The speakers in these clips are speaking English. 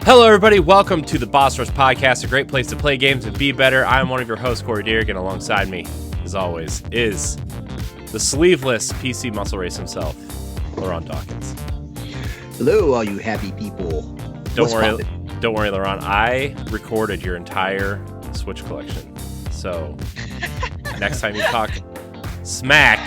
Hello, everybody. Welcome to the Boss Rush Podcast, a great place to play games and be better. I'm one of your hosts, Corey Dirrig, and alongside me, as always, is the sleeveless PC muscle race himself, LeRon Dawkins. Hello, all you happy people. Don't worry, LeRon. I recorded your entire Switch collection, so next time you talk smack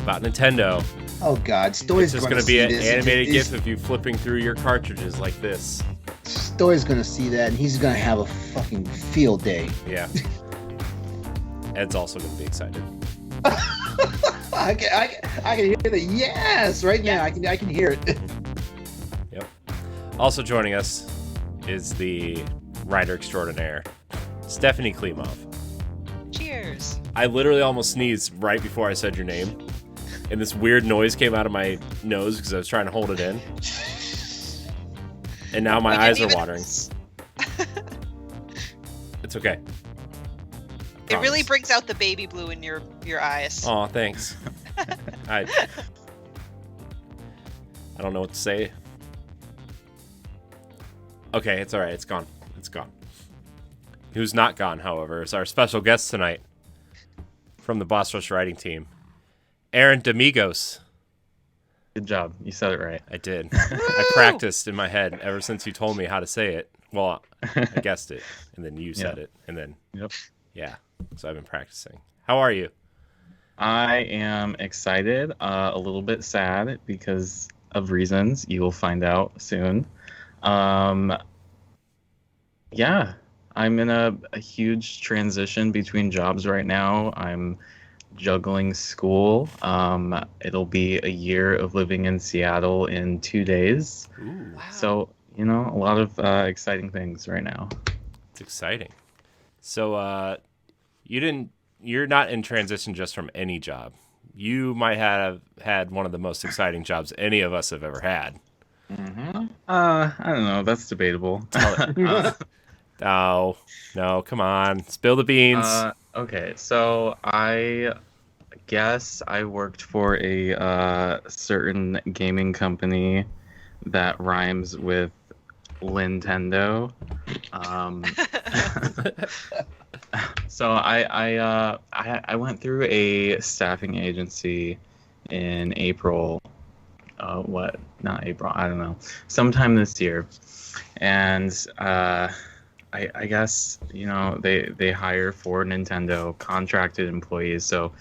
about Nintendo, oh God, Story's it's just going to be an animated GIF of you flipping through your cartridges like this. Story's going to see that, and he's going to have a fucking field day. Yeah. Ed's also going to be excited. I can hear the yes right now. I can hear it. Yep. Also joining us is the writer extraordinaire, Stephanie Klimov. Cheers. I literally almost sneezed right before I said your name, and this weird noise came out of my nose because I was trying to hold it in. And now my eyes are watering. It's okay. It really brings out the baby blue in your eyes. Oh, thanks. I don't know what to say. Okay, it's all right. It's gone. It's gone. Who's not gone, however, is our special guest tonight from the Boss Rush writing team, Aaron Damigos. Good job. You said it right. I did. I practiced in my head ever since you told me how to say it. Well, I guessed it, and then you said it, and then yeah. So I've been practicing. How are you? I am excited, a little bit sad because of reasons you will find out soon. Yeah, I'm in a huge transition between jobs right now. I'm juggling school. It'll be a year of living in Seattle in 2 days. Ooh. Wow. So, a lot of exciting things right now. It's exciting. So, you're not in transition just from any job. You might have had one of the most exciting jobs any of us have ever had. Mm-hmm. I don't know. That's debatable. No, come on. Spill the beans. Okay, so I guess I worked for a certain gaming company that rhymes with Nintendo. So I went through a staffing agency in April. Not April. I don't know. Sometime this year, and I guess they hire for Nintendo contracted employees. So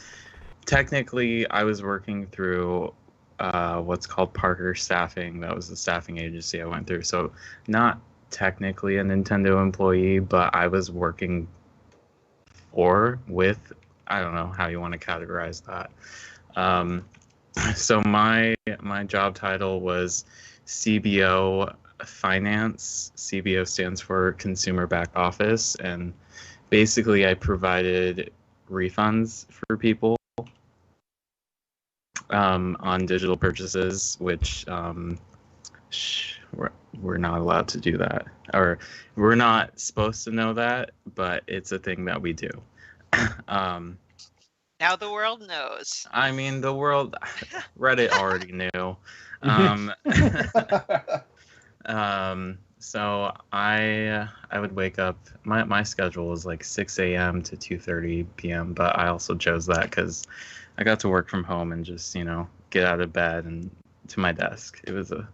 technically, I was working through what's called Parker Staffing. That was the staffing agency I went through. So not technically a Nintendo employee, but I was working with, I don't know how you want to categorize that. So my job title was CBO Finance. CBO stands for Consumer Back Office, and basically I provided refunds for people on digital purchases, which we're not allowed to do that, or we're not supposed to know that, but it's a thing that we do. Now the world knows. I mean, the world, Reddit already knew. So I would wake up. My schedule was like 6 a.m. to 2:30 p.m. But I also chose that because I got to work from home and just get out of bed and to my desk. It was a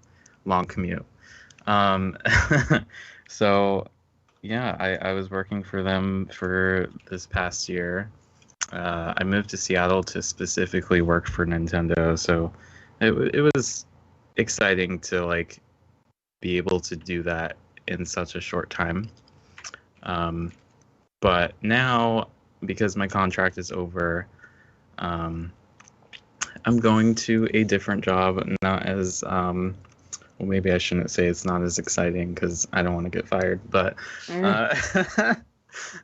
long commute. So yeah, I was working for them for this past year. I moved to Seattle to specifically work for Nintendo, so it was exciting to be able to do that in such a short time. But now, because my contract is over, I'm going to a different job, not as well, maybe I shouldn't say it's not as exciting because I don't want to get fired, but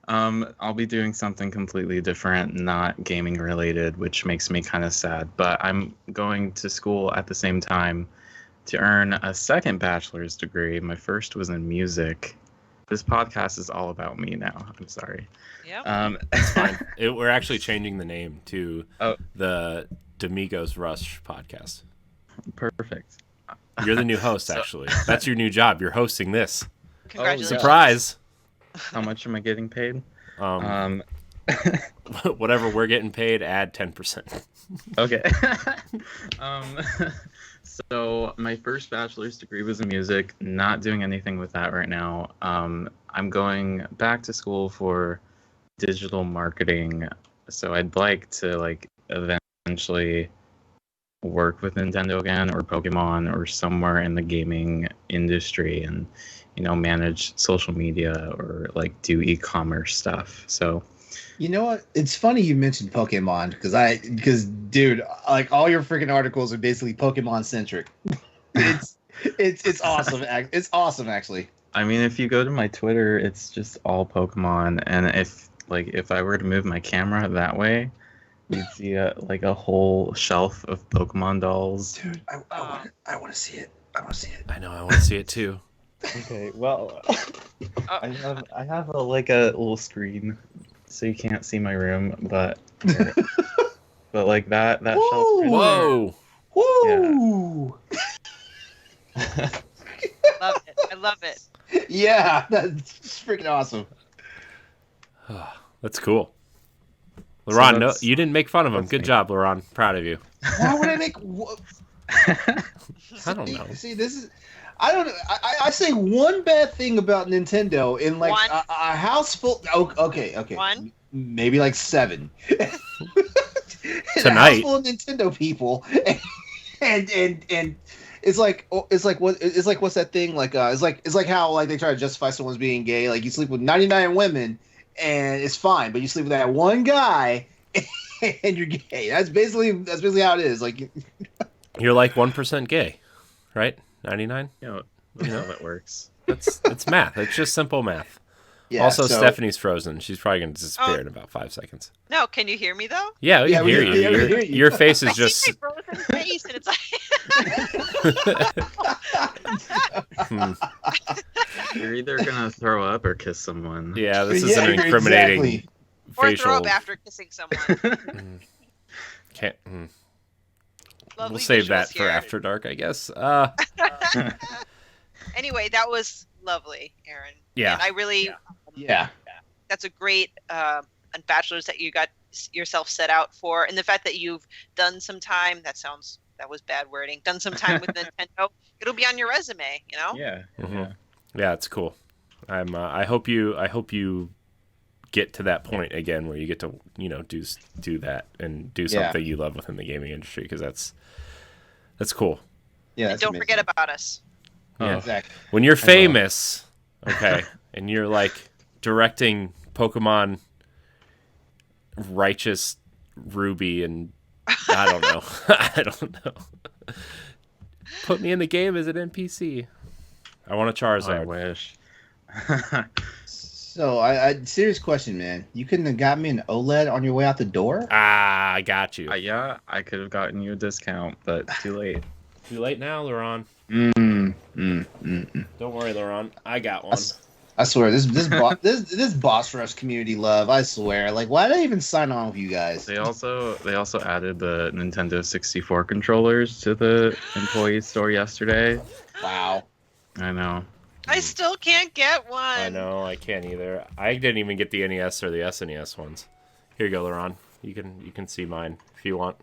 I'll be doing something completely different, not gaming related, which makes me kind of sad. But I'm going to school at the same time to earn a second bachelor's degree. My first was in music. This podcast is all about me now. I'm sorry. Yep. It's fine. We're actually changing the name to the Damigos Rush podcast. Perfect. You're the new host, actually. That's your new job. You're hosting this. Congratulations. Surprise. How much am I getting paid? Whatever we're getting paid, add 10%. Okay. So my first bachelor's degree was in music. Not doing anything with that right now. I'm going back to school for digital marketing. So I'd like to eventually work with Nintendo again or Pokemon or somewhere in the gaming industry and manage social media or do e-commerce stuff. So You know what? It's funny you mentioned Pokemon because dude, all your freaking articles are basically Pokemon centric. It's awesome. It's awesome, actually. I mean, if you go to my Twitter, it's just all Pokemon, and if I were to move my camera that way, you'd see a whole shelf of Pokemon dolls. Dude, I want to see it. I want to see it. I know. I want to see it too. Okay, well, I have a little screen, so you can't see my room, but that Whoa! shelf. Whoa! Woo! Love it. I love it. Yeah, that's freaking awesome. That's cool. LeRon, no, that's- you didn't make fun of him. that's Good me. job, LeRon. Proud of you. Why would I make? I don't know. See, this is. I don't. I say one bad thing about Nintendo in One. a house full. Okay. One. Maybe 7. In a Tonight. house full of Nintendo people, and it's what's that thing it's like how they try to justify someone's being gay. You sleep with 99 women and it's fine, but you sleep with that one guy and you're gay. That's basically how it is. You're 1% gay, right? 99? That's how that works. It's math. It's just simple math. Yeah, Also, so- Stephanie's frozen. She's probably going to disappear in about 5 seconds. No, can you hear me though? Yeah, we Yeah, can we hear can you. hear you. Your face I is just... see my frozen face, and it's You're either gonna throw up or kiss someone. Yeah, this is an Yeah, incriminating exactly. or facial... throw up after kissing someone. Can't... Lovely We'll save visuals that for here. after dark, I guess. Anyway, that was lovely, Aaron. Yeah. And I really, Yeah. that's a great bachelor's that you got yourself set out for, and the fact that you've done some time. That was bad wording. Done some time with Nintendo. It'll be on your resume, Yeah. Mhm. Yeah, it's cool. I hope you get to that point again where you get to do that and do something you love within the gaming industry, because that's cool. Yeah. And that's don't amazing. forget about us. Yeah. Exactly. When you're famous, okay, and you're directing Pokemon Righteous Ruby and I don't know. Put me in the game as an NPC. I want a Charizard. I wish. So, I serious question, man. You couldn't have got me an OLED on your way out the door? I got you. Yeah, I could have gotten you a discount, but too late. Too late now, LeRon. Don't worry, LeRon. I got one. I swear, this Boss Rush community love. I swear, why did I even sign on with you guys? They also added the Nintendo 64 controllers to the employee store yesterday. Wow. I know. I still can't get one. I know, I can't either. I didn't even get the NES or the SNES ones. Here you go, LeRon. You can see mine if you want.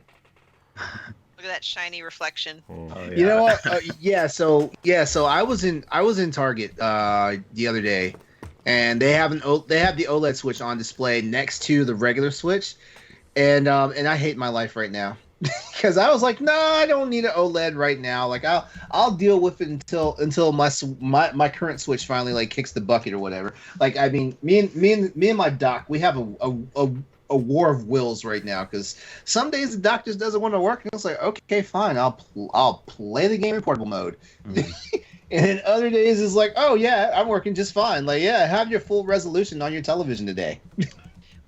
Look at that shiny reflection. Oh, yeah. You know what? So I was in Target the other day, and they have the OLED Switch on display next to the regular Switch, and I hate my life right now because I was no, I don't need an OLED right now. I'll deal with it until my current Switch finally kicks the bucket or whatever. I mean, me and my doc, we have a war of wills right now, because some days the doc just doesn't want to work, and it's okay, fine, I'll play the game in portable mode. And then other days it's oh yeah, I'm working just fine. Have your full resolution on your television today.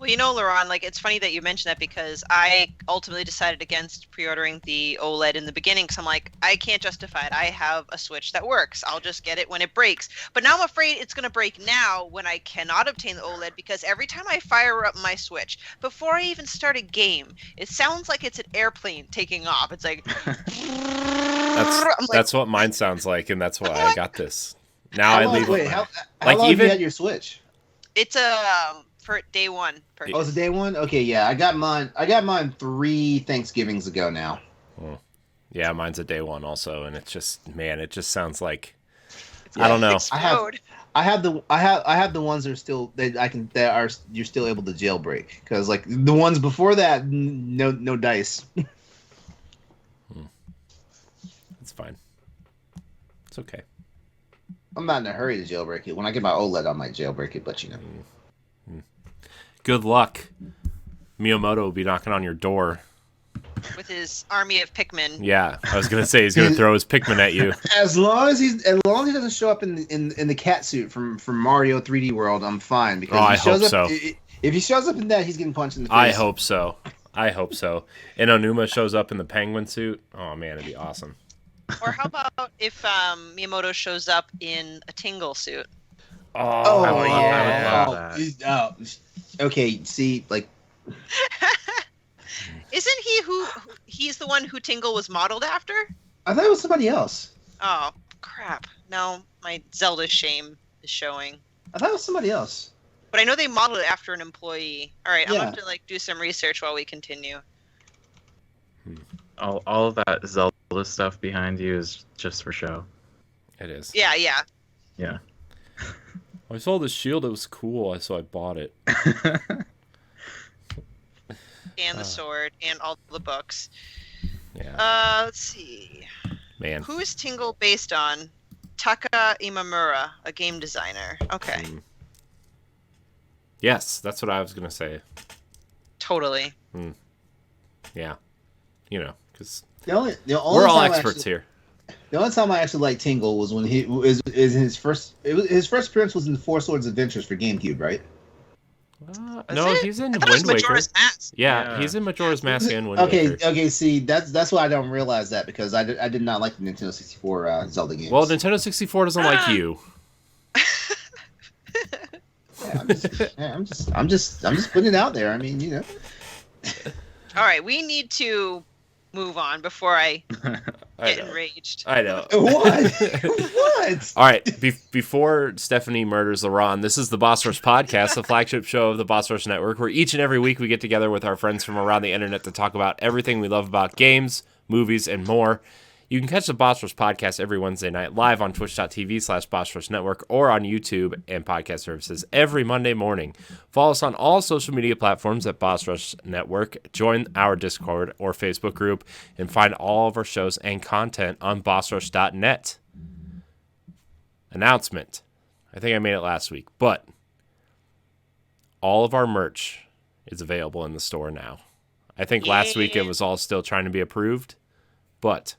Well, LeRon, like it's funny that you mentioned that because I ultimately decided against pre-ordering the OLED in the beginning because I'm like, I can't justify it. I have a Switch that works. I'll just get it when it breaks. But now I'm afraid it's going to break now when I cannot obtain the OLED because every time I fire up my Switch, before I even start a game, it sounds like it's an airplane taking off. It's like... That's what mine sounds like, and that's why I got this. Now I leave. Wait, how like long even have you had your Switch? It's for day one purchase. Oh, it's a day one? Okay, yeah. I got mine 3 Thanksgivings ago now. Yeah, mine's a day one also, and it's just, man, it just sounds like Yeah, I don't know. Explode. I have the ones that are still you're still able to jailbreak because like the ones before that no dice. It's fine. It's okay. I'm not in a hurry to jailbreak it. When I get my OLED, I might jailbreak it, but Good luck. Miyamoto will be knocking on your door. With his army of Pikmin. Yeah, I was gonna say he's gonna throw his Pikmin at you. as long as he doesn't show up in the cat suit from Mario 3D World, I'm fine because I hope so. If he shows up in that, he's getting punched in the face. I hope so. And Onuma shows up in the penguin suit. Oh man, it'd be awesome. Or how about if Miyamoto shows up in a Tingle suit? Oh, I would yeah. love that. Okay, see, like... Isn't he's the one who Tingle was modeled after? I thought it was somebody else. Oh, crap. No, my Zelda shame is showing. I thought it was somebody else. But I know they modeled it after an employee. All right, I'm Yeah. going to have to do some research while we continue. All of that Zelda stuff behind you is just for show. It is. Yeah. Yeah. I saw the shield. It was cool, so I bought it. And the sword and all the books. Yeah. Let's see. Man. Who is Tingle based on? Taka Imamura, a game designer. Okay. Yes, that's what I was gonna say. Totally. Yeah. Because The only we're all time experts here. The only time I actually liked Tingle was when his first appearance was in the Four Swords Adventures for GameCube, right? No, he's in I thought it Wind was Waker. Majora's Mask. Yeah, he's in Majora's Mask and Wind Waker. Okay. See, that's why I don't realize that because I did not like the Nintendo 64 Zelda games. Well, Nintendo 64 doesn't like you. I'm just putting it out there. I mean, All right, we need to move on before I get enraged. I know. What? What? All right, before Stephanie murders LeRon, this is the Boss Rush Podcast, the flagship show of the Boss Rush Network, where each and every week we get together with our friends from around the internet to talk about everything we love about games, movies, and more. You can catch the Boss Rush Podcast every Wednesday night live on twitch.tv/Boss Rush Network or on YouTube and podcast services every Monday morning. Follow us on all social media platforms at Boss Rush Network. Join our Discord or Facebook group and find all of our shows and content on bossrush.net. Announcement. I think I made it last week, but all of our merch is available in the store now. I think last week it was all still trying to be approved, but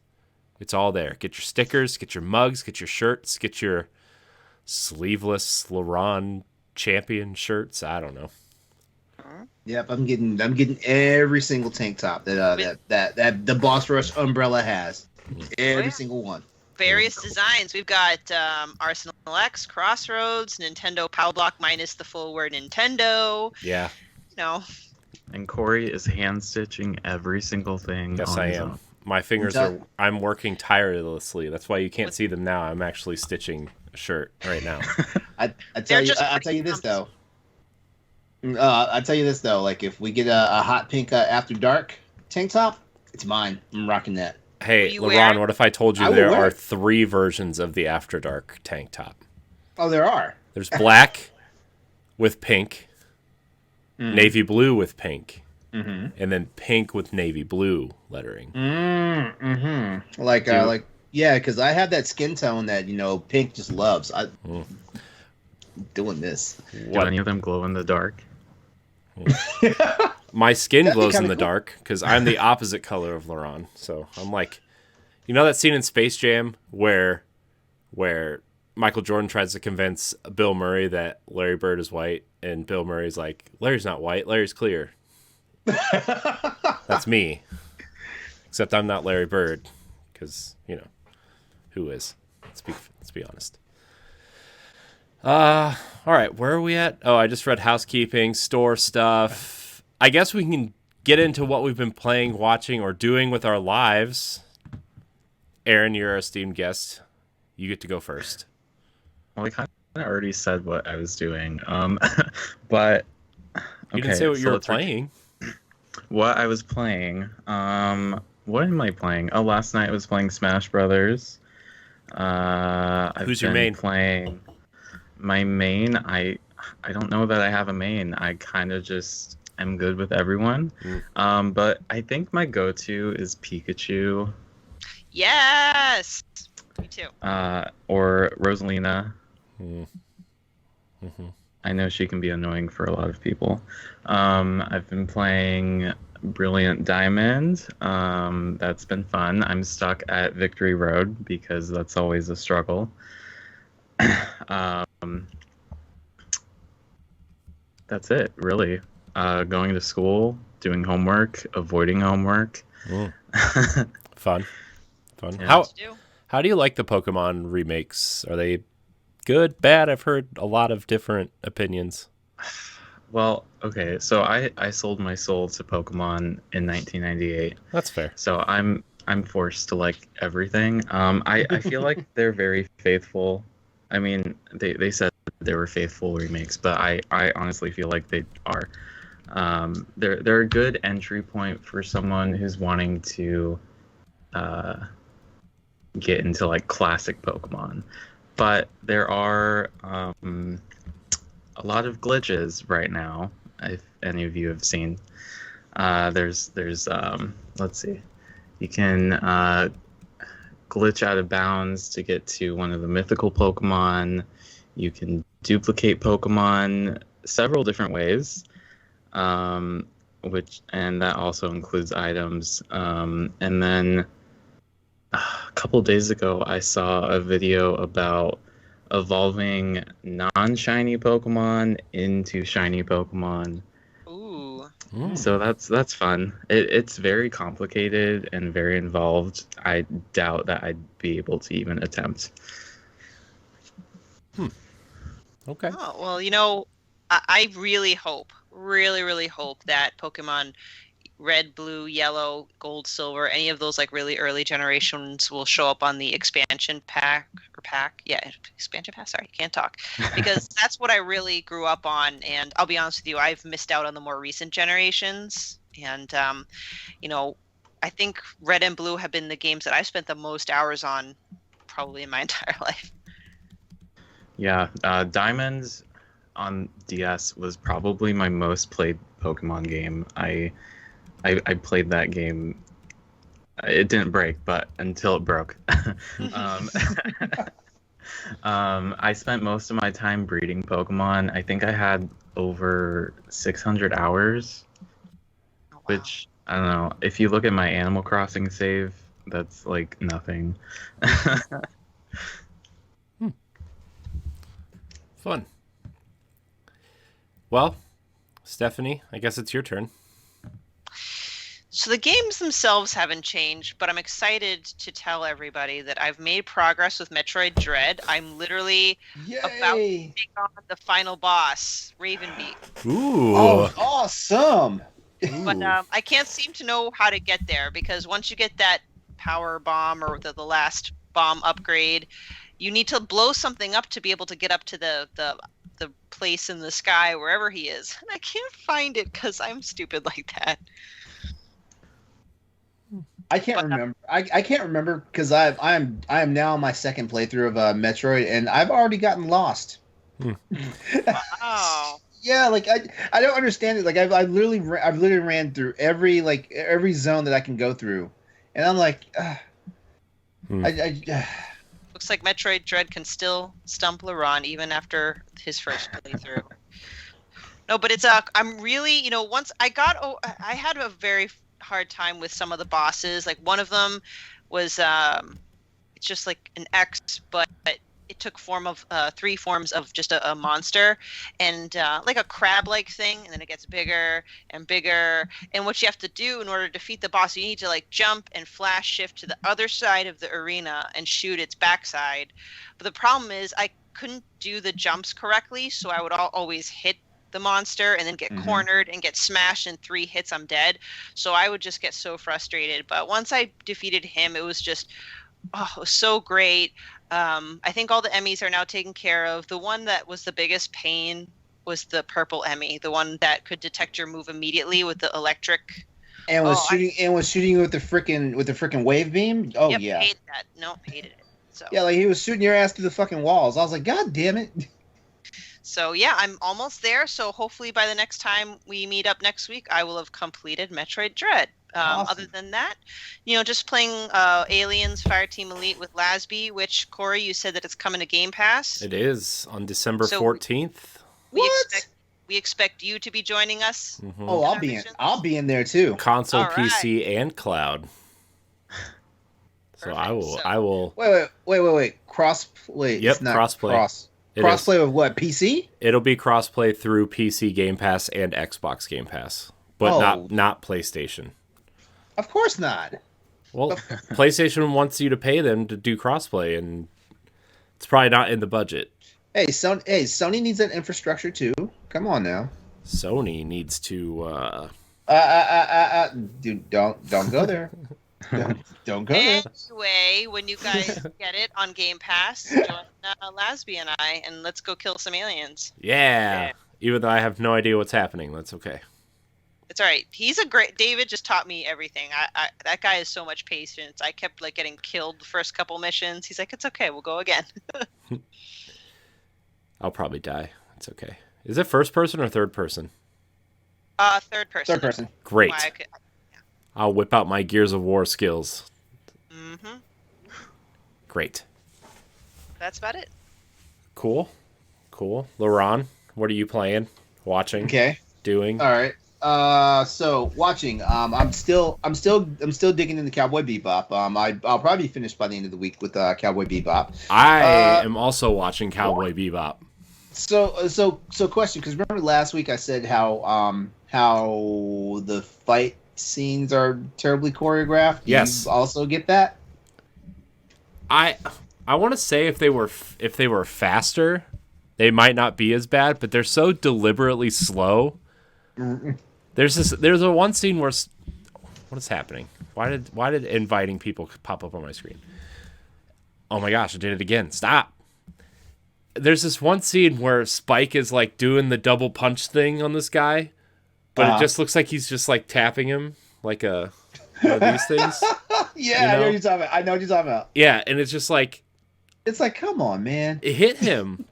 it's all there. Get your stickers, get your mugs, get your shirts, get your sleeveless LeRon champion shirts. I don't know. Yep, I'm getting every single tank top that the Boss Rush umbrella has. Every single one. Various designs. We've got Arsenal X, Crossroads, Nintendo Power Block minus the full word Nintendo. Yeah. And Corey is hand stitching every single thing. Yes, on I his am. own. My fingers I'm working tirelessly. That's why you can't see them now. I'm actually stitching a shirt right now. I'll tell you this though. Like if we get a hot pink After Dark tank top, it's mine. I'm rocking that. Hey, Will you wear LeRon, it? what if I told you I will there wear are it. 3 versions of the After Dark tank top? Oh, there are. There's black with pink, navy blue with pink, and then pink with navy blue lettering. Like because I have that skin tone that pink just loves. Doing this. Do any of them glow in the dark? My skin That'd be glows in kinda the cool. dark because I'm the opposite color of LeRon. So I'm like, that scene in Space Jam where Michael Jordan tries to convince Bill Murray that Larry Bird is white, and Bill Murray's like, Larry's not white, Larry's clear. That's me. Except I'm not Larry Bird, because, who is? Let's be honest. All right, where are we at? Oh, I just read housekeeping, store stuff. I guess we can get into what we've been playing, watching, or doing with our lives. Aaron, you're our esteemed guest. You get to go first. Well, I kind of already said what I was doing. But you didn't say what you were playing. What I was playing. What am I playing? Oh, last night I was playing Smash Brothers. Who's your main? Playing my main. I don't know that I have a main. I kind of just am good with everyone. But I think my go-to is Pikachu. Yes, me too. Or Rosalina. Mm-hmm. I know she can be annoying for a lot of people. I've been playing Brilliant Diamond. That's been fun. I'm stuck at Victory Road because that's always a struggle. That's it, really. Going to school, doing homework, avoiding homework. Fun. Yeah. How do you like the Pokemon remakes? Are they good, bad? I've heard a lot of different opinions. Well, okay, so I sold my soul to Pokemon in 1998. That's fair. So I'm forced to like everything. I feel like they're very faithful. I mean, they said they were faithful remakes, but I honestly feel like they are. They're a good entry point for someone who's wanting to get into like classic Pokemon. But there are a lot of glitches right now, if any of you have seen. There's let's see. You can glitch out of bounds to get to one of the mythical Pokemon. You can duplicate Pokemon several different ways, and that also includes items. And then a couple days ago, I saw a video about evolving non-shiny Pokemon into shiny Pokemon. Ooh. So that's fun. It's very complicated and very involved. I doubt that I'd be able to even attempt. Okay. Oh, well, I really hope, really hope that Pokemon Red, Blue, Yellow, Gold, Silver, any of those like really early generations will show up on the expansion pack. Yeah, expansion pack. Sorry, can't talk. Because that's what I really grew up on. And I'll be honest with you, I've missed out on the more recent generations. And, I think Red and Blue have been the games that I've spent the most hours on probably in my entire life. Yeah, Diamonds on DS was probably my most played Pokemon game. I played that game. It didn't break, but until it broke. I spent most of my time breeding Pokemon. I think I had over 600 hours, Oh, wow. which, I don't know. If you look at my Animal Crossing save, that's like nothing. Fun. Well, Stephanie, I guess it's your turn. So the games themselves haven't changed, but I'm excited to tell everybody that I've made progress with Metroid Dread. I'm literally about to take on the final boss, Ravenbeak. Ooh. Oh, awesome! But I can't seem to know how to get there, because once you get that power bomb or the last bomb upgrade, you need to blow something up to be able to get up to the place in the sky wherever he is. And I can't find it because I'm stupid like that. I can't remember. I can't remember because I am now on my second playthrough of Metroid, and I've already gotten lost. Wow. Yeah, like I don't understand it. Like I've literally ran through every zone that I can go through, and I'm like, Looks like Metroid Dread can still stump LeRon even after his first playthrough. No, but it's I'm really, once I had a very hard time with some of the bosses. Like one of them was it's just like an X, but it it took form of 3 forms of just a monster, and like a crab-like thing, and then it gets bigger and bigger. And what you have to do in order to defeat the boss, you need to like jump and flash shift to the other side of the arena and shoot its backside. But the problem is I couldn't do the jumps correctly, so I would always hit the monster and then get cornered and get smashed in 3 hits. I'm dead. So I would just get so frustrated. But once I defeated him, it was just it was so great. I think all the Emmys are now taken care of. The one that was the biggest pain was the purple Emmy, the one that could detect your move immediately with the electric. And was shooting you with the freaking wave beam. Oh yep, yeah. Hated that. No, hated it. So yeah, like he was shooting your ass through the fucking walls. I was like, God damn it. So yeah, I'm almost there. So hopefully by the next time we meet up next week, I will have completed Metroid Dread. Awesome. Other than that, just playing Aliens Fireteam Elite with Lasby, which, Corey, you said that it's coming to Game Pass. It is on December 14th. We expect you to be joining us. Mm-hmm. Oh, I'll be in there too. Console, All right. PC, and cloud. So Perfect. I will. Wait. Crossplay. Yep, it's not crossplay. Crossplay with what? PC? It'll be crossplay through PC Game Pass and Xbox Game Pass, but not PlayStation. Of course not. Well, PlayStation wants you to pay them to do crossplay, and it's probably not in the budget. Hey, Sony needs that infrastructure too. Come on now. Sony needs to. Dude, don't go there. Don't go there. Anyway, when you guys get it on Game Pass, join Lasby and I, and let's go kill some aliens. Yeah. Even though I have no idea what's happening, that's okay. It's all right. David just taught me everything. That guy has so much patience. I kept like getting killed the first couple missions. He's like, it's okay, we'll go again. I'll probably die. It's okay. Is it first person or third person? Third person. Third person. Great. I'll whip out my Gears of War skills. Mm-hmm. Great. That's about it. Cool. LeRon, what are you playing? Watching? Okay. Doing? All right. So watching. I'm still digging into Cowboy Bebop. I'll probably finish by the end of the week with Cowboy Bebop. I am also watching Cowboy Bebop. So question, because remember last week I said how the fight scenes are terribly choreographed. Yes. You also get that? I want to say if they were faster, they might not be as bad, but they're so deliberately slow. There's a one scene where what is happening? Why did inviting people pop up on my screen? Oh my gosh, I did it again. Stop. There's this one scene where Spike is like doing the double punch thing on this guy, but it just looks like he's just like tapping him like one of these things. Yeah, I know what you're talking about. Yeah, and it's just like it's like, come on, man. It hit him.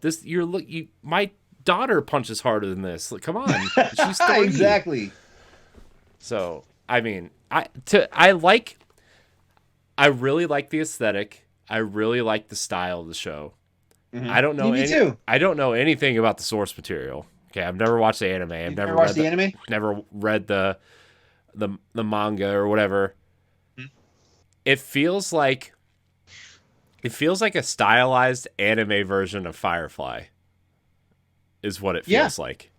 My daughter punches harder than this. Like, come on. She's 3. Exactly. So, I mean, I really like the aesthetic. I really like the style of the show. Mm-hmm. I don't know Me too. I don't know anything about the source material. Okay, I've never watched the anime. I've never watched the anime? Never read the manga or whatever. Mm-hmm. It feels like a stylized anime version of Firefly. Is what it feels like.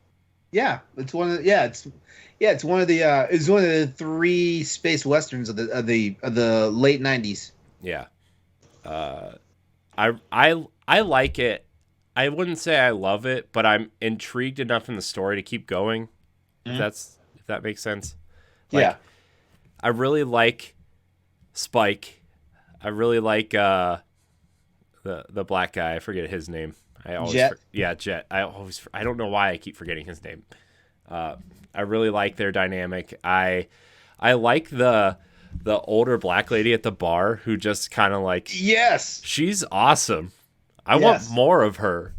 Yeah, it's one of the 3 space westerns of the late 90s. Yeah. I like it. I wouldn't say I love it, but I'm intrigued enough in the story to keep going. Mm-hmm. If that makes sense. Yeah. I really like Spike. I really like the black guy. I forget his name. Jet. Jet. I don't know why I keep forgetting his name. I really like their dynamic. I like the older black lady at the bar who just kind of like, yes, she's awesome. I want more of her.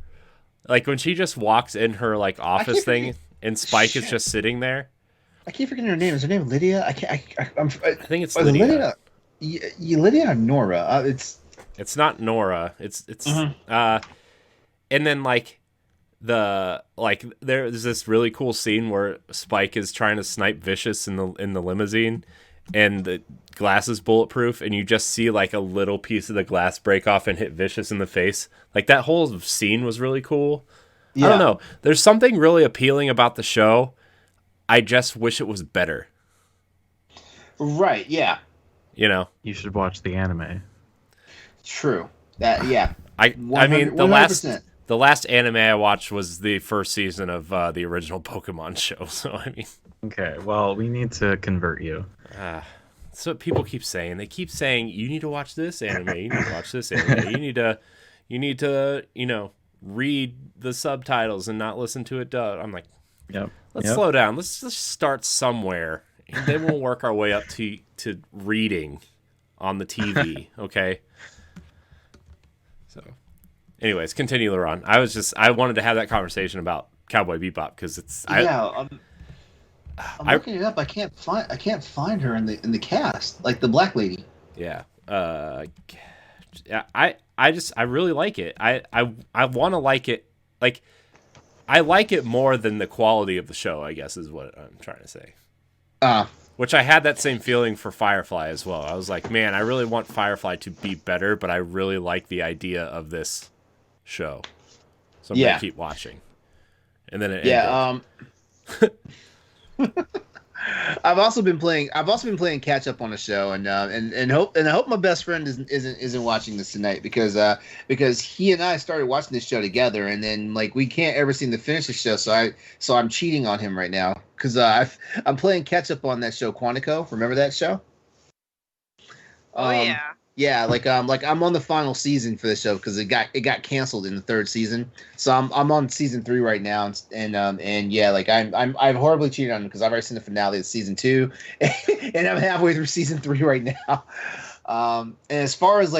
Like when she just walks in her like office thing and Spike is just sitting there. I keep forgetting her name. Is her name Lydia? I think it's Lydia. Lydia or Nora? It's not Nora. It's and then like there's this really cool scene where Spike is trying to snipe Vicious in the limousine, and the glass is bulletproof, and you just see like a little piece of the glass break off and hit Vicious in the face. Like that whole scene was really cool. Yeah. I don't know. There's something really appealing about the show. I just wish it was better. Right, yeah. You know? You should watch the anime. True. That, yeah. I mean, the last anime I watched was the first season of the original Pokemon show, so I mean... Okay, well, we need to convert you. That's what people keep saying. They keep saying, you need to watch this anime, you need to watch this anime, you need to, you know, read the subtitles and not listen to it dubbed. I'm like, let's slow down. Let's just start somewhere, and then we'll work our way up to reading on the TV, okay? So, anyways, continue, LeRon. I wanted to have that conversation about Cowboy Bebop because it's... I'm looking it up. I can't find her in the cast, like the black lady. Yeah. I really like it. I want to like it. Like, I like it more than the quality of the show, I guess is what I'm trying to say. Which I had that same feeling for Firefly as well. I was like, man, I really want Firefly to be better, but I really like the idea of this show. So I'm going to keep watching. And then it ended. I've also been playing catch up on the show, and I hope my best friend isn't watching this tonight because he and I started watching this show together, and then like we can't ever seem to finish the show, so I'm cheating on him right now because I'm playing catch up on that show Quantico. Remember that show? Oh yeah. Yeah, I'm on the final season for the show because it got canceled in the third season. So I'm on season 3 right now, and yeah, like I've horribly cheated on him because I've already seen the finale of season 2, and I'm halfway through season 3 right now. And as far as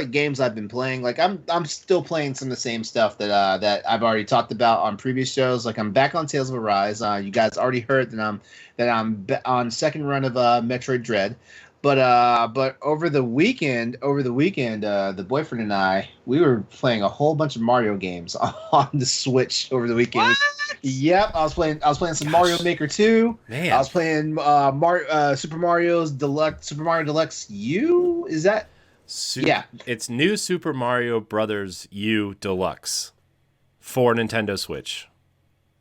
games I've been playing, like I'm still playing some of the same stuff that I've already talked about on previous shows. Like I'm back on Tales of Arise. You guys already heard that I'm on second run of Metroid Dread. But over the weekend, the boyfriend and I, we were playing a whole bunch of Mario games on the Switch over the weekend. What? Yep, I was playing some Mario Maker 2. Man. I was playing Super Mario Deluxe U. Is that? Yeah. It's New Super Mario Brothers U Deluxe for Nintendo Switch.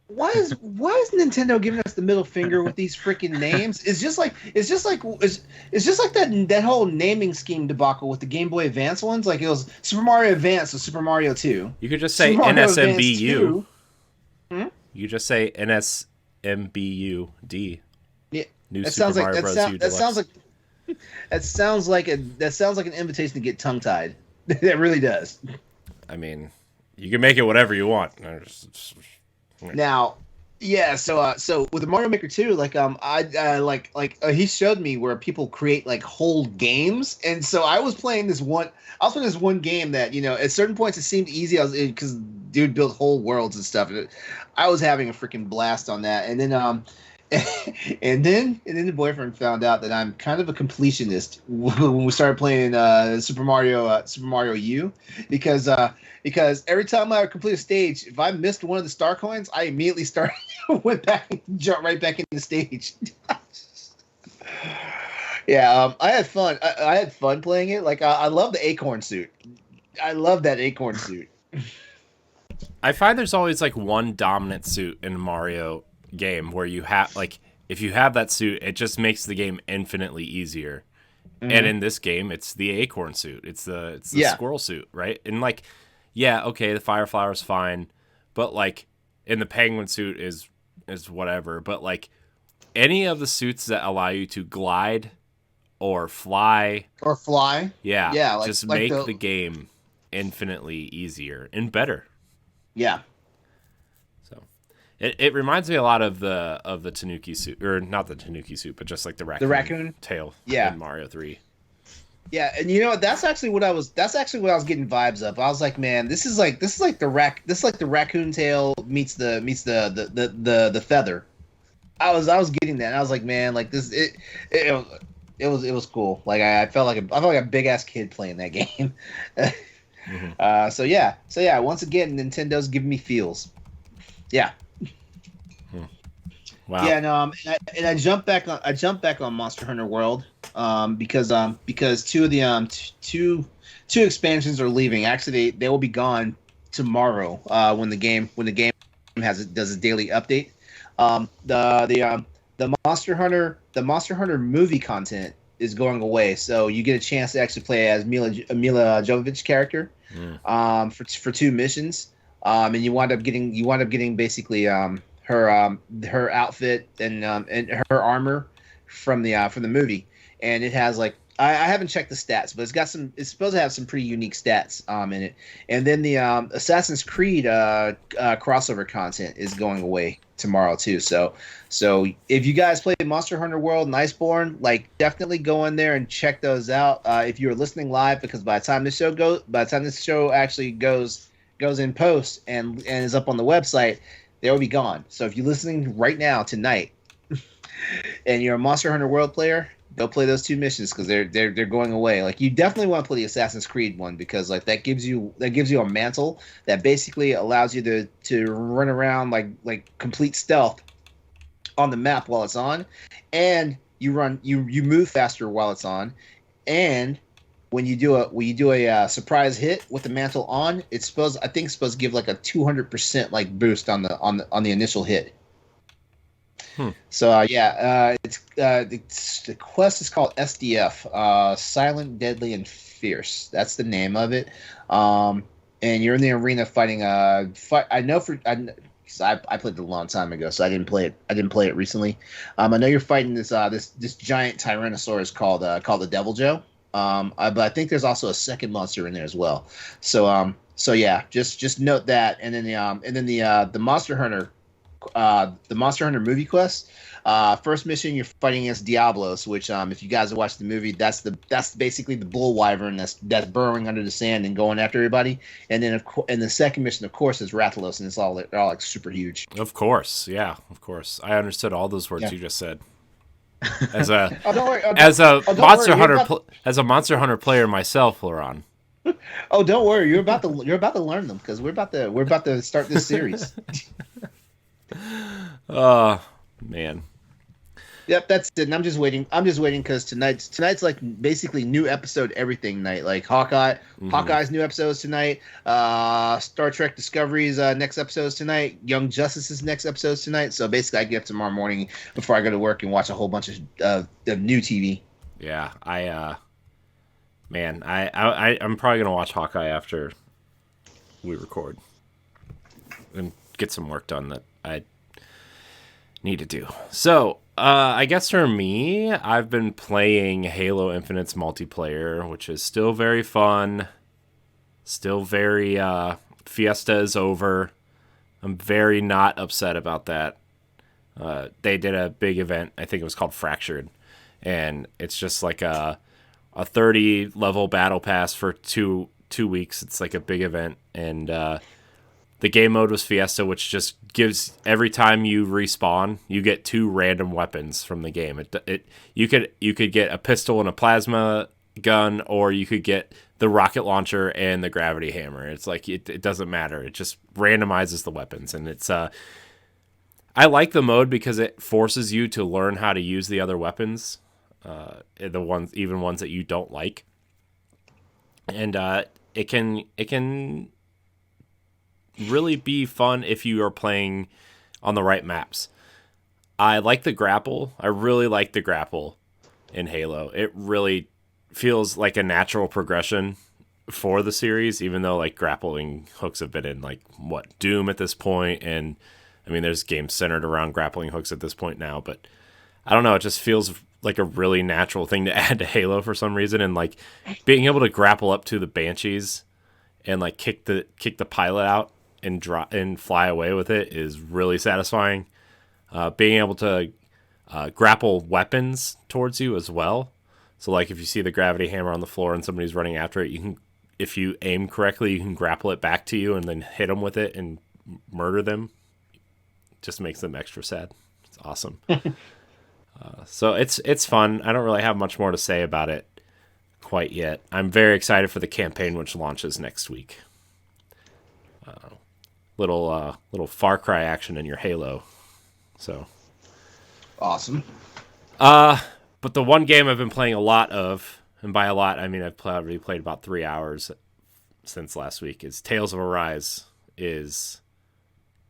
Why is Nintendo giving us the middle finger with these freaking names? It's just like that whole naming scheme debacle with the Game Boy Advance ones. Like it was Super Mario Advance or Super Mario 2. You could just say NSMBU. You could just say NSMBUD. Yeah, New Super Mario Bros. U Deluxe. That sounds like an invitation to get tongue tied. That really does. I mean, you can make it whatever you want. Now, yeah. So with the Mario Maker 2, he showed me where people create like whole games, and so I was playing this one game that at certain points it seemed easy. Because dude built whole worlds and stuff. And I was having a freaking blast on that, and then and then the boyfriend found out that I'm kind of a completionist when we started playing Super Mario U, because every time I would complete a stage, if I missed one of the star coins, I immediately went back and jumped right back into the stage. Yeah, I had fun. I had fun playing it. Like I love the acorn suit. I love that acorn suit. I find there's always like one dominant suit in a Mario game where you have like if you have that suit, it just makes the game infinitely easier. Mm-hmm. And in this game, it's the acorn suit. It's the squirrel suit, right? And like, yeah, okay, the fire flower's fine, but like, and the penguin suit is whatever. But like, any of the suits that allow you to glide or fly, yeah, like, just make the game infinitely easier and better. Yeah. So it reminds me a lot of the Tanuki suit, or not the Tanuki suit, but just like the raccoon tail in Mario 3. Yeah, and that's actually what I was getting vibes of. I was like, man, this is like the raccoon tail meets the feather. I was getting that. And I was like, man, like this it was cool. Like I felt like a big ass kid playing that game. Mm-hmm. So yeah. Once again, Nintendo's giving me feels. Yeah. Wow. Yeah, no, and I jumped back on Monster Hunter World because two of the two expansions are leaving. Actually, they will be gone tomorrow when the game does a daily update. The Monster Hunter movie content is going away, so you get a chance to actually play as Mila Jovovich character for two missions, and you wind up getting basically her outfit and her armor from the movie, and it has like I haven't checked the stats, but it's supposed to have some pretty unique stats in it. And then the Assassin's Creed crossover content is going away tomorrow too. So if you guys play Monster Hunter World and Iceborne, like definitely go in there and check those out. If you're listening live, because by the time this show actually goes in post and is up on the website, they will be gone. So if you're listening right now tonight, and you're a Monster Hunter World player, go play those two missions because they're going away. Like you definitely want to play the Assassin's Creed one because like that gives you a mantle that basically allows you to run around like complete stealth on the map while it's on, and you move faster while it's on, and when you do a surprise hit with the mantle on, it's supposed to give like a 200% like boost on the initial hit. So it's the quest is called SDF, Silent, Deadly, and Fierce. That's the name of it. And you're in the arena fighting. I know because I played it a long time ago, so I didn't play it recently. I know you're fighting this giant Tyrannosaurus called the Devil Joe. But I think there's also a second monster in there as well. So yeah, just note that. And then the Monster Hunter. The Monster Hunter movie quest. First mission, you're fighting against Diablos, which, if you guys have watched the movie, that's basically the bull wyvern that's burrowing under the sand and going after everybody. And then, and the second mission, of course, is Rathalos, and they're all like super huge. Of course, yeah, of course. I understood all those words you just said. As a Monster Hunter player myself, LeRon. Oh, don't worry, you're about to learn them because we're about to start this series. Oh, man. Yep, that's it. And I'm just waiting because tonight's like basically new episode everything night. Like Hawkeye's new episodes tonight. Star Trek Discovery's next episodes tonight. Young Justice's next episodes tonight. So basically, I get up tomorrow morning before I go to work and watch a whole bunch of new TV. Yeah, I'm probably gonna watch Hawkeye after we record and get some work done that I need to do. So, I guess for me, I've been playing Halo Infinite's multiplayer, which is still very fun. Still very, Fiesta is over. I'm very not upset about that. They did a big event, I think it was called Fractured, and it's just like a 30 level battle pass for two weeks. It's like a big event, and the game mode was Fiesta, which just gives every time you respawn, you get 2 random weapons from the game. You could get a pistol and a plasma gun, or you could get the rocket launcher and the gravity hammer. It's like it doesn't matter. It just randomizes the weapons, and it's I like the mode because it forces you to learn how to use the other weapons, even ones that you don't like, and it can really be fun if you are playing on the right maps. I like the grapple. I really like the grapple in Halo. It really feels like a natural progression for the series, even though like grappling hooks have been in like Doom at this point, and I mean there's games centered around grappling hooks at this point now, but I don't know, it just feels like a really natural thing to add to Halo for some reason, and like being able to grapple up to the Banshees and like kick the pilot out and drop and fly away with it is really satisfying. Being able to grapple weapons towards you as well. So like if you see the gravity hammer on the floor and somebody's running after it, you can, if you aim correctly, you can grapple it back to you and then hit them with it and murder them. Just makes them extra sad. It's awesome. So it's fun. I don't really have much more to say about it quite yet. I'm very excited for the campaign, which launches next week. Little Far Cry action in your Halo. So Awesome. But the one game I've been playing a lot of, and by a lot I mean I've already played about 3 hours since last week, is Tales of Arise. Is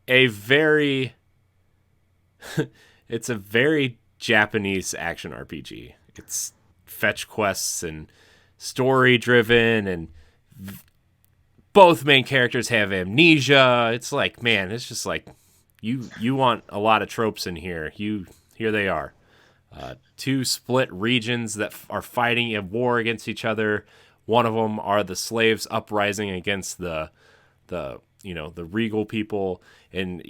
a very it's a very Japanese action RPG. It's fetch quests and story driven, and both main characters have amnesia. It's like, man, it's just like you want a lot of tropes in here. Here they are. 2 split regions that are fighting a war against each other. One of them are the slaves uprising against the regal people, and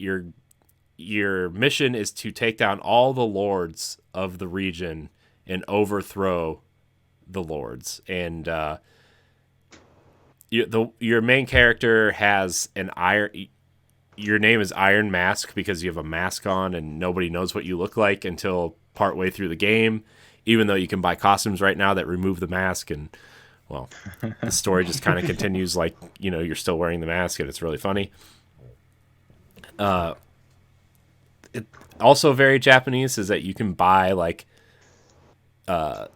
your mission is to take down all the lords of the region and overthrow the lords. And your main character has an iron. Your name is Iron Mask because you have a mask on, and nobody knows what you look like until partway through the game. Even though you can buy costumes right now that remove the mask, and well, the story just kind of continues like you're still wearing the mask, and it's really funny. It also very Japanese is that you can buy like, how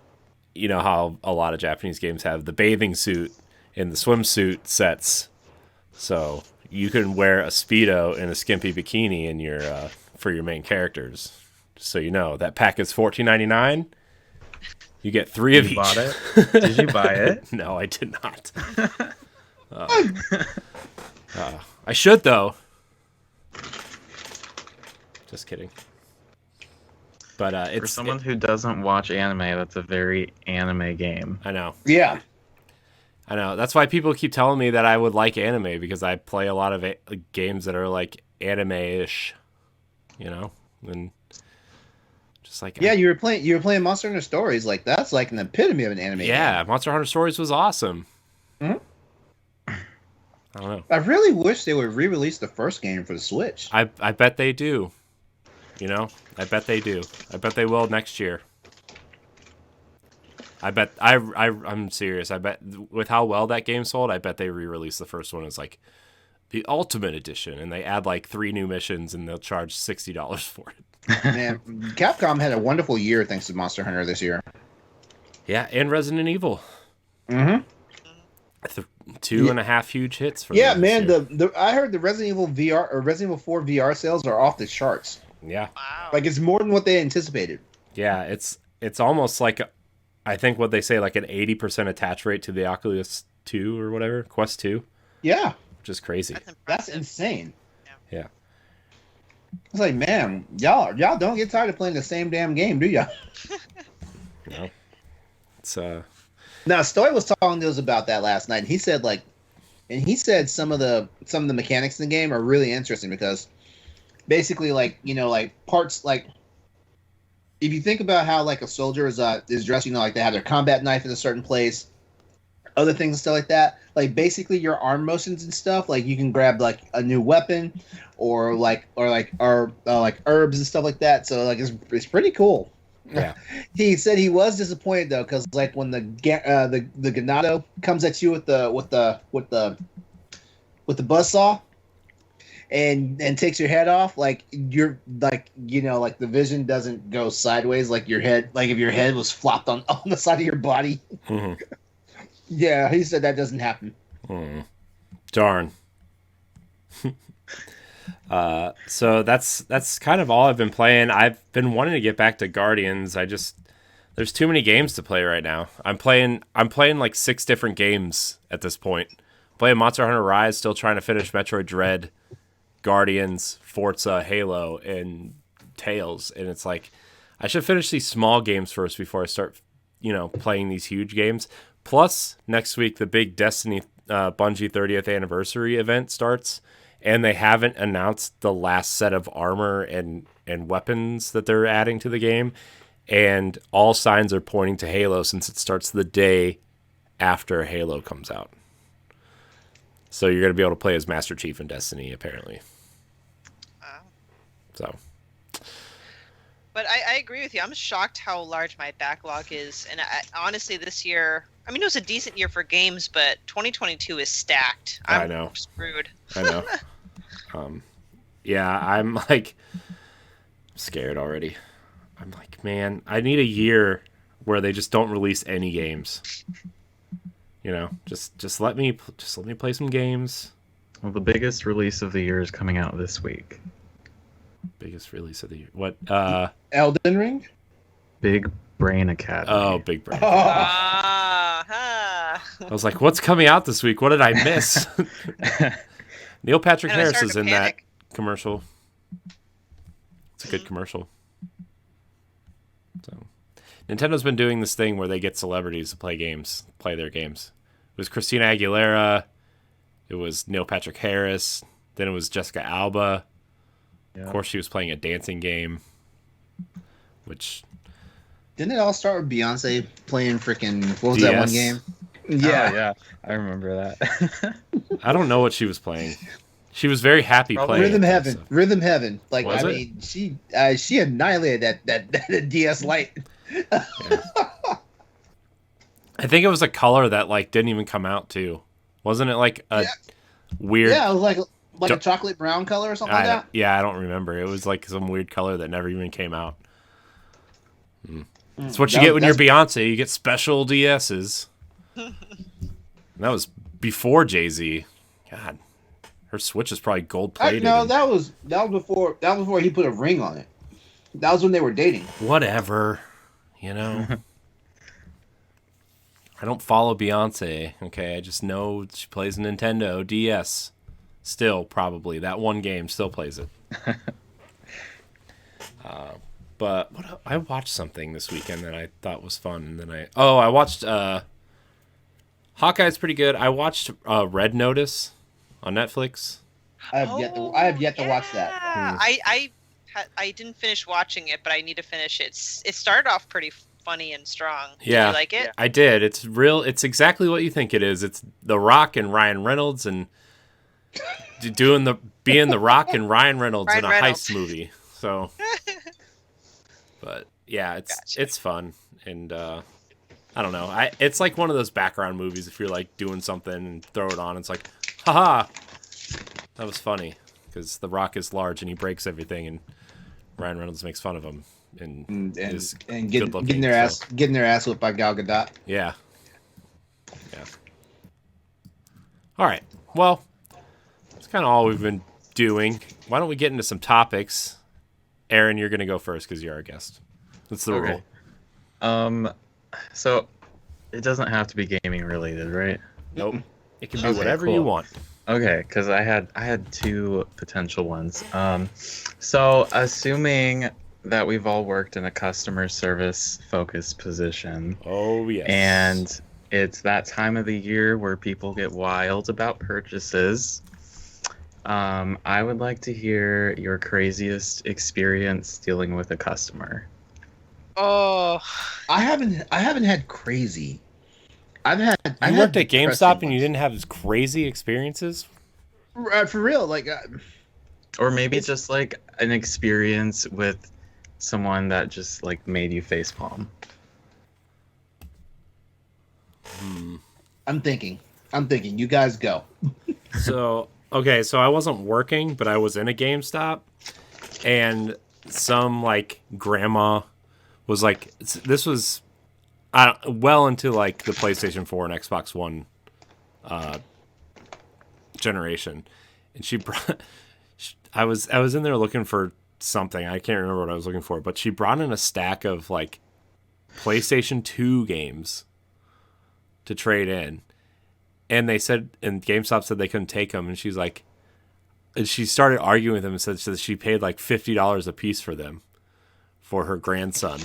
a lot of Japanese games have the bathing suit and the swimsuit sets, so you can wear a Speedo and a skimpy bikini in your for your main characters. So that pack is $14.99. You get 3 of each. Bought it? Did you buy it? No, I did not. I should though. Just kidding. But it's for someone who doesn't watch anime, that's a very anime game. I know. Yeah. I know. That's why people keep telling me that I would like anime, because I play a lot of games that are like anime-ish, and just like you were playing Monster Hunter Stories. Like that's like an epitome of an anime. Yeah, game. Monster Hunter Stories was awesome. Mm-hmm. I don't know. I really wish they would re-release the first game for the Switch. I bet they do. I bet they do. I bet they will next year. I bet I'm serious. I bet with how well that game sold, I bet they re-release the first one as like the Ultimate Edition, and they add like 3 new missions, and they'll charge $60 for it. Man, Capcom had a wonderful year thanks to Monster Hunter this year. Yeah, and Resident Evil. Mm-hmm. 2.5 huge hits for them. Man. I heard the Resident Evil VR or Resident Evil 4 VR sales are off the charts. Yeah. Wow. Like it's more than what they anticipated. Yeah, it's almost like I think what they say, like an 80% attach rate to the Oculus 2 or whatever, Quest 2. Yeah. Which is crazy. That's insane. Yeah. It's like, man, y'all don't get tired of playing the same damn game, do y'all? No. It's Now, Stoy was talking to us about that last night. And he said some of the mechanics in the game are really interesting because basically, like parts like if you think about how like a soldier is dressed, like they have their combat knife in a certain place, other things and stuff like that. Like basically your arm motions and stuff, like you can grab like a new weapon or herbs and stuff like that. So like it's pretty cool. Yeah. He said he was disappointed though, because like when the Ganado comes at you with the buzzsaw and takes your head off, like you're like like the vision doesn't go sideways, like your head, like if your head was flopped on the side of your body. Mm-hmm. Yeah, he said that doesn't happen. Darn. So that's kind of all I've been playing. I've been wanting to get back to Guardians. There's too many games to play right now. I'm playing like 6 different games at this point. Playing Monster Hunter Rise, still trying to finish Metroid Dread, Guardians, Forza, Halo, and Tales. And it's like I should finish these small games first before I start, playing these huge games. Plus, next week the big Destiny Bungie 30th anniversary event starts. And they haven't announced the last set of armor and weapons that they're adding to the game. And all signs are pointing to Halo since it starts the day after Halo comes out. So you're going to be able to play as Master Chief in Destiny, apparently. Wow. So. But I agree with you. I'm shocked how large my backlog is. And honestly, this year, it was a decent year for games, but 2022 is stacked. I know. Screwed. I know. Yeah, I'm like scared already. I'm like, man, I need a year where they just don't release any games. You know, just let me play some games. Well, the biggest release of the year is coming out this week. Biggest release of the year. What? Elden Ring. Big Brain Academy. Oh, Big Brain. Ah, I was like, what's coming out this week? What did I miss? Neil Patrick I know, I Harris started is to in panic. that commercial. It's a good commercial. So, Nintendo's been doing this thing where they get celebrities to play their games. It was Christina Aguilera. It was Neil Patrick Harris. Then it was Jessica Alba. Yeah. Of course, she was playing a dancing game, which... Didn't it all start with Beyonce playing freaking, what was DS? that one game? Yeah, yeah. I remember that. I don't know what she was playing. She was very happy playing Rhythm it, Heaven. so. Rhythm Heaven. Like, Was I it? mean, she annihilated that DS Lite. Yeah. I think it was a color that like didn't even come out too. Wasn't it like a weird? Yeah, it was like Du- a chocolate brown color or something like that. Yeah, I don't remember. It was like some weird color that never even came out. That's what you get when you're Beyonce. You get special DSs. And that was before Jay-Z. God, her Switch is probably gold plated. No, that was before he put a ring on it. That was when they were dating. Whatever, you know. I don't follow Beyonce. Okay, I just know she plays a Nintendo DS. Still, probably that one game still plays it. But I watched something this weekend that I thought was fun, and then I watched Hawkeye's pretty good. I watched Red Notice on Netflix. I have yet to watch that. I didn't finish watching it, but I need to finish it. It started off pretty funny and strong. Yeah, Did you like it? I did. It's real. It's exactly what you think it is. It's The Rock and Ryan Reynolds and being The Rock and Ryan Reynolds in a heist movie. So, but yeah, it's fun, and I don't know. It's like one of those background movies. If you're like doing something and throw it on, it's like, haha, that was funny because The Rock is large and he breaks everything, and Ryan Reynolds makes fun of him and is good looking, getting their ass whipped by Gal Gadot. Yeah. All right. Well, that's kind of all we've been doing. Why don't we get into some topics? Aaron, you're going to go first because you're our guest. That's the rule. So it doesn't have to be gaming related, right? Nope. It can be Okay, whatever cool. you want. Okay, because I had two potential ones. So assuming that we've all worked in a customer service focused position, Oh, yes. and it's that time of the year where people get wild about purchases. I would like to hear your craziest experience dealing with a customer. Oh, I haven't had crazy. I You worked at GameStop and you didn't have crazy experiences? For real, like Or maybe just like an experience with someone that just like made you facepalm. I'm thinking. You guys go. So I wasn't working, but I was in a GameStop, and some like grandma was like, this was well into like the PlayStation 4 and Xbox One generation, and she brought. I was in there looking for something. I can't remember what I was looking for, but she brought in a stack of like PlayStation 2 games to trade in. And they said, and GameStop said they couldn't take them. And she's like, and she started arguing with them and said that she paid like $50 a piece for them for her grandson.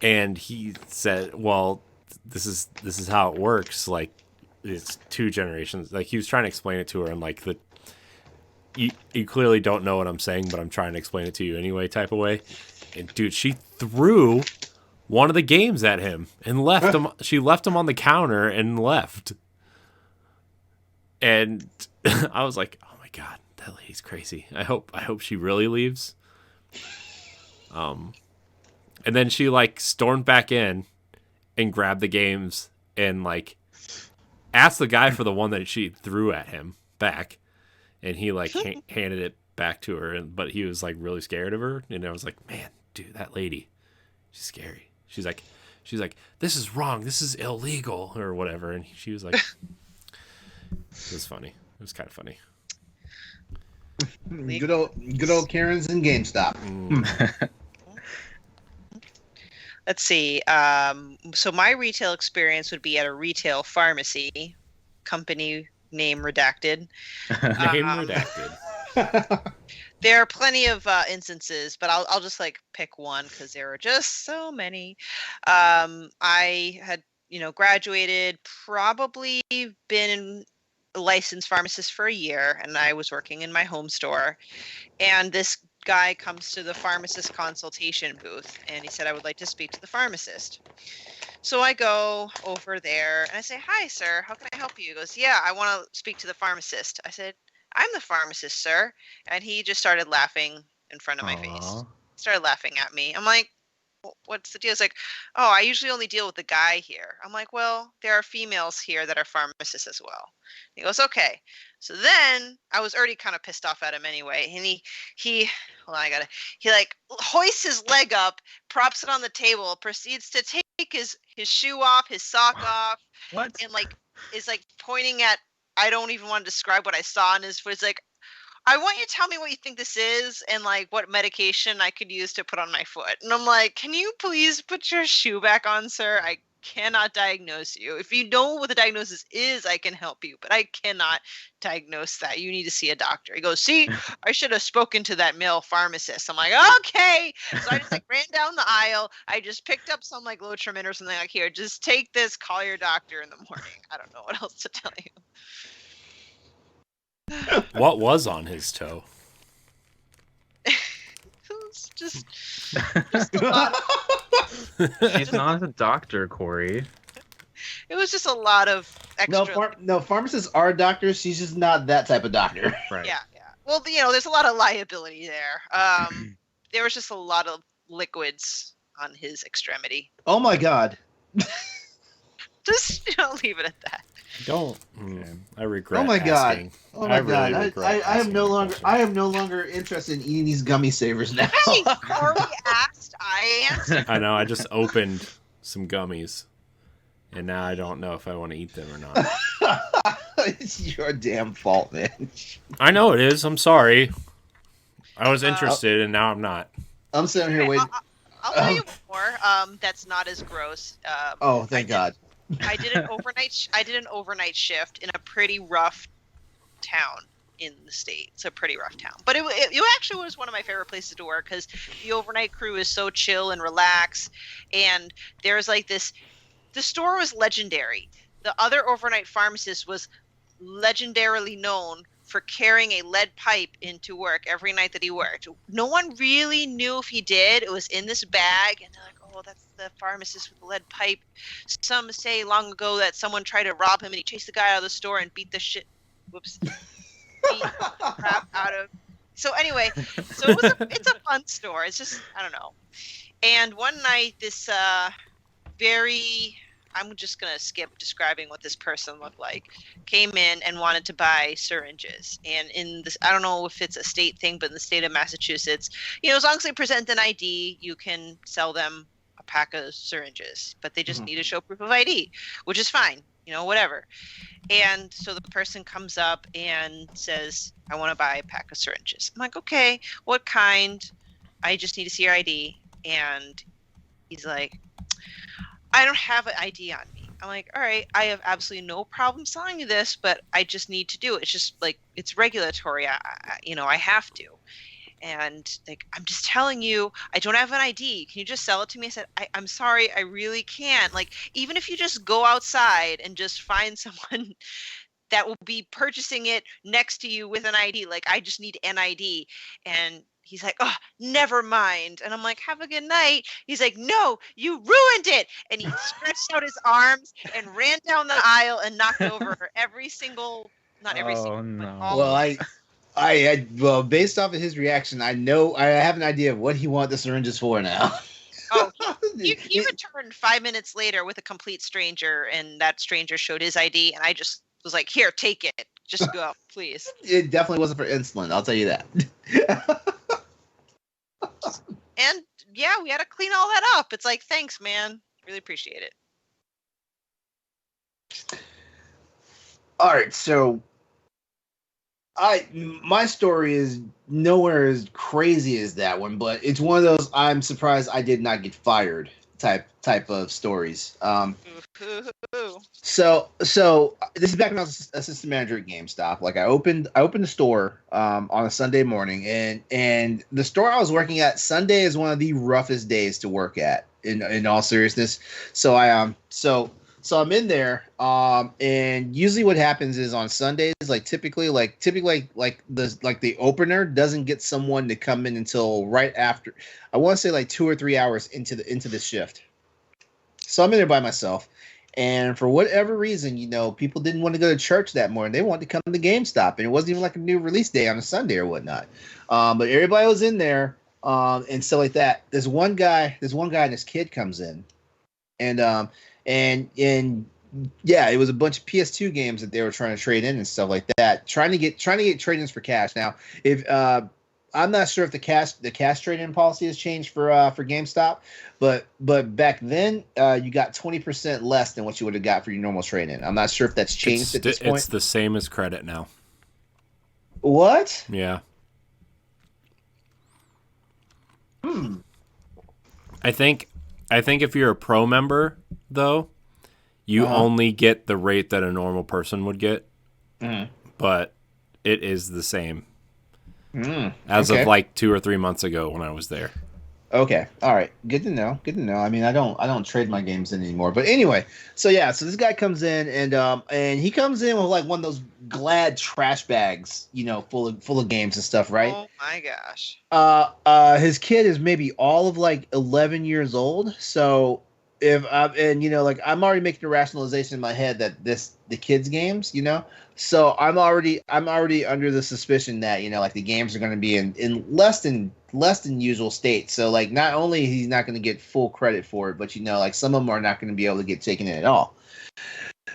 And he said, well, this is how it works. Like, it's two generations. Like, he was trying to explain it to her, and like you clearly don't know what I'm saying, but I'm trying to explain it to you anyway type of way. And dude, she threw one of the games at him and left him. She left him on the counter and left. And I was like, oh my God, that lady's crazy. I hope she really leaves. And then she like stormed back in and grabbed the games and like asked the guy for the one that she threw at him back. And he like handed it back to her, but he was like really scared of her. And I was like, man, dude, that lady, She's scary. She's like, this is wrong. This is illegal or whatever. And she was like, it was funny. It was kind of funny. Good old Karens and GameStop. Let's see. So my retail experience would be at a retail pharmacy, company name redacted. Name redacted. There are plenty of instances, but I'll just like pick one because there are just so many. I had, graduated, probably been a licensed pharmacist for a year, and I was working in my home store. And this guy comes to the pharmacist consultation booth, and he said, I would like to speak to the pharmacist. So I go over there, and I say, hi, sir. How can I help you? He goes, yeah, I want to speak to the pharmacist. I said, I'm the pharmacist, sir. And he just started laughing in front of my face. Started laughing at me. I'm like, what's the deal? It's like, oh, I usually only deal with the guy here. I'm like, well, there are females here that are pharmacists as well. He goes, okay. So then I was already kind of pissed off at him anyway. And he like hoists his leg up, props it on the table, proceeds to take his shoe off, his sock off. What? And like is like pointing at, I don't even want to describe what I saw in his foot. It's like, I want you to tell me what you think this is and like what medication I could use to put on my foot. And I'm like, can you please put your shoe back on, sir? I cannot diagnose you. If you know what the diagnosis is, I can help you, but I cannot diagnose that. You need to see a doctor. He goes, see, I should have spoken to that male pharmacist. I'm like, okay. So I just like ran down the aisle. I just picked up some like Lotrimin or something like, here, just take this, call your doctor in the morning. I don't know what else to tell you. What was on his toe? It was just a lot of, She's not a doctor, Corey. it was just a lot of extra. No, pharmacists are doctors. She's just not that type of doctor. Right. Yeah. Well, there's a lot of liability there. There was just a lot of liquids on his extremity. Oh my God. Just leave it at that. Don't. I regret. Oh my asking. God. Oh my really God. regret I am asking no that longer. question. I am no longer interested in eating these gummy savers now. Hey, Corey asked, I answered. I know. I just opened some gummies, and now I don't know if I want to eat them or not. It's your damn fault, man. I know it is. I'm sorry. I was interested, and now I'm not. I'm sitting here waiting. I'll tell you more. That's not as gross. Oh, thank God. I did an overnight shift in a pretty rough town in the state. It's a pretty rough town, but it actually was one of my favorite places to work because the overnight crew is so chill and relaxed. And there's like this. The store was legendary. The other overnight pharmacist was legendarily known for carrying a lead pipe into work every night that he worked. No one really knew if he did. It was in this bag, and they're like, oh, that's the pharmacist with the lead pipe. Some say long ago that someone tried to rob him, and he chased the guy out of the store and beat the crap out of. So anyway, it's a fun store. It's just, I don't know. And one night, this I'm just going to skip describing what this person looked like, came in and wanted to buy syringes. And in this, I don't know if it's a state thing, but in the state of Massachusetts, as long as they present an ID, you can sell them a pack of syringes, but they just need to show proof of ID, which is fine, whatever. And so the person comes up and says, I want to buy a pack of syringes. I'm like, okay, what kind? I just need to see your ID. And he's like, I don't have an ID on me. I'm like, all right, I have absolutely no problem selling you this, but I just need to do it. It's just like, it's regulatory. I have to. And like, I'm just telling you, I don't have an ID. Can you just sell it to me? I said, I'm sorry, I really can't. Like, even if you just go outside and just find someone that will be purchasing it next to you with an ID, like, I just need an ID. And he's like, oh, never mind. And I'm like, have a good night. He's like, no, you ruined it. And he stretched out his arms and ran down the aisle and knocked over every single, not every single, no. but all Well, of them. well, based off of his reaction, I have an idea of what he wants the syringes for now. Oh, he returned 5 minutes later with a complete stranger, and that stranger showed his ID, and I just was like, here, take it. Just go, please. It definitely wasn't for insulin, I'll tell you that. And yeah, we had to clean all that up. It's like, thanks, man. Really appreciate it. All right, so my story is nowhere as crazy as that one, but it's one of those I'm surprised I did not get fired type of stories. So this is back when I was assistant manager at GameStop. Like I opened the store on a Sunday morning, and the store I was working at, Sunday is one of the roughest days to work at. In all seriousness, so I'm in there, and usually what happens is on Sundays, typically the opener doesn't get someone to come in until right after. I want to say like 2 or 3 hours into the shift. So I'm in there by myself, and for whatever reason, people didn't want to go to church that morning. They wanted to come to GameStop, and it wasn't even like a new release day on a Sunday or whatnot. But everybody was in there, and stuff like that. This one guy and his kid comes in, and yeah, it was a bunch of PS2 games that they were trying to trade in and stuff like that. Trying to get trade-ins for cash. Now, if I'm not sure if the cash trade-in policy has changed for GameStop, but back then you got 20% less than what you would have got for your normal trade-in. I'm not sure if that's changed at this point. It's the same as credit now. What? Yeah. I think if you're a pro member though, you only get the rate that a normal person would get, but it is the same as of like 2 or 3 months ago when I was there. Okay, all right, good to know. I mean, I don't trade my games in anymore, but anyway, so this guy comes in and he comes in with like one of those Glad trash bags, full of games and stuff, right? Oh my gosh. His kid is maybe all of like 11 years old, so. If I'm already making a rationalization in my head that the kids games, so I'm already under the suspicion that the games are going to be in less than usual state. So like not only he's not going to get full credit for it, but some of them are not going to be able to get taken in at all.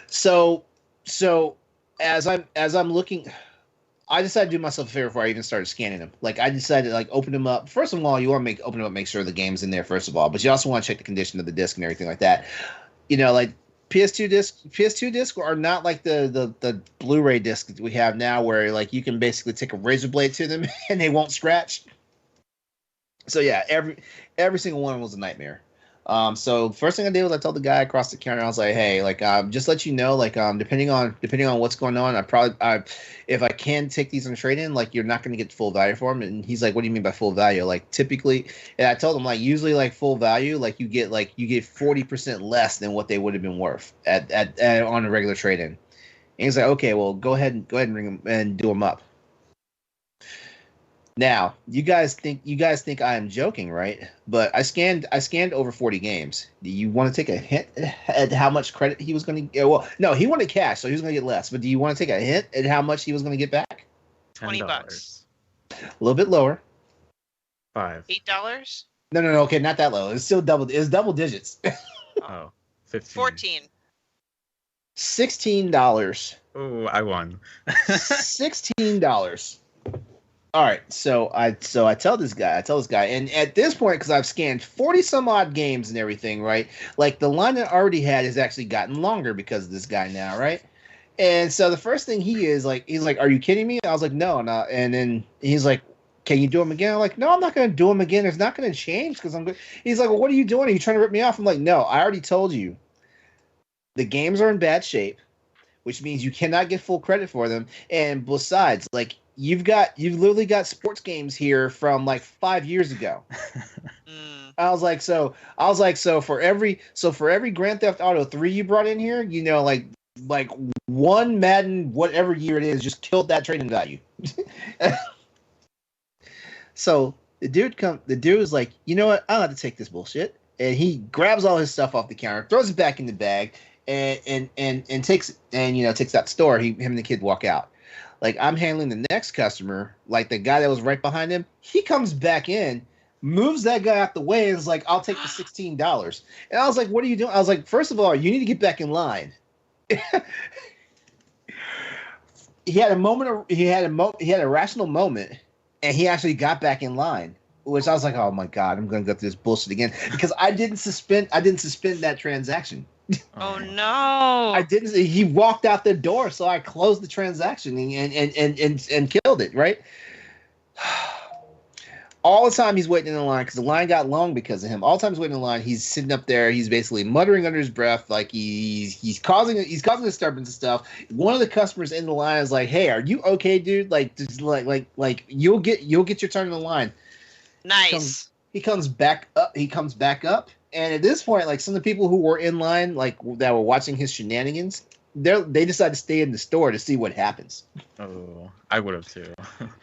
So as I'm looking, I decided to do myself a favor before I even started scanning them. Like I decided to open them up. First of all, you want to open them up, make sure the game's in there first of all, but you also want to check the condition of the disc and everything like that. Like PS2 discs are not like the Blu-ray discs that we have now, where like you can basically take a razor blade to them and they won't scratch. So yeah, every single one was a nightmare. So first thing I did was I told the guy across the counter, I was like, hey, just let you know, depending on what's going on, if I can take these on trade-in, you're not going to get full value for them. And he's like, what do you mean by full value? Typically, and I told him usually full value, you get 40% less than what they would have been worth at on a regular trade-in. And he's like, okay, well, go ahead and ring them and do them up. Now, you guys think I am joking, right? But I scanned over 40 games. Do you want to take a hint at how much credit he was going to get? Well, no, he wanted cash, so he was going to get less. But do you want to take a hint at how much he was going to get back? $20. A little bit lower. $5. $8? No. Okay, not that low. It's still double. It's double digits. Oh, 15. 14. $16. Oh, I won. $16. All right, so I tell this guy, and at this point, because I've scanned 40 some odd games and everything, right? Like the line I already had has actually gotten longer because of this guy now, right? And so the first thing he's like, "Are you kidding me?" I was like, "No, no." And then he's like, "Can you do them again?" I'm like, "No, I'm not going to do them again. It's not going to change because I'm good." He's like, "Well, what are you doing? Are you trying to rip me off?" I'm like, "No, I already told you. The games are in bad shape, which means you cannot get full credit for them. And besides, you've literally got sports games here from 5 years ago." I was like, so for every Grand Theft Auto 3 you brought in here, like one Madden, whatever year it is, just killed that trading value. So the dude was like, you know what? I don't have to take this bullshit. And he grabs all his stuff off the counter, throws it back in the bag, and takes that store. Him and the kid walk out. I'm handling the next customer, the guy that was right behind him. He comes back in, moves that guy out the way, and is like, "I'll take the $16." And I was like, "What are you doing?" I was like, "First of all, you need to get back in line." He had a rational moment, and he actually got back in line. which I was like, oh my god, I'm gonna go through this bullshit again because I didn't suspend that transaction. Oh no! I didn't. He walked out the door, so I closed the transaction and killed it. Right. All the time he's waiting in the line because the line got long because of him. All the time he's waiting in the line, he's sitting up there. He's basically muttering under his breath, like he's causing disturbance and stuff. One of the customers in the line is like, "Hey, are you okay, dude? Like, just like you'll get your turn in the line." Nice. He comes back up. And at this point, like some of the people who were in line, like that were watching his shenanigans, they decide to stay in the store to see what happens. Oh, I would have too.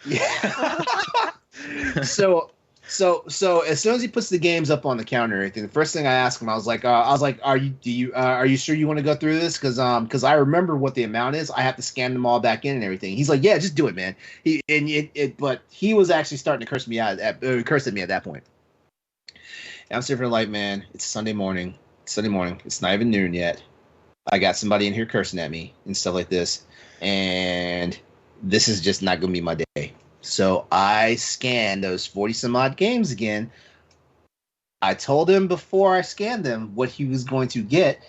Yeah. So as soon as he puts the games up on the counter and everything, the first thing I asked him, I was like, are you sure you want to go through this? Because I remember what the amount is. I have to scan them all back in and everything. He's like, yeah, just do it, man. But he was actually starting to curse at me at that point. And I'm sitting there like, man, it's Sunday morning. It's not even noon yet. I got somebody in here cursing at me and stuff like this, and this is just not gonna be my day. So I scanned those 40 some odd games again. I told him before I scanned them what he was going to get,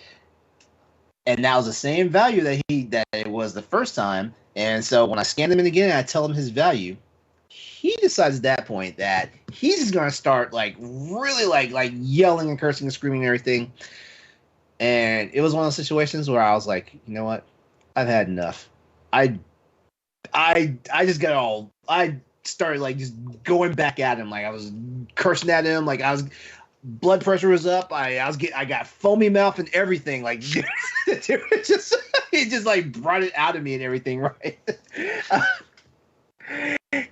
and that was the same value that it was the first time. And so when I scanned him in again, I tell him his value. He decides at that point that he's just gonna start like really like yelling and cursing and screaming and everything. And it was one of those situations where I was like, you know what? I've had enough. I just got all. I started like just going back at him, like I was cursing at him, like I was. Blood pressure was up. I got foamy mouth and everything. Like it just like brought it out of me and everything, right?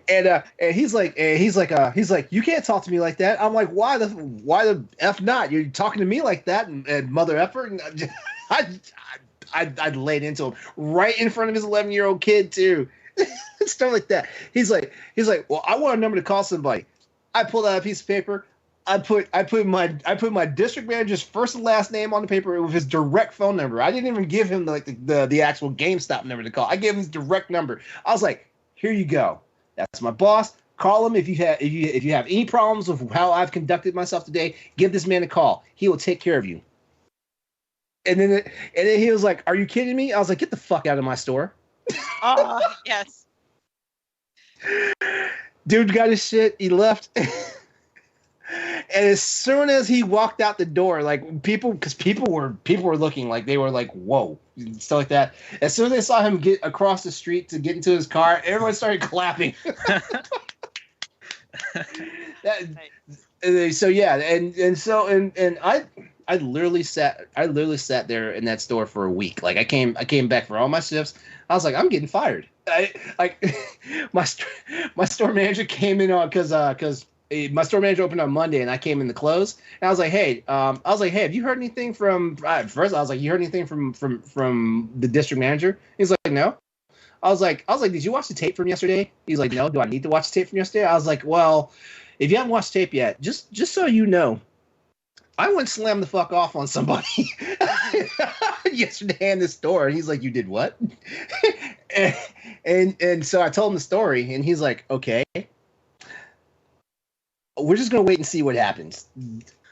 And he's like, you can't talk to me like that. I'm like, why the F not? You're talking to me like that, and mother effort. And I laid into him right in front of his 11-year-old kid too. Stuff like that. He's like, well, I want a number to call somebody. I pulled out a piece of paper. I put my district manager's first and last name on the paper with his direct phone number. I didn't even give him the actual GameStop number to call. I gave him his direct number. I was like, here you go. That's my boss. Call him if you have any problems with how I've conducted myself today. Give this man a call. He will take care of you. And then he was like, "Are you kidding me?" I was like, "Get the fuck out of my store." Oh yes. Dude got his shit. He left. And as soon as he walked out the door, like people were looking like they were like, whoa, stuff like that. As soon as they saw him get across the street to get into his car, everyone started clapping. So yeah, and I literally sat there in that store for a week. Like I came back for all my shifts. I was like, I'm getting fired. My store manager came in on because my store manager opened on Monday and I came in to close. And I was like, hey, have you heard anything from first? I was like, you heard anything from the district manager? He's like, no. I was like, did you watch the tape from yesterday? He's like, no. Do I need to watch the tape from yesterday? I was like, well, if you haven't watched the tape yet, just so you know, I went slam the fuck off on somebody yesterday in the store. And he's like, you did what? and so I told him the story, and he's like, okay. We're just gonna wait and see what happens.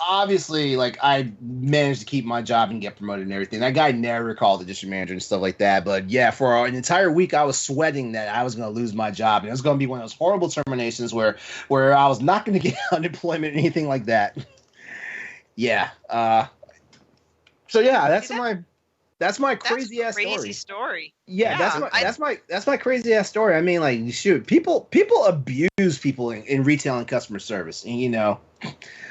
Obviously, like I managed to keep my job and get promoted and everything. That guy never called the district manager and stuff like that. But yeah, for an entire week, I was sweating that I was gonna lose my job, and it was gonna be one of those horrible terminations where I was not gonna get unemployment or anything like that. Yeah. So yeah, that's my crazy ass story. Yeah, that's my crazy ass story. I mean, like, shoot, people abuse people in retail and customer service, and you know,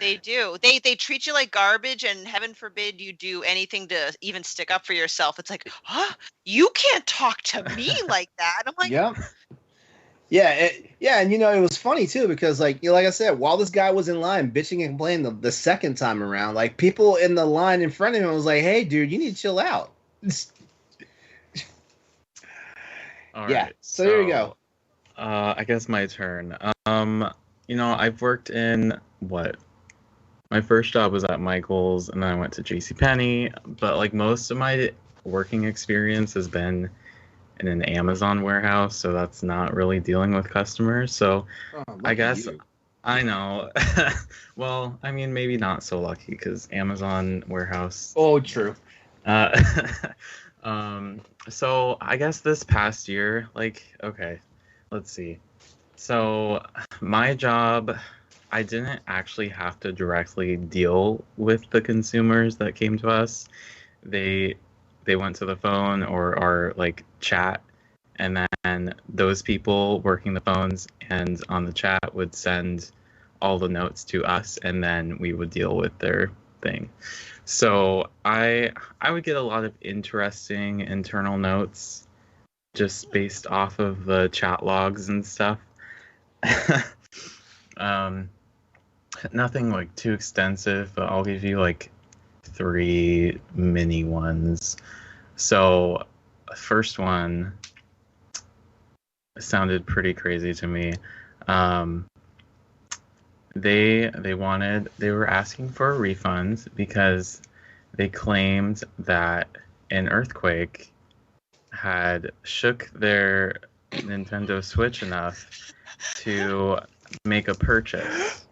they do. They treat you like garbage, and heaven forbid you do anything to even stick up for yourself. It's like, huh? You can't talk to me like that. I'm like, yeah, and you know, it was funny too because, like I said, while this guy was in line bitching and complaining the second time around, like people in the line in front of him was like, hey, dude, you need to chill out. All yeah. right, so there you go. I guess my turn. You know, I've worked in my first job was at Michael's, and then I went to JCPenney. But like most of my working experience has been in an Amazon warehouse, so that's not really dealing with customers. So I guess I know. Well, I mean, maybe not so lucky because Amazon warehouse. Oh, true. Uh, so I guess this past year, okay, let's see. So my job, I didn't actually have to directly deal with the consumers that came to us. They went to the phone or our chat, and then those people working the phones and on the chat would send all the notes to us, and then we would deal with their thing. So I would get a lot of interesting internal notes just based off of the chat logs and stuff. Nothing too extensive, but I'll give you 3 mini ones. So first one sounded pretty crazy to me. They were asking for a refund because they claimed that an earthquake had shook their Nintendo Switch enough to make a purchase.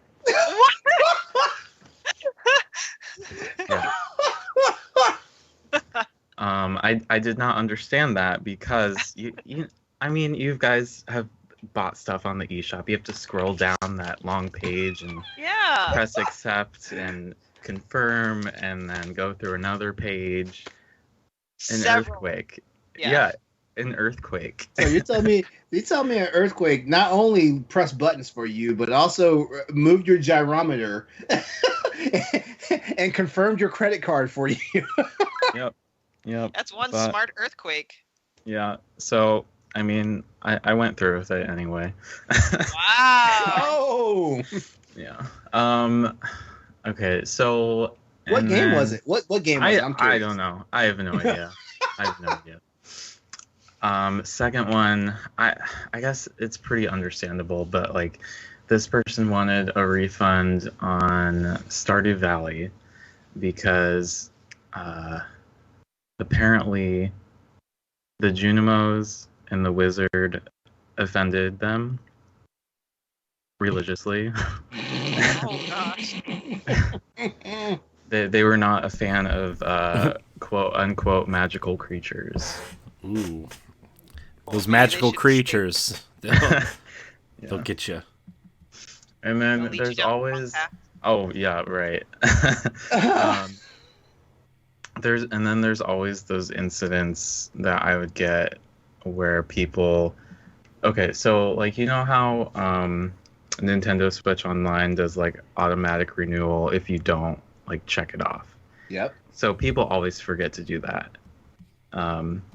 Yeah. I did not understand that because you guys have bought stuff on the eShop. You have to scroll down that long page and press accept and confirm and then go through another page. Earthquake. Yeah, an earthquake. So you tell me an earthquake not only pressed buttons for you, but also moved your gyrometer and confirmed your credit card for you. Yep. That's one smart earthquake. Yeah. So I went through with it anyway. Wow. Oh. Yeah. Okay. So. What game was it? What game was it? I'm curious. I don't know. I have no idea. Second one, I guess it's pretty understandable, but this person wanted a refund on Stardew Valley because apparently the Junimos and the wizard offended them religiously. Oh gosh. They were not a fan of quote unquote magical creatures. Ooh. Those magical creatures. They'll get you. And then there's always right. There's always those incidents that I would get where people so how Nintendo Switch Online does automatic renewal if you don't check it off. Yep. So people always forget to do that.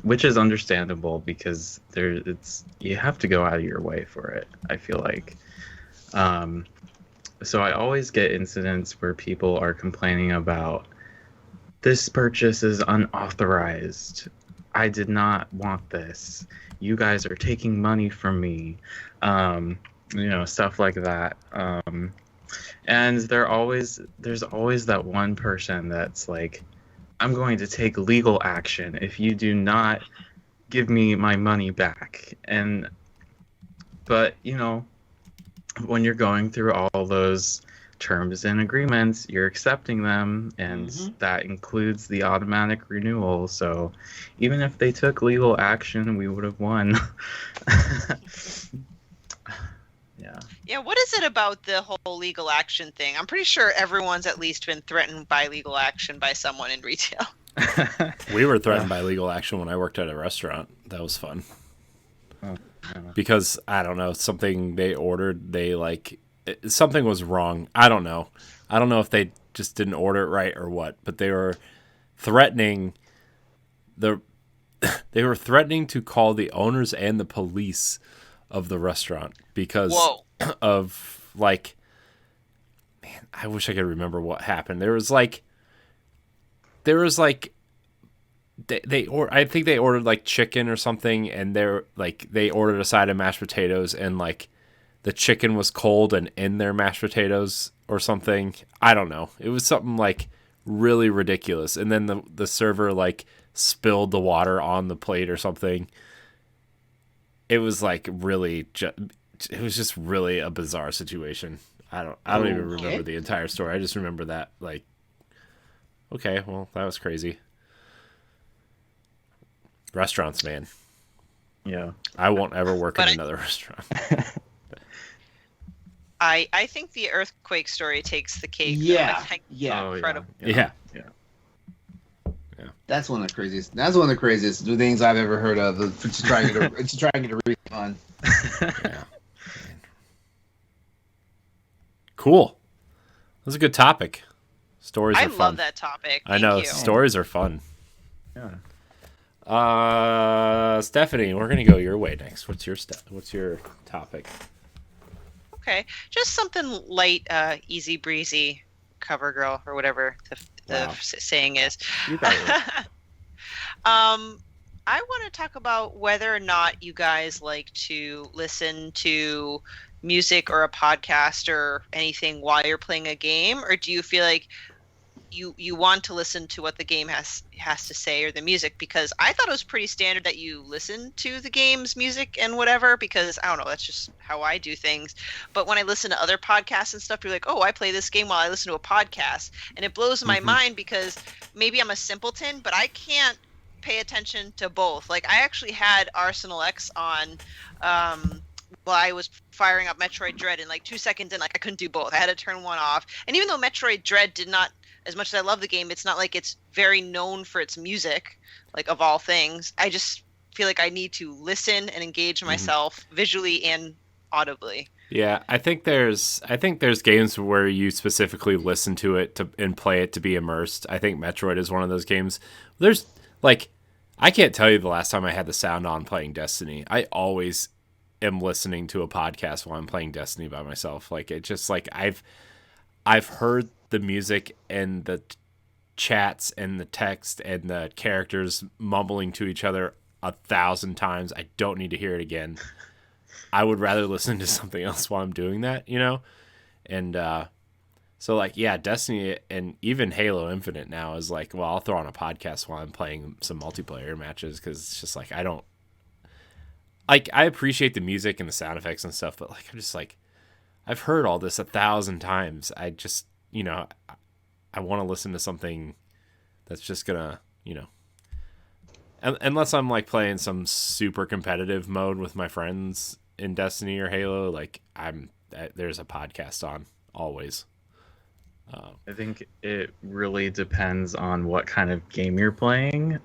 Which is understandable because you have to go out of your way for it, I feel like. So I always get incidents where people are complaining about this purchase is unauthorized. I did not want this. You guys are taking money from me. Stuff like that. And there's always that one person that's I'm going to take legal action if you do not give me my money back. But when you're going through all those terms and agreements, you're accepting them, and that includes the automatic renewal. So even if they took legal action, we would have won. Yeah, what is it about the whole legal action thing? I'm pretty sure everyone's at least been threatened by legal action by someone in retail. We were threatened by legal action when I worked at a restaurant. That was fun. Because, I don't know, something they ordered, something was wrong. I don't know. I don't know if they just didn't order it right or what, but they were threatening to call the owners and the police of the restaurant because of man, I wish I could remember what happened. I think they ordered chicken or something, and they ordered a side of mashed potatoes, and the chicken was cold and in their mashed potatoes or something. I don't know. It was something really ridiculous, and then the server spilled the water on the plate or something. It was it was just really a bizarre situation. I don't even remember Okay. the entire story. I just remember that, like, okay, well, that was crazy. Restaurants, man. Yeah. I won't ever work But in I- another restaurant. I think the earthquake story takes the cake. though. Yeah, I think yeah. Oh, incredible. Yeah. That's one of the craziest. That's one of the craziest things I've ever heard of. To try and get a refund. Yeah. Cool. That's a good topic. Stories I are fun. love that topic. I know, Thank you. stories are fun. Yeah. Stephanie, we're gonna go your way next. What's your topic? Okay, just something light, easy breezy, cover girl or whatever the Wow. saying is. You got it. I want to talk about whether or not you guys like to listen to music or a podcast or anything while you're playing a game, or do you feel like you want to listen to what the game has to say or the music? Because I thought it was pretty standard that you listen to the game's music and whatever, because I don't know, that's just how I do things. But when I listen to other podcasts and stuff, you're like, oh, I play this game while I listen to a podcast, and it blows my mind because maybe I'm a simpleton, but I can't pay attention to both. Like, I actually had Arsenal X on while I was firing up Metroid Dread, in like 2 seconds in, like, I couldn't do both. I had to turn one off. And even though Metroid Dread did not, as much as I love the game, it's not like it's very known for its music, like, of all things. I just feel like I need to listen and engage myself visually and audibly. Yeah, I think there's games where you specifically listen to it and play it to be immersed. I think Metroid is one of those games. There's, like, I can't tell you the last time I had the sound on playing Destiny. I always am listening to a podcast while I'm playing Destiny by myself. Like, it just, like, I've heard the music and the chats and the text and the characters mumbling to each other 1,000 times. I don't need to hear it again. I would rather listen to something else while I'm doing that, you know? And so, like, yeah, Destiny and even Halo Infinite now is like, well, I'll throw on a podcast while I'm playing some multiplayer matches, because it's just like, I appreciate the music and the sound effects and stuff, but, like, I'm just like, I've heard all this 1,000 times. I just, you know, I want to listen to something that's just gonna, you know, unless I'm, like, playing some super competitive mode with my friends in Destiny or Halo, like, there's a podcast on always. I think it really depends on what kind of game you're playing.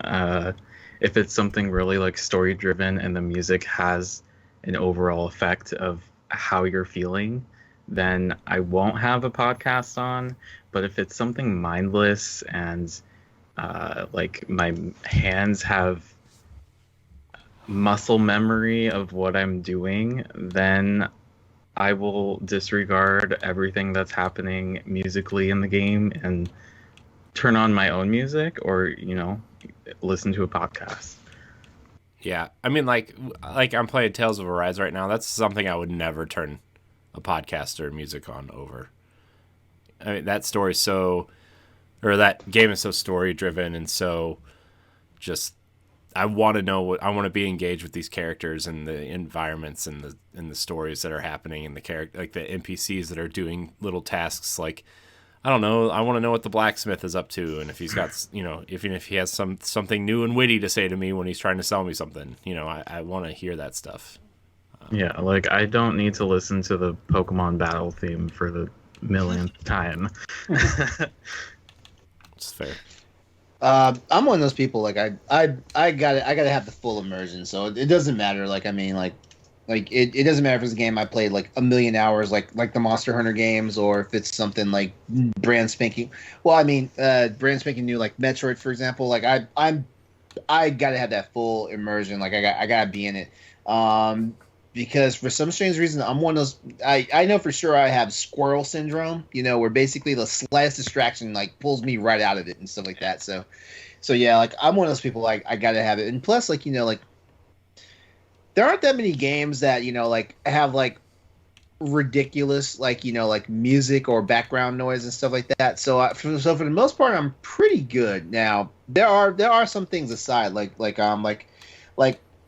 If it's something really, like, story driven and the music has an overall effect of how you're feeling, then I won't have a podcast on. But if it's something mindless and like, my hands have muscle memory of what I'm doing, then I will disregard everything that's happening musically in the game and turn on my own music, or, you know, listen to a podcast. Yeah, I mean, like I'm playing Tales of Arise right now. That's something I would never turn a podcast or music on over. I mean, that game is so story driven, and so just, I want to know I want to be engaged with these characters and the environments and the stories that are happening, and the like the NPCs that are doing little tasks. Like, I don't know, I want to know what the blacksmith is up to, and if he's got, you know, even if he has something new and witty to say to me when he's trying to sell me something, you know, I want to hear that stuff. Yeah, like, I don't need to listen to the Pokemon battle theme for the millionth time. It's fair. I'm one of those people, like, I gotta have the full immersion, so it doesn't matter. Like, I mean, like it doesn't matter if it's a game I played like 1,000,000 hours, like the Monster Hunter games, or if it's something like brand spanking new, like Metroid, for example. Like, I gotta have that full immersion. Like, I gotta be in it. Because for some strange reason, I'm one of those. I know for sure I have squirrel syndrome. You know, where basically the slightest distraction, like, pulls me right out of it and stuff like that. So yeah, like, I'm one of those people. Like, I gotta have it. And plus, like, you know, like, there aren't that many games that, you know, like, have, like, ridiculous, like, you know, like, music or background noise and stuff like that. So for the most part, I'm pretty good. Now there are some things aside, like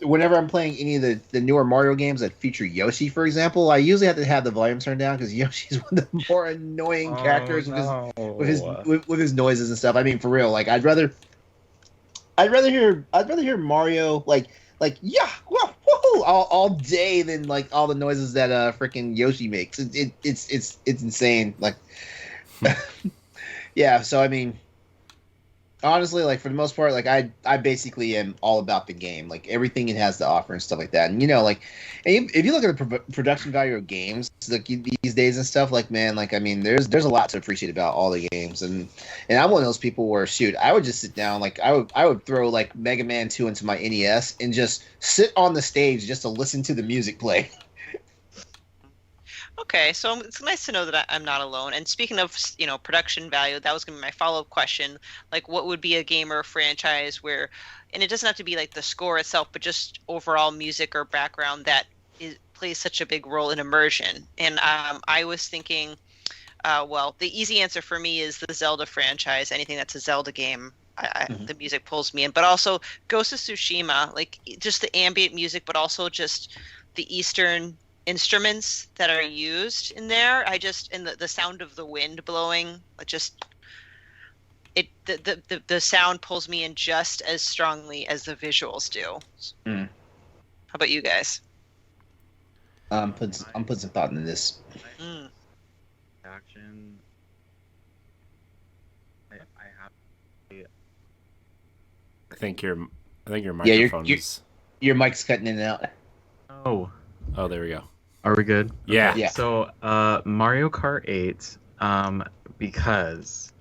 whenever I'm playing any of the newer Mario games that feature Yoshi, for example, I usually have to have the volume turned down because Yoshi's one of the more annoying characters with his noises and stuff. I mean, for real, like I'd rather hear Mario like yeah, well, woohoo, all day than like all the noises that freaking Yoshi makes. It's insane. Like, yeah. So I mean, honestly, like for the most part, like I basically am all about the game, like everything it has to offer and stuff like that. And like, and if you look at the production value of games like these days and stuff, like man, like I mean, there's a lot to appreciate about all the games, and I'm one of those people where shoot, I would just sit down, like I would throw like Mega Man 2 into my NES and just sit on the stage just to listen to the music play. Okay, so it's nice to know that I'm not alone. And speaking of, production value, that was going to be my follow-up question. Like, what would be a game or a franchise where, and it doesn't have to be like the score itself, but just overall music or background that plays such a big role in immersion. And I was thinking, well, the easy answer for me is the Zelda franchise. Anything that's a Zelda game, the music pulls me in. But also Ghost of Tsushima, like just the ambient music, but also just the Eastern instruments that are used in there. And the sound of the wind blowing, the sound pulls me in just as strongly as the visuals do. How about you guys? I'm putting some thought into this. Action. I have. I think your microphone is. Your mic's cutting in and out. Oh, there we go. Are we good? Yeah. Okay. Yeah. So, Mario Kart 8, because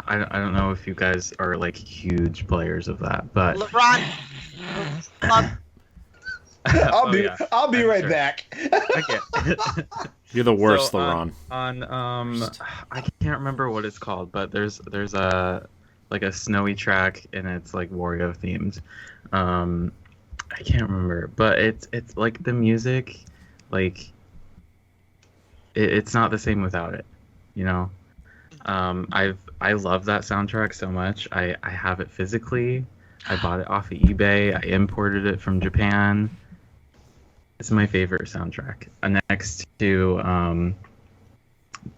I don't know if you guys are like huge players of that, but LeRon, I'll be right back. Okay. You're the worst, So, LeRon. I can't remember what it's called, but there's a snowy track and it's like Wario themed. I can't remember, but it's like the music, like it's not the same without it, I love that soundtrack so much. I have it physically. I bought it off of eBay. I imported it from Japan. It's my favorite soundtrack, next to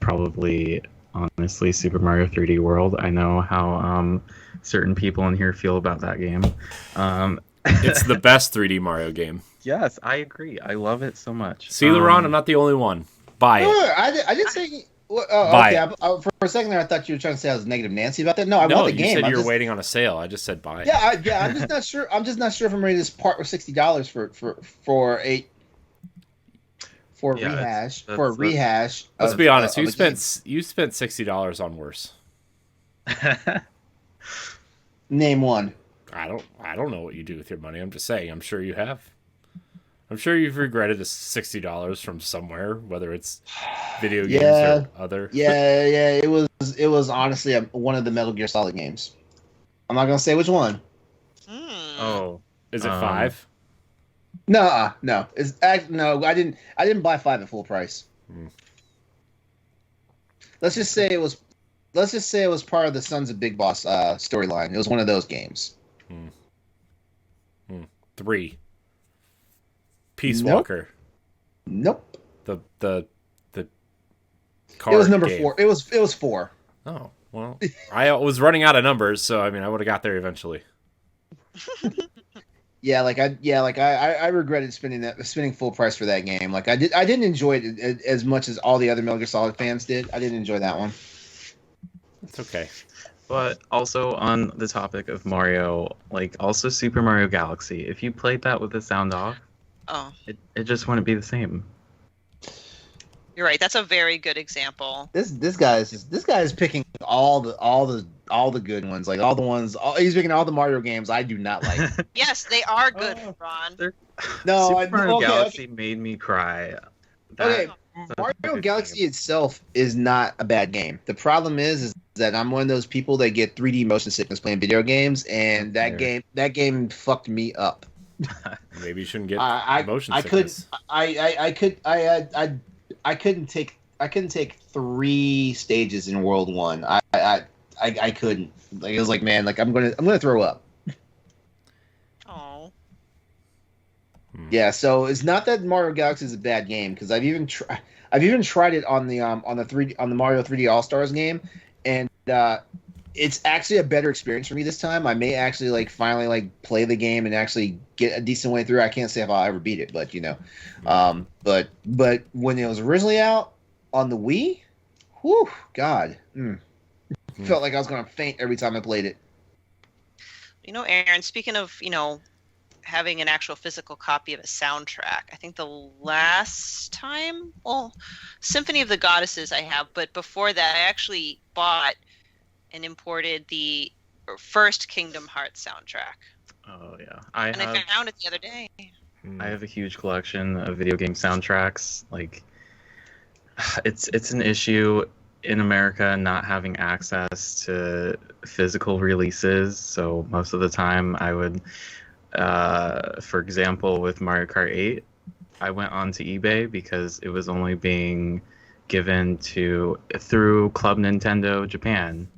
probably honestly Super Mario 3D World. I know how certain people in here feel about that game. It's the best 3D Mario game. Yes, I agree. I love it so much. See, LeRon, I'm not the only one. Buy it. I didn't say. Buy okay. For a second there, I thought you were trying to say I was negative Nancy about that. No, I No, want the you game. said you were waiting on a sale. I just said buy it. Yeah, I'm just not sure. I'm just not sure if I'm ready to part with $60 for a rehash. Let's be honest. You spent $60 on worse. Name one. I don't know what you do with your money. I'm just saying. I'm sure you have. I'm sure you've regretted the $60 from somewhere, whether it's video games or other. Yeah. It was honestly one of the Metal Gear Solid games. I'm not gonna say which one. Oh, is it 5? No. It's no. I didn't buy 5 at full price. Let's just say it was part of the Sons of Big Boss storyline. It was one of those games. 3. Peace Walker. Nope. The card It was number game. 4. It was 4. Oh, well. I was running out of numbers, so I mean I would have got there eventually. I regretted spending full price for that game. Like I didn't enjoy it as much as all the other Metal Gear Solid fans did. I didn't enjoy that one. It's okay. But also on the topic of Mario, like also Super Mario Galaxy, if you played that with the sound off, it just wouldn't be the same. You're right. That's a very good example. This guy is picking all the good ones, like all the ones. He's picking all the Mario games I do not like. Yes, they are good, Ron. Super Mario Galaxy made me cry. Mario Galaxy itself is not a bad game. The problem is that I'm one of those people that get 3D motion sickness playing video games, and that game fucked me up. Maybe you shouldn't get motion sickness. I couldn't take 3 stages in World 1. I couldn't. Like it was like, man, like I'm gonna throw up. Oh, Yeah, so it's not that Mario Galaxy is a bad game because I've even tried it on the Mario 3D All Stars game, and it's actually a better experience for me this time. I may actually finally play the game and actually get a decent way through. I can't say if I'll ever beat it, but but when it was originally out on the Wii, whew, God, felt like I was gonna faint every time I played it. Aaron, speaking of having an actual physical copy of a soundtrack, I think the last time, Symphony of the Goddesses I have, but before that I actually bought and imported the first Kingdom Hearts soundtrack. Oh yeah, I found it the other day. I have a huge collection of video game soundtracks. Like, it's an issue in America not having access to physical releases. So most of the time, I would, for example, with Mario Kart 8, I went onto eBay because it was only being given through Club Nintendo Japan.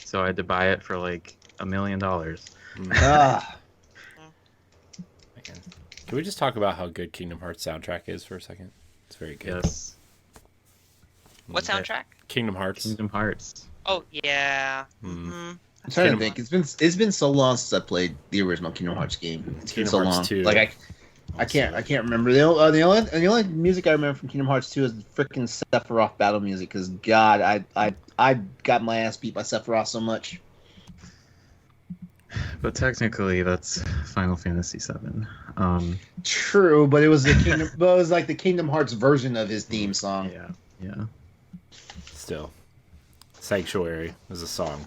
So I had to buy it for like $1 million. Can we just talk about how good Kingdom Hearts soundtrack is for a second? It's very good. Yes. What soundtrack? Kingdom Hearts. Kingdom Hearts. Oh yeah. I'm trying to think. It's been so long since I played the original Kingdom Hearts game. It's been so long. 2. Like I can't remember. The only music I remember from Kingdom Hearts 2 is the freaking Sephiroth battle music. Because God, I got my ass beat by Sephiroth so much. But technically, that's Final Fantasy VII. True, but it was like the Kingdom Hearts version of his theme song. Yeah. Still, Sanctuary is a song.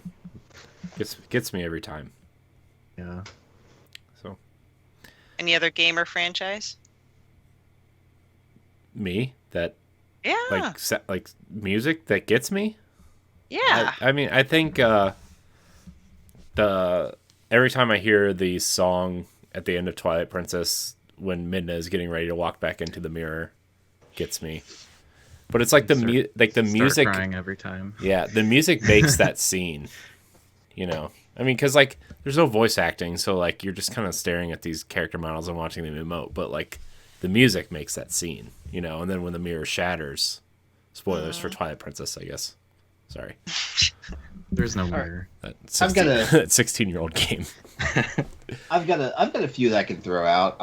Gets me every time. Yeah. So. Any other gamer franchise? Me that. Yeah. Like music that gets me. Yeah. I mean, I think every time I hear the song at the end of Twilight Princess when Midna is getting ready to walk back into the mirror, gets me. But it's like the music. Crying every time. Yeah, the music makes that scene. I mean, because there's no voice acting, so you're just kind of staring at these character models and watching them emote. But the music makes that scene, and then when the mirror shatters, spoilers for Twilight Princess, I guess. Sorry. There's no mirror. I've got a 16-year-old game. I've got a few that I can throw out.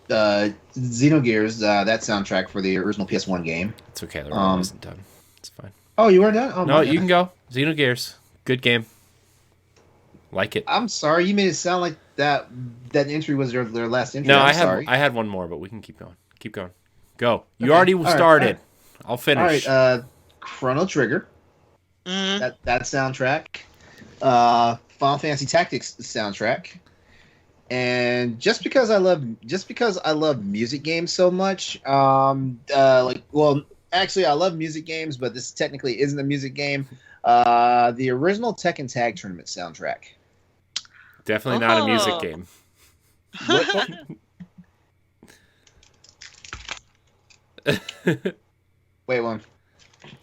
Xenogears, that soundtrack for the original PS1 game. It's okay. The run wasn't done. It's fine. Oh, you weren't done? Oh, no, you can go. Xenogears, good game. Like it. I'm sorry, you made it sound like that entry was their last entry. No, sorry. I had one more, but we can keep going. Keep going. Go. You already started. Right. I'll finish. All right. Chrono Trigger. That soundtrack. Final Fantasy Tactics soundtrack. And just because I love music games so much, actually I love music games, but this technically isn't a music game. The original Tekken Tag Tournament soundtrack. Definitely not a music game. Wait one.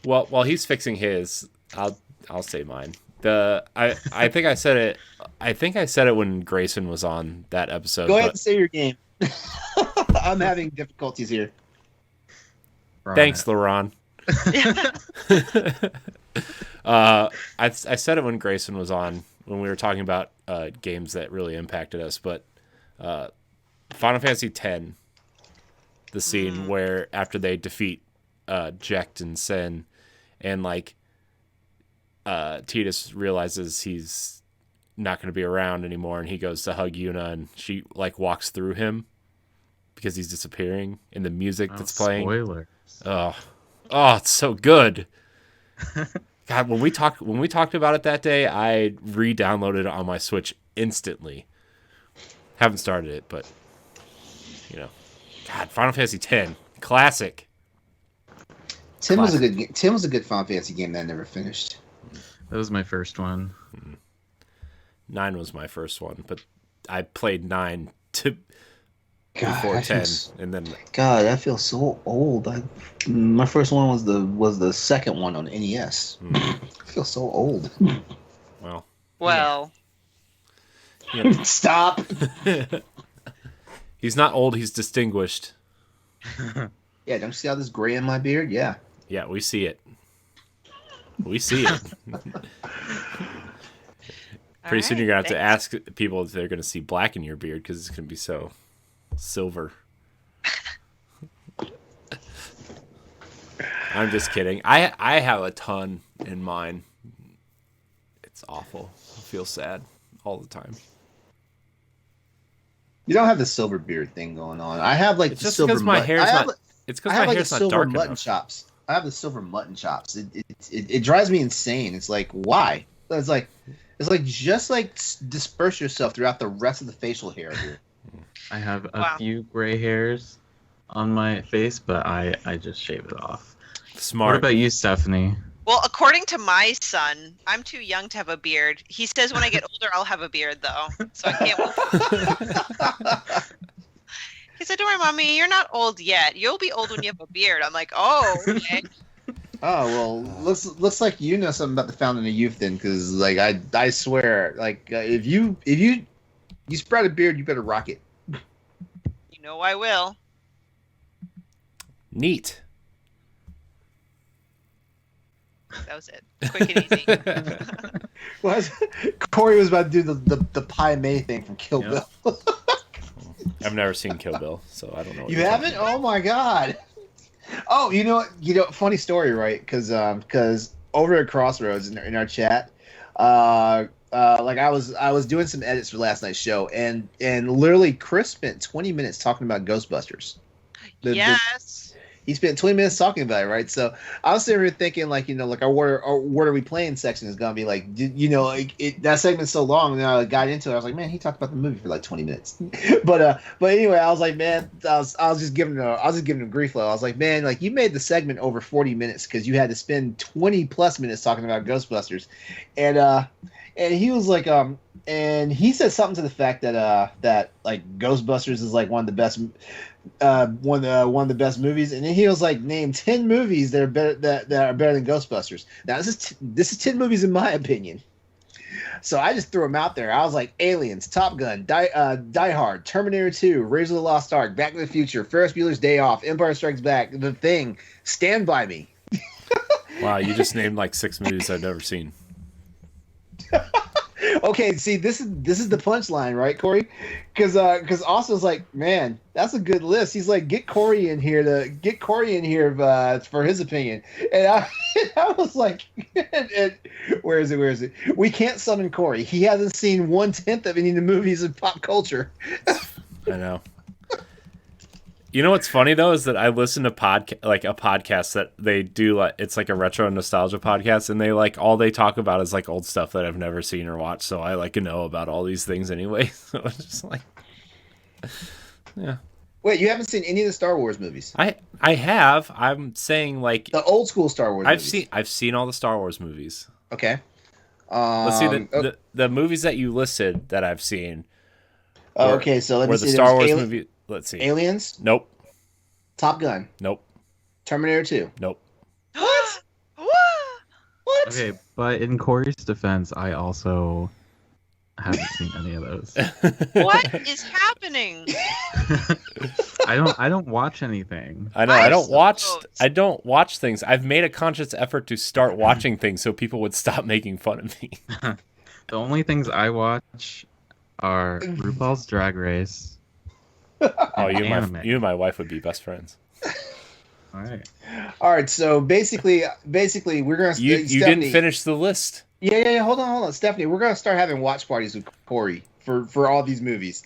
Well, while he's fixing his, I'll say mine. I think I said it. I think I said it when Grayson was on that episode. Go ahead and say your game. I'm having difficulties here. Thanks, LeRon. I said it when Grayson was on when we were talking about games that really impacted us. But Final Fantasy X, the scene where after they defeat Jecht and Sen, and Tidus realizes he's not going to be around anymore, and he goes to hug Yuna, and she walks through him because he's disappearing, and the music that's playing. Spoilers. Oh, it's so good. God, when we talked about it that day, I re-downloaded it on my Switch instantly. Haven't started it, but God, Final Fantasy X, classic. Tim was a good Final Fantasy game that I never finished. That was my first one. 9 was my first one, but I played 9 before 10, and then. God, I feel so old. My first one was the second one on NES. I feel so old. Well. Stop. He's not old. He's distinguished. Yeah, don't you see all this gray in my beard? Yeah. Yeah, we see it. We see it. Pretty soon you're going to have to ask people if they're going to see black in your beard because it's going to be so silver. I'm just kidding. I have a ton in mine. It's awful. I feel sad all the time. You don't have the silver beard thing going on. I have like It's the just silver because my hair's not. It's because my like hair's the not silver dark mutton enough. chops. I have the silver mutton chops. It drives me insane. It's like, why? It's like just like disperse yourself throughout the rest of the facial hair here. I have a few gray hairs on my face, but I just shave it off. Smart. What about you, Stephanie? Well, according to my son, I'm too young to have a beard. He says when I get older, I'll have a beard, though. So I can't. He said, "Don't worry, Mommy, you're not old yet. You'll be old when you have a beard." I'm like, "Oh, okay." Oh well, looks like you know something about the fountain of youth then, because like I swear, like if you spread a beard, you better rock it. You know I will. Neat. That was it. Quick and easy. Corey was about to do the Pai Mei thing from Kill Yep. Bill. I've never seen Kill Bill, so I don't know. What You you're haven't? talking about. Oh my god! Oh, you know, funny story, right? Because over at Crossroads in our chat, like I was doing some edits for last night's show, and literally Chris spent 20 minutes talking about Ghostbusters. Yes. He spent 20 minutes talking about it, right? So I was sitting here thinking, like, like our what are we playing section is gonna be like, that segment's so long. And then I got into it. I was like, man, he talked about the movie for like 20 minutes. but anyway, I was like, man, I was just giving him grief. I was like, man, like you made the segment over 40 minutes because you had to spend 20 plus minutes talking about Ghostbusters, and he was like, and he said something to the fact that like Ghostbusters is like one of the best. One of the best movies, and then he was like, "Name 10 movies that are better that are better than Ghostbusters." Now this is 10 movies in my opinion. So I just threw them out there. I was like, Aliens, Top Gun, Die Hard, Terminator 2, Raiders of the Lost Ark, Back to the Future, Ferris Bueller's Day Off, Empire Strikes Back, The Thing, Stand By Me. Wow, you just named like 6 movies I've never seen. Okay, see, this is the punchline, right, Corey? Because Austin's like, man, that's a good list. He's like, get Corey in here for his opinion, and I was like, where is it? We can't summon Corey. He hasn't seen 1/10 of any of the movies in pop culture. I know. You know what's funny though is that I listen to a podcast that they do, like it's like a retro nostalgia podcast, and they like all they talk about is like old stuff that I've never seen or watched. So I like to know about all these things anyway. So it's just like, yeah. Wait, you haven't seen any of the Star Wars movies? I have. I'm saying like The old school Star Wars. I've seen all the Star Wars movies. Okay. Let's see the movies that you listed that I've seen. Okay, so let me see. The Star Wars movie. Let's see. Aliens? Nope. Top Gun? Nope. Terminator 2? Nope. What? What? Okay, but in Corey's defense, I also haven't seen any of those. What is happening? I don't watch anything. I know. I don't watch things. I've made a conscious effort to start watching things so people would stop making fun of me. The only things I watch are RuPaul's Drag Race. Oh, you Anime. and my wife would be best friends. All right. So basically, we're gonna. You didn't finish the list. Yeah. Hold on, Stephanie. We're gonna start having watch parties with Corey for all these movies.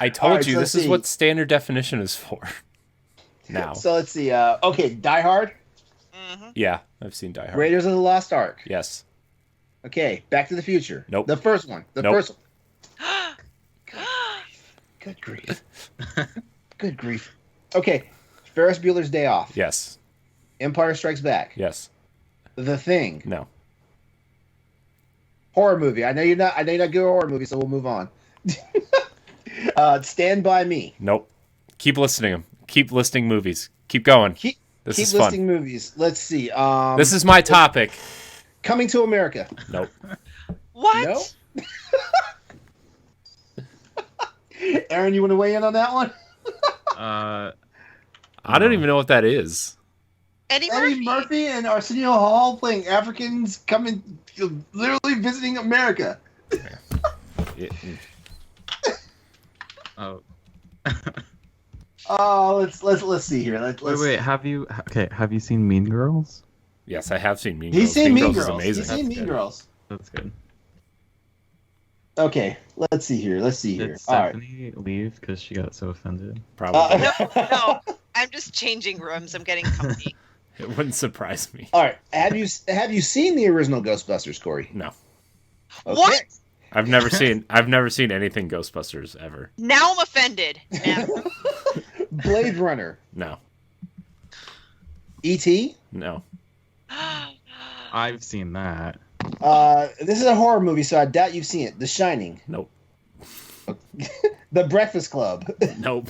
I told right, you so this is what standard definition is for. Now. So let's see. Okay, Die Hard. Mm-hmm. Yeah, I've seen Die Hard. Raiders of the Lost Ark. Yes. Okay, Back to the Future. Nope. The first one. Nope. First one. Good grief. Good grief. Okay, Ferris Bueller's Day Off. Yes. Empire Strikes Back. Yes. The Thing. No. Horror movie. I know you're not good at horror movies, so we'll move on. Stand By Me. Nope. Keep listing them. Keep listing movies. Keep going. Keep is listing fun. movies. Let's see. This is my topic. Coming to America. Nope. What? No. Aaron, you want to weigh in on that one? I don't even know what that is. Eddie Eddie Murphy. Murphy and Arsenio Hall playing Africans coming, literally visiting America. Yeah. Oh. Oh, let's see here. Wait. Have you seen Mean Girls? Yes, I have seen Mean Girls. He's seen Mean is Girls. amazing. He's seen Mean Girls. That's good. Okay, let's see here. Did All right. Stephanie leave because she got so offended? Probably. No, I'm just changing rooms. I'm getting company. It wouldn't surprise me. All right. Have you seen the original Ghostbusters, Corey? No. Okay. What? I've never seen anything Ghostbusters ever. Now I'm offended. Never. Blade Runner. No. E.T. No. I've seen that. This is a horror movie, so I doubt you've seen it. The Shining. Nope. The Breakfast Club. Nope.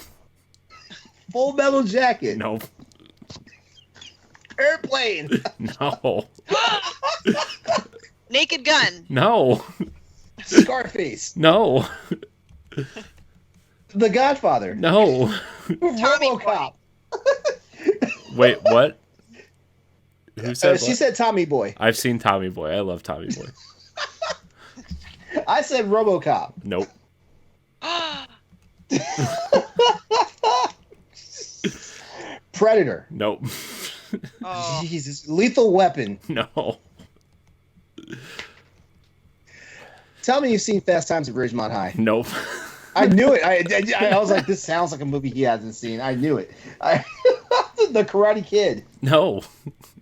Full Metal Jacket. Nope. Airplane. No. Naked Gun. No. Scarface. No. The Godfather. No. Tommy RoboCop. Wait, what? Who said She what? said Tommy Boy. I've seen Tommy Boy. I love Tommy Boy. I said RoboCop. Nope. Predator. Nope. Oh. Jesus. Lethal Weapon. No. Tell me you've seen Fast Times at Ridgemont High. Nope. I knew it. I was like, this sounds like a movie he hasn't seen. I knew it. The Karate Kid. No.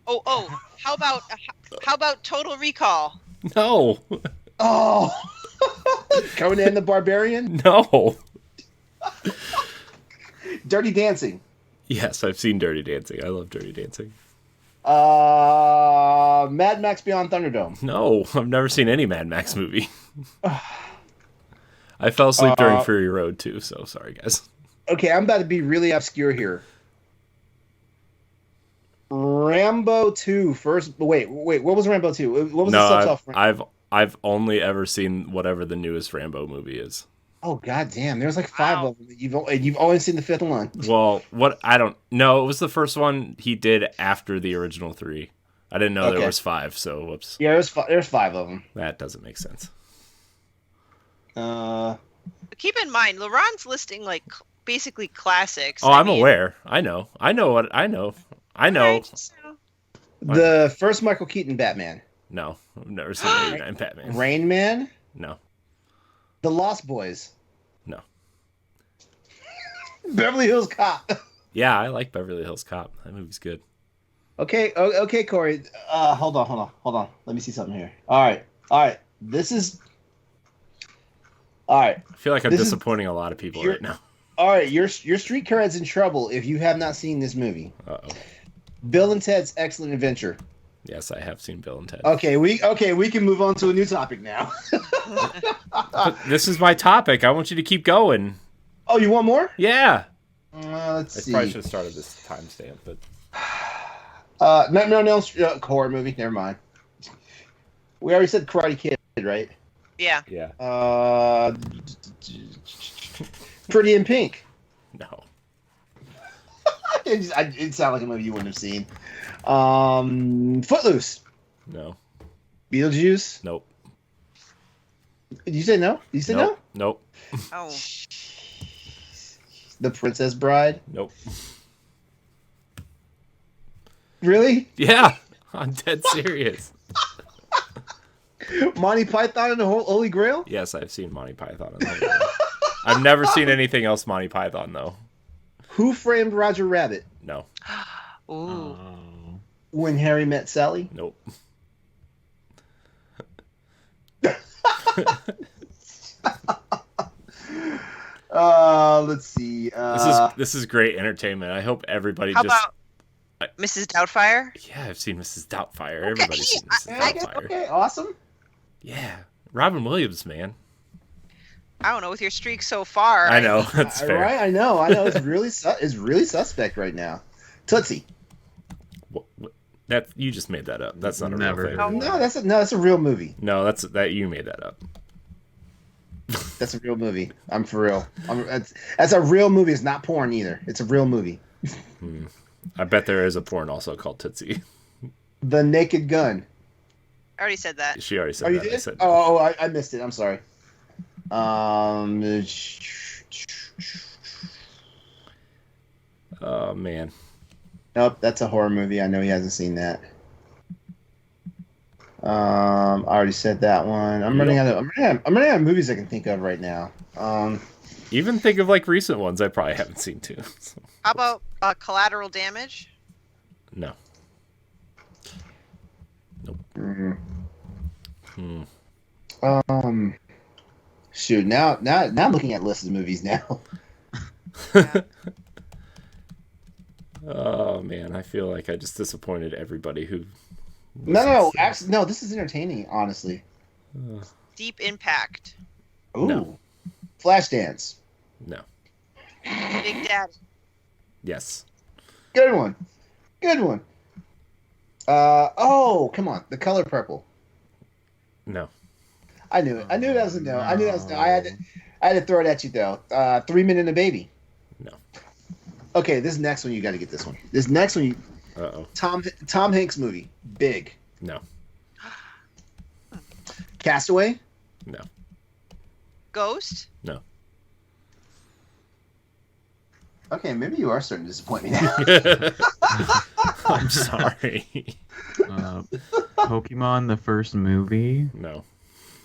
Oh. How about Total Recall? No. Oh. Conan the Barbarian. No. Dirty Dancing. Yes, I've seen Dirty Dancing. I love Dirty Dancing. Mad Max Beyond Thunderdome. No, I've never seen any Mad Max movie. I fell asleep during Fury Road too, so sorry guys. Okay, I'm about to be really obscure here. Rambo 2 first. Wait. What was Rambo 2? What was the subtitle? I've only ever seen whatever the newest Rambo movie is. Oh god damn! There's like 5 of them. You've only seen the 5th one. Well, what I don't know. It was the first one he did after the original 3. I didn't know there was 5. So whoops. Yeah, there's 5 of them. That doesn't make sense. Keep in mind, LeRon's listing like basically classics. Oh, I'm aware. I know. I know. Alright, so- The first Michael Keaton Batman. No, I've never seen 89 Batman. Rain Man. No. The Lost Boys. No. Beverly Hills Cop. Yeah, I like Beverly Hills Cop. That movie's good. Okay, Corey. Hold on. Let me see something here. All right. This is. All right. I feel like I'm disappointing a lot of people right now. All right, your street cred's in trouble if you have not seen this movie. Uh-oh. Bill and Ted's Excellent Adventure. Yes, I have seen Bill and Ted. Okay, we can move on to a new topic now. But this is my topic. I want you to keep going. Oh, you want more? Yeah. Let's see. I probably should have started this timestamp, but No, horror movie. Never mind. We already said Karate Kid, right? Yeah. yeah. Pretty in Pink. No. It sounded like a movie you wouldn't have seen. Footloose. No. Beetlejuice. Nope. Did you say no? You said no? Nope. Oh. The Princess Bride. Nope. Really? Yeah. I'm dead serious. Monty Python and the Holy Grail? Yes, I've seen Monty Python. And Holy Grail. I've never seen anything else Monty Python, though. Who Framed Roger Rabbit? No. Ooh. When Harry Met Sally? Nope. Let's see. This is great entertainment. I hope everybody How just. about Mrs. Doubtfire? Yeah, I've seen Mrs. Doubtfire. Everybody's seen Mrs. Doubtfire. Okay, awesome. Yeah, Robin Williams, man. I don't know, with your streak so far. I know that's fair. Right, I know. It's really suspect right now. Tootsie. What, that you just made that up. That's not a Never. real thing. No, that's a real movie. No, that's you made that up. That's a real movie. I'm for real. That's a real movie. It's not porn either. It's a real movie. I bet there is a porn also called Tootsie. The Naked Gun. I already said that. She already said Oh, you that. did? I said, I missed it. I'm sorry. oh man. Nope, that's a horror movie. I know he hasn't seen that. I already said that one. I'm running out of movies I can think of right now. Even think of like recent ones I probably haven't seen too. So. How about Collateral Damage? No. Nope. Shoot. Now I'm looking at lists of movies now. Yeah. Oh man, I feel like I just disappointed everybody who. No. Actually, no. This is entertaining. Honestly. Deep Impact. Ooh. No. Flashdance. No. Big Daddy. Yes. Good one. Come on. The Color Purple. No. I knew it. I knew that was a no. I had to throw it at you though. 3 Men and a Baby. No. Okay, this next one you got to get this one. This next one, Uh-oh. Tom Hanks movie, Big. No. Castaway. No. Ghost. No. Okay, maybe you are starting to disappoint me now. I'm sorry. Pokemon, the first movie. No.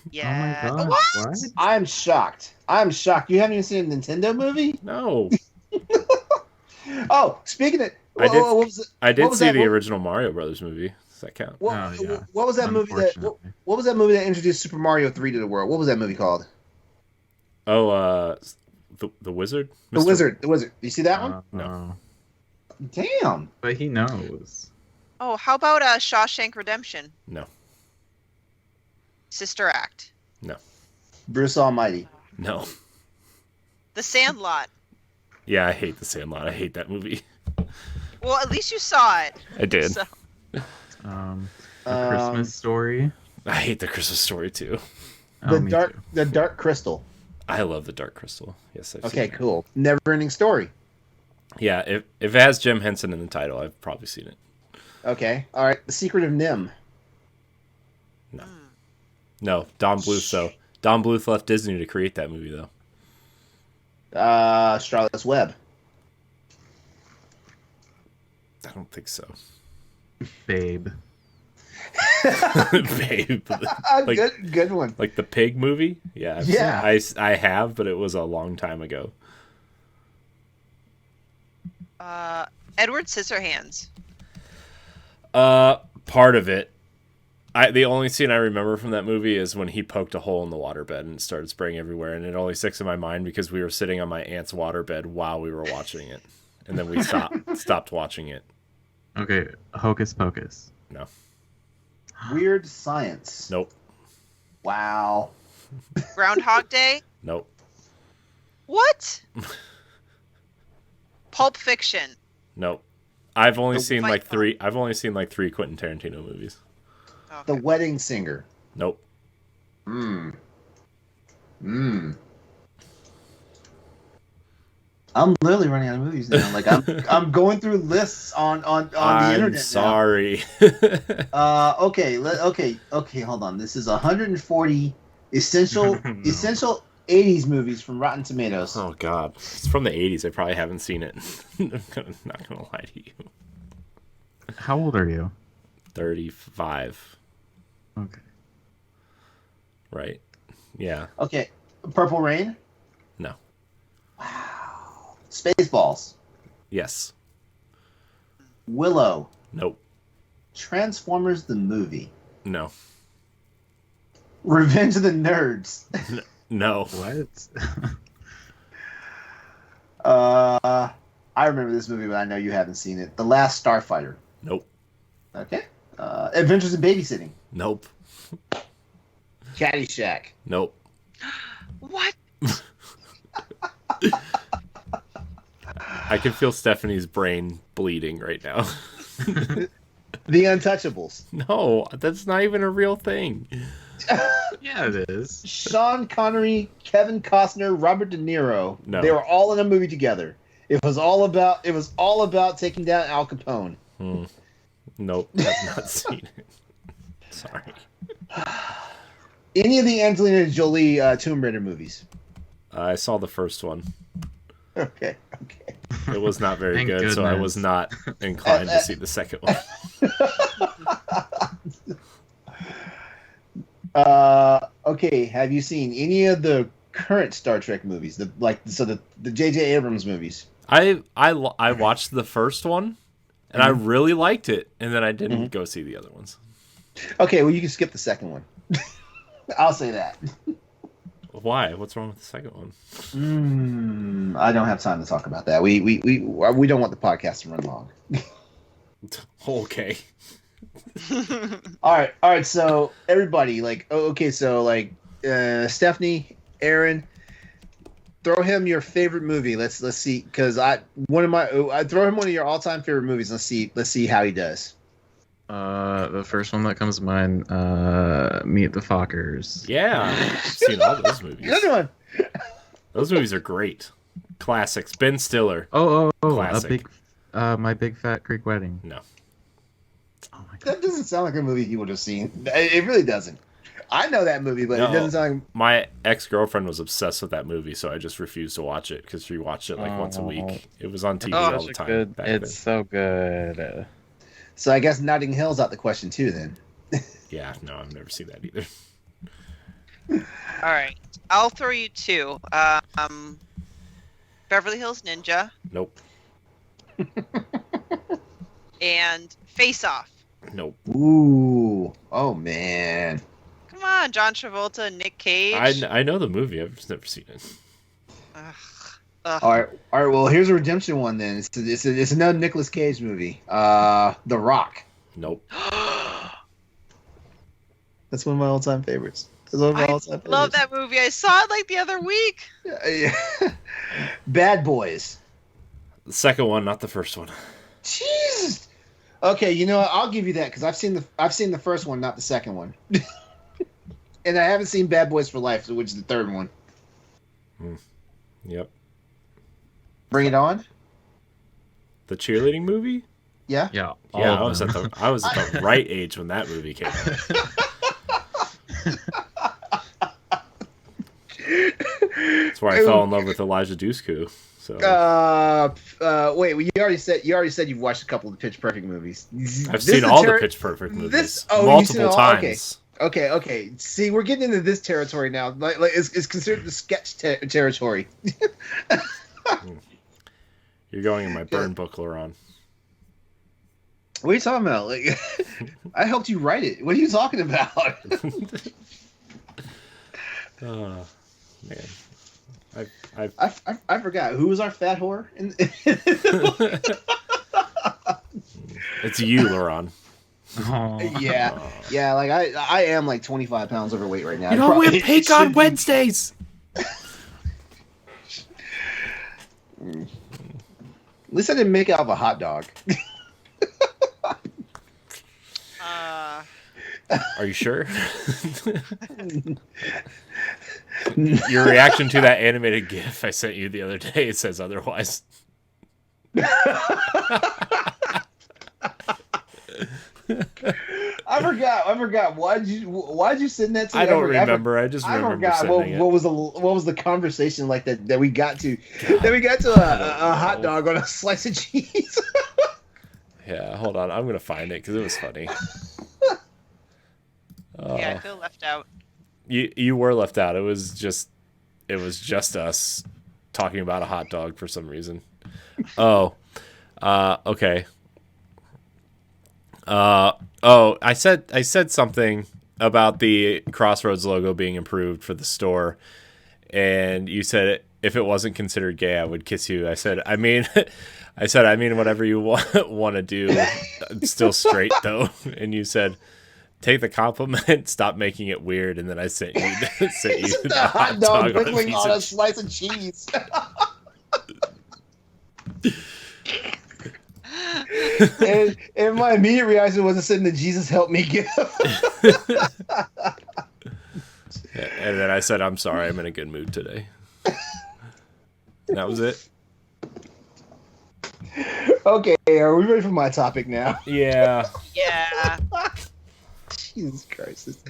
Yeah. Oh my god! What? What? I'm shocked. You haven't even seen a Nintendo movie? No. Oh, speaking of, I did- what was it? I did What was see that the movie? original Mario Brothers movie. Does that count? What, Oh, yeah. what was that movie that? Unfortunately. What was that movie that introduced Super Mario 3 to the world? What was that movie called? Oh, the Wizard? The Mr. Wizard. You see that one? No. Damn. But he knows. Oh, how about Shawshank Redemption? No. Sister Act. Bruce Almighty. No. The Sandlot. Yeah, I hate The Sandlot. I hate that movie. Well, at least you saw it. I did. So, A Christmas Story. I hate The Christmas Story too. Oh, me too. The Dark Crystal. I love The Dark Crystal. Yes, I've Okay, seen it. cool. Never Ending Story. Yeah, if it has Jim Henson in the title, I've probably seen it. Okay. All right. The Secret of Nim. No, Don Bluth though. Don Bluth left Disney to create that movie though. Charlotte's Web. I don't think so. Babe. Babe. Like, good one. like the pig movie? Yeah. Yeah. I have, but it was a long time ago. Edward Scissorhands. Part of it. The only scene I remember from that movie is when he poked a hole in the waterbed and it started spraying everywhere, and it only sticks in my mind because we were sitting on my aunt's waterbed while we were watching it, and then we stopped watching it. Okay, Hocus Pocus. No. Weird Science. Nope. Wow. Groundhog Day. Nope. What? Pulp Fiction. Nope. I've only seen Fight like Club. three. I've only seen like 3 Quentin Tarantino movies. Okay. The Wedding Singer. Nope. I'm literally running out of movies now. Like I'm going through lists on the internet. I'm sorry. Okay. Hold on. This is 140 essential 80s movies from Rotten Tomatoes. Oh God, it's from the 80s. I probably haven't seen it. I'm not gonna lie to you. How old are you? 35. Okay. Right. Yeah. Okay. Purple Rain. No. Wow. Spaceballs. Yes. Willow. Nope. Transformers the movie. No. Revenge of the Nerds. No. What? I remember this movie, but I know you haven't seen it. The Last Starfighter. Nope. Okay. Adventures in Babysitting. Nope. Caddyshack. Nope. What? I can feel Stephanie's brain bleeding right now. The Untouchables. No, that's not even a real thing. Yeah, it is. Sean Connery, Kevin Costner, Robert De Niro. No. They were all in a movie together. It was all about taking down Al Capone. Nope, I've not seen it. Sorry. Any of the Angelina Jolie Tomb Raider movies? I saw the first one. Okay. It was not very Thank good, so I goodness. was not inclined to see the second one. Okay. Have you seen any of the current Star Trek movies? The J.J. Abrams movies. I watched the first one, and I really liked it, and then I didn't go see the other ones. Okay, well you can skip the second one. I'll say that. Why? What's wrong with the second one? I don't have time to talk about that. We don't want the podcast to run long. Okay. All right. So everybody, Stephanie, Aaron, throw him your favorite movie. Let's see, because I throw him one of your all-time favorite movies. Let's see how he does. The first one that comes to mind, Meet the Fockers. Yeah, I've seen all those movies. Another one. Those movies are great. Classics. Ben Stiller. Oh, Classic. My Big Fat Greek Wedding. No. Oh my god. That doesn't sound like a movie you would have seen. It really doesn't. I know that movie, but No. it doesn't sound. My ex-girlfriend was obsessed with that movie, so I just refused to watch it because she watched it like once a week. It was on TV all the time. Back It's so good. So I guess Notting Hill's out the question too. Then. Yeah, no, I've never seen that either. All right, I'll throw you two. Beverly Hills Ninja Nope. and Face Off. Nope. Ooh. Oh man. Come on, John Travolta and Nick Cage. I know the movie. I've just never seen it. Ugh. All right. Well, here's a redemption one then. It's another Nicolas Cage movie. The Rock. Nope. That's one of my all-time favorites. I love that movie. I saw it like the other week. Yeah. Bad Boys. The second one, not the first one. Jesus. Okay, you know what? I'll give you that because I've seen the first one, not the second one. And I haven't seen Bad Boys for Life, which is the third one. Yep. Bring It On. The cheerleading movie? Yeah. Yeah. Yeah, I was at the right age when that movie came out. That's where I fell in love with Elijah Dushku. So wait. You already said you've watched a couple of the Pitch Perfect movies. I've seen all the Pitch Perfect movies multiple times. Okay. See, we're getting into this territory now. Like it's considered the sketch territory. You're going in my burn book, LeRon. What are you talking about? Like, I helped you write it. What are you talking about? Oh, man. I forgot. Who was our fat whore? It's you, LeRon. Yeah. Like I am like 25 pounds overweight right now. You know, we're pink on Wednesdays. At least I didn't make it out of a hot dog. Are you sure? Your reaction to that animated GIF I sent you the other day, it says otherwise. I forgot. Why'd you send that to me? I don't remember. I just remember sending it. What was the conversation like that we got to? That we got to a hot dog on a slice of cheese. Yeah, hold on. I'm gonna find it because it was funny. Yeah, I feel left out. You were left out. It was just us talking about a hot dog for some reason. Oh, okay. I said something about the Crossroads logo being improved for the store, and you said if it wasn't considered gay, I would kiss you. I said I mean whatever you want to do. It's still straight though, and you said, take the compliment, stop making it weird, and then I sent you the hot dog on a slice of cheese. and my immediate reaction was to send the Jesus help me gift. And then I said, I'm sorry, I'm in a good mood today. That was it. Okay, are we ready for my topic now? Yeah. Yeah. Jesus Christ.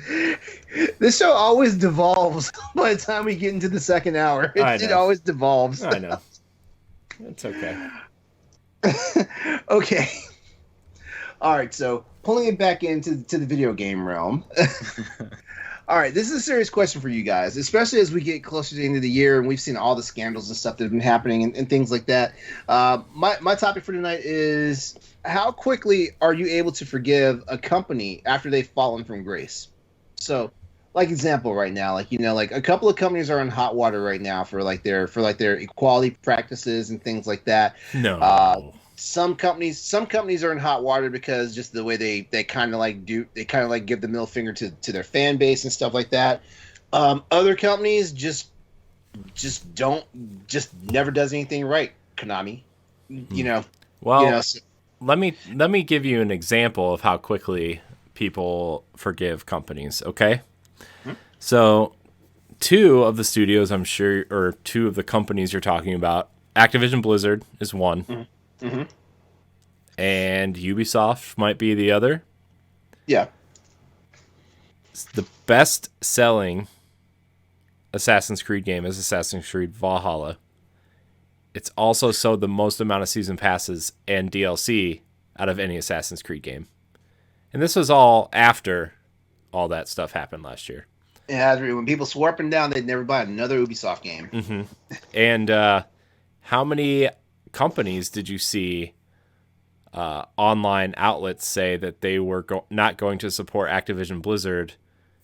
This show always devolves by the time we get into the second hour. It always devolves. I know. It's okay. Okay. All right, so pulling it back into the video game realm. All right, this is a serious question for you guys, especially as we get closer to the end of the year and we've seen all the scandals and stuff that have been happening and things like that. My topic for tonight is, how quickly are you able to forgive a company after they've fallen from grace? So, like example right now, like a couple of companies are in hot water right now for their equality practices and things like that. No. Some companies are in hot water because just the way they kind of give the middle finger to their fan base and stuff like that. Other companies just never does anything right. Konami, let me give you an example of how quickly people forgive companies. Okay, so two of the studios, I'm sure, or two of the companies you're talking about, Activision Blizzard is one. Mm-hmm. And Ubisoft might be the other. Yeah. The best-selling Assassin's Creed game is Assassin's Creed Valhalla. It's also sold the most amount of season passes and DLC out of any Assassin's Creed game. And this was all after all that stuff happened last year. Yeah, when people swore up and down, they'd never buy another Ubisoft game. Mm-hmm. And how many companies did you see online outlets say that they were not going to support Activision Blizzard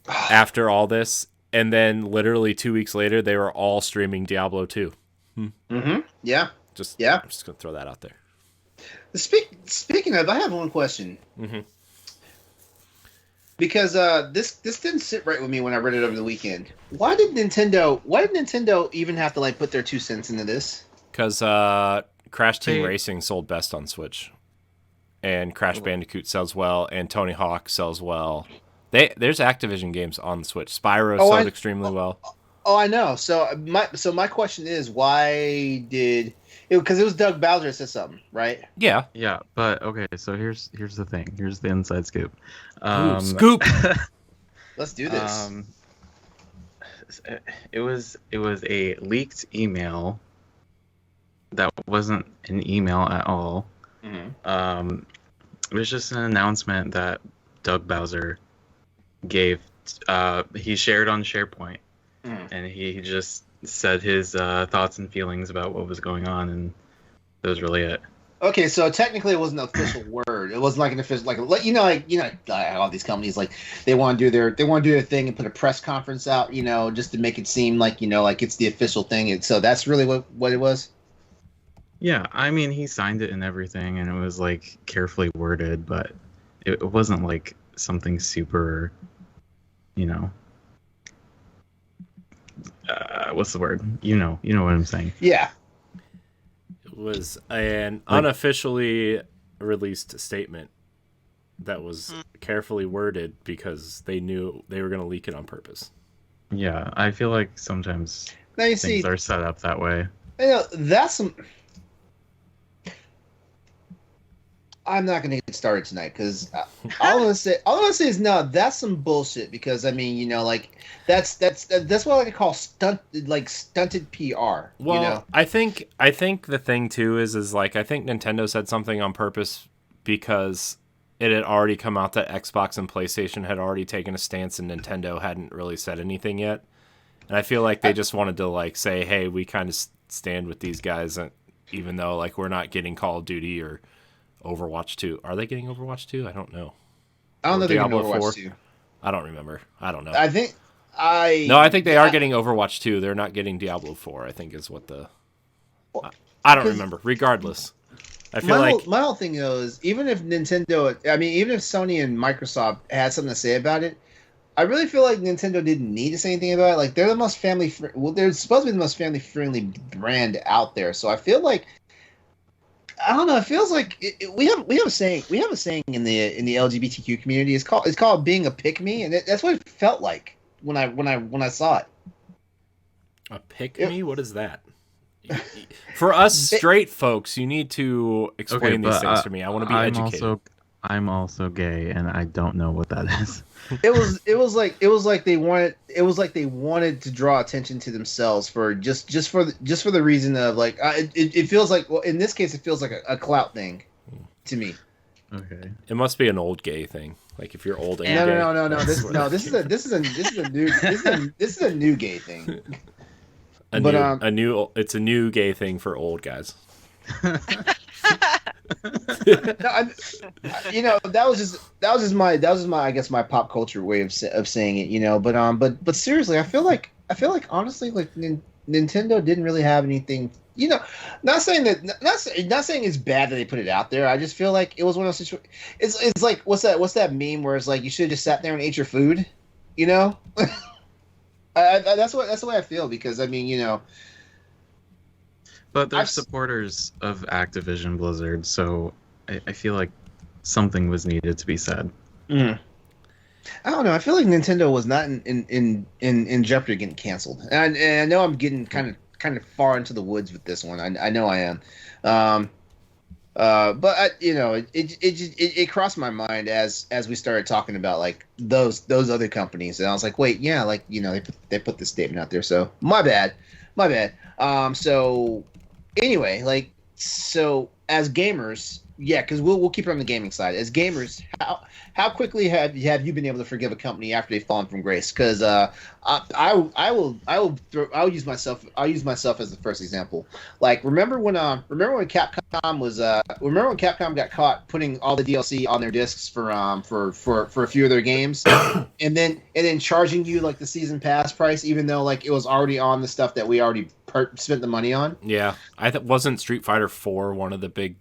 after all this, and then literally 2 weeks later they were all streaming Diablo 2? Mm-hmm. Yeah. I'm just gonna throw that out there. Speaking of, I have one question. Mm-hmm. Because this didn't sit right with me when I read it over the weekend. Why did Nintendo even have to put their 2 cents into this? Because Crash Team Racing sold best on Switch, and Crash Bandicoot sells well, and Tony Hawk sells well. There's Activision games on the Switch. Spyro sold extremely well. Oh, I know. So my question is, why did it? Because it was Doug Bowser that said something, right? Yeah. Yeah, but okay. So here's the thing. Here's the inside scoop. Scoop. Let's do this. It was a leaked email that wasn't an email at all. Mm-hmm. It was just an announcement that Doug Bowser gave. He shared on SharePoint, and he just said his thoughts and feelings about what was going on, and that was really it. Okay, so technically it wasn't an official word. It wasn't an official all these companies they want to do their thing and put a press conference out, just to make it seem like it's the official thing. And so that's really what it was. Yeah, I mean, he signed it and everything, and it was carefully worded, but it wasn't something super, what's the word? You know what I'm saying? Yeah. It was an unofficially released statement that was carefully worded because they knew they were going to leak it on purpose. Yeah, I feel like sometimes things are set up that way. That's some. I'm not going to get started tonight because all I'm going to say is no. That's some bullshit. Because I mean, that's what I call stunted PR. Well, I think the thing too is I think Nintendo said something on purpose because it had already come out that Xbox and PlayStation had already taken a stance and Nintendo hadn't really said anything yet. And I feel like they just wanted to say, hey, we kind of stand with these guys, even though we're not getting Call of Duty or Overwatch 2. Are they getting Overwatch 2? I don't know. I don't know if they're getting Overwatch 4? 2. I don't remember. I don't know. I think they are getting Overwatch 2. They're not getting Diablo 4, I think is what the... I don't remember. Regardless. I feel my whole thing though is even if Sony and Microsoft had something to say about it, I really feel like Nintendo didn't need to say anything about it. They're the most they're supposed to be the most family friendly brand out there. So I feel like, I don't know. It feels like we have a saying in the LGBTQ community. It's called being a pick me, and that's what it felt like. when I saw it. A pick me? What is that? For us straight folks, you need to explain these things to me. I want to be educated. I'm also gay, and I don't know what that is. It was like they wanted to draw attention to themselves for just for the reason of like it feels like, well, in this case it feels like a clout thing to me. Okay. It must be an old gay thing. Like if you're old and No, gay. This is a new gay thing. It's a new gay thing for old guys. No, that was just my I guess my pop culture way of saying it, but seriously, I feel like honestly, like Nintendo didn't really have anything, not saying it's bad that they put it out there. I just feel like it was one of those situations. It's like what's that meme where it's like you should have just sat there and ate your food, that's the way I feel, because I mean, But they're supporters of Activision Blizzard, so I feel like something was needed to be said. I don't know. I feel like Nintendo was not in jeopardy of getting canceled, and I know I'm getting kind of far into the woods with this one. I know I am, but it crossed my mind as we started talking about like those other companies, and I was like, wait, yeah, like they put this statement out there, so my bad. So anyway, so as gamers, yeah, because we'll keep it on the gaming side. As gamers, how quickly have you been able to forgive a company after they've fallen from grace? Because I'll use myself as the first example. Like remember when Capcom got caught putting all the DLC on their discs for a few of their games, and then charging you like the season pass price, even though like it was already on the stuff that we already spent the money on. Yeah, wasn't Street Fighter 4 one of the big.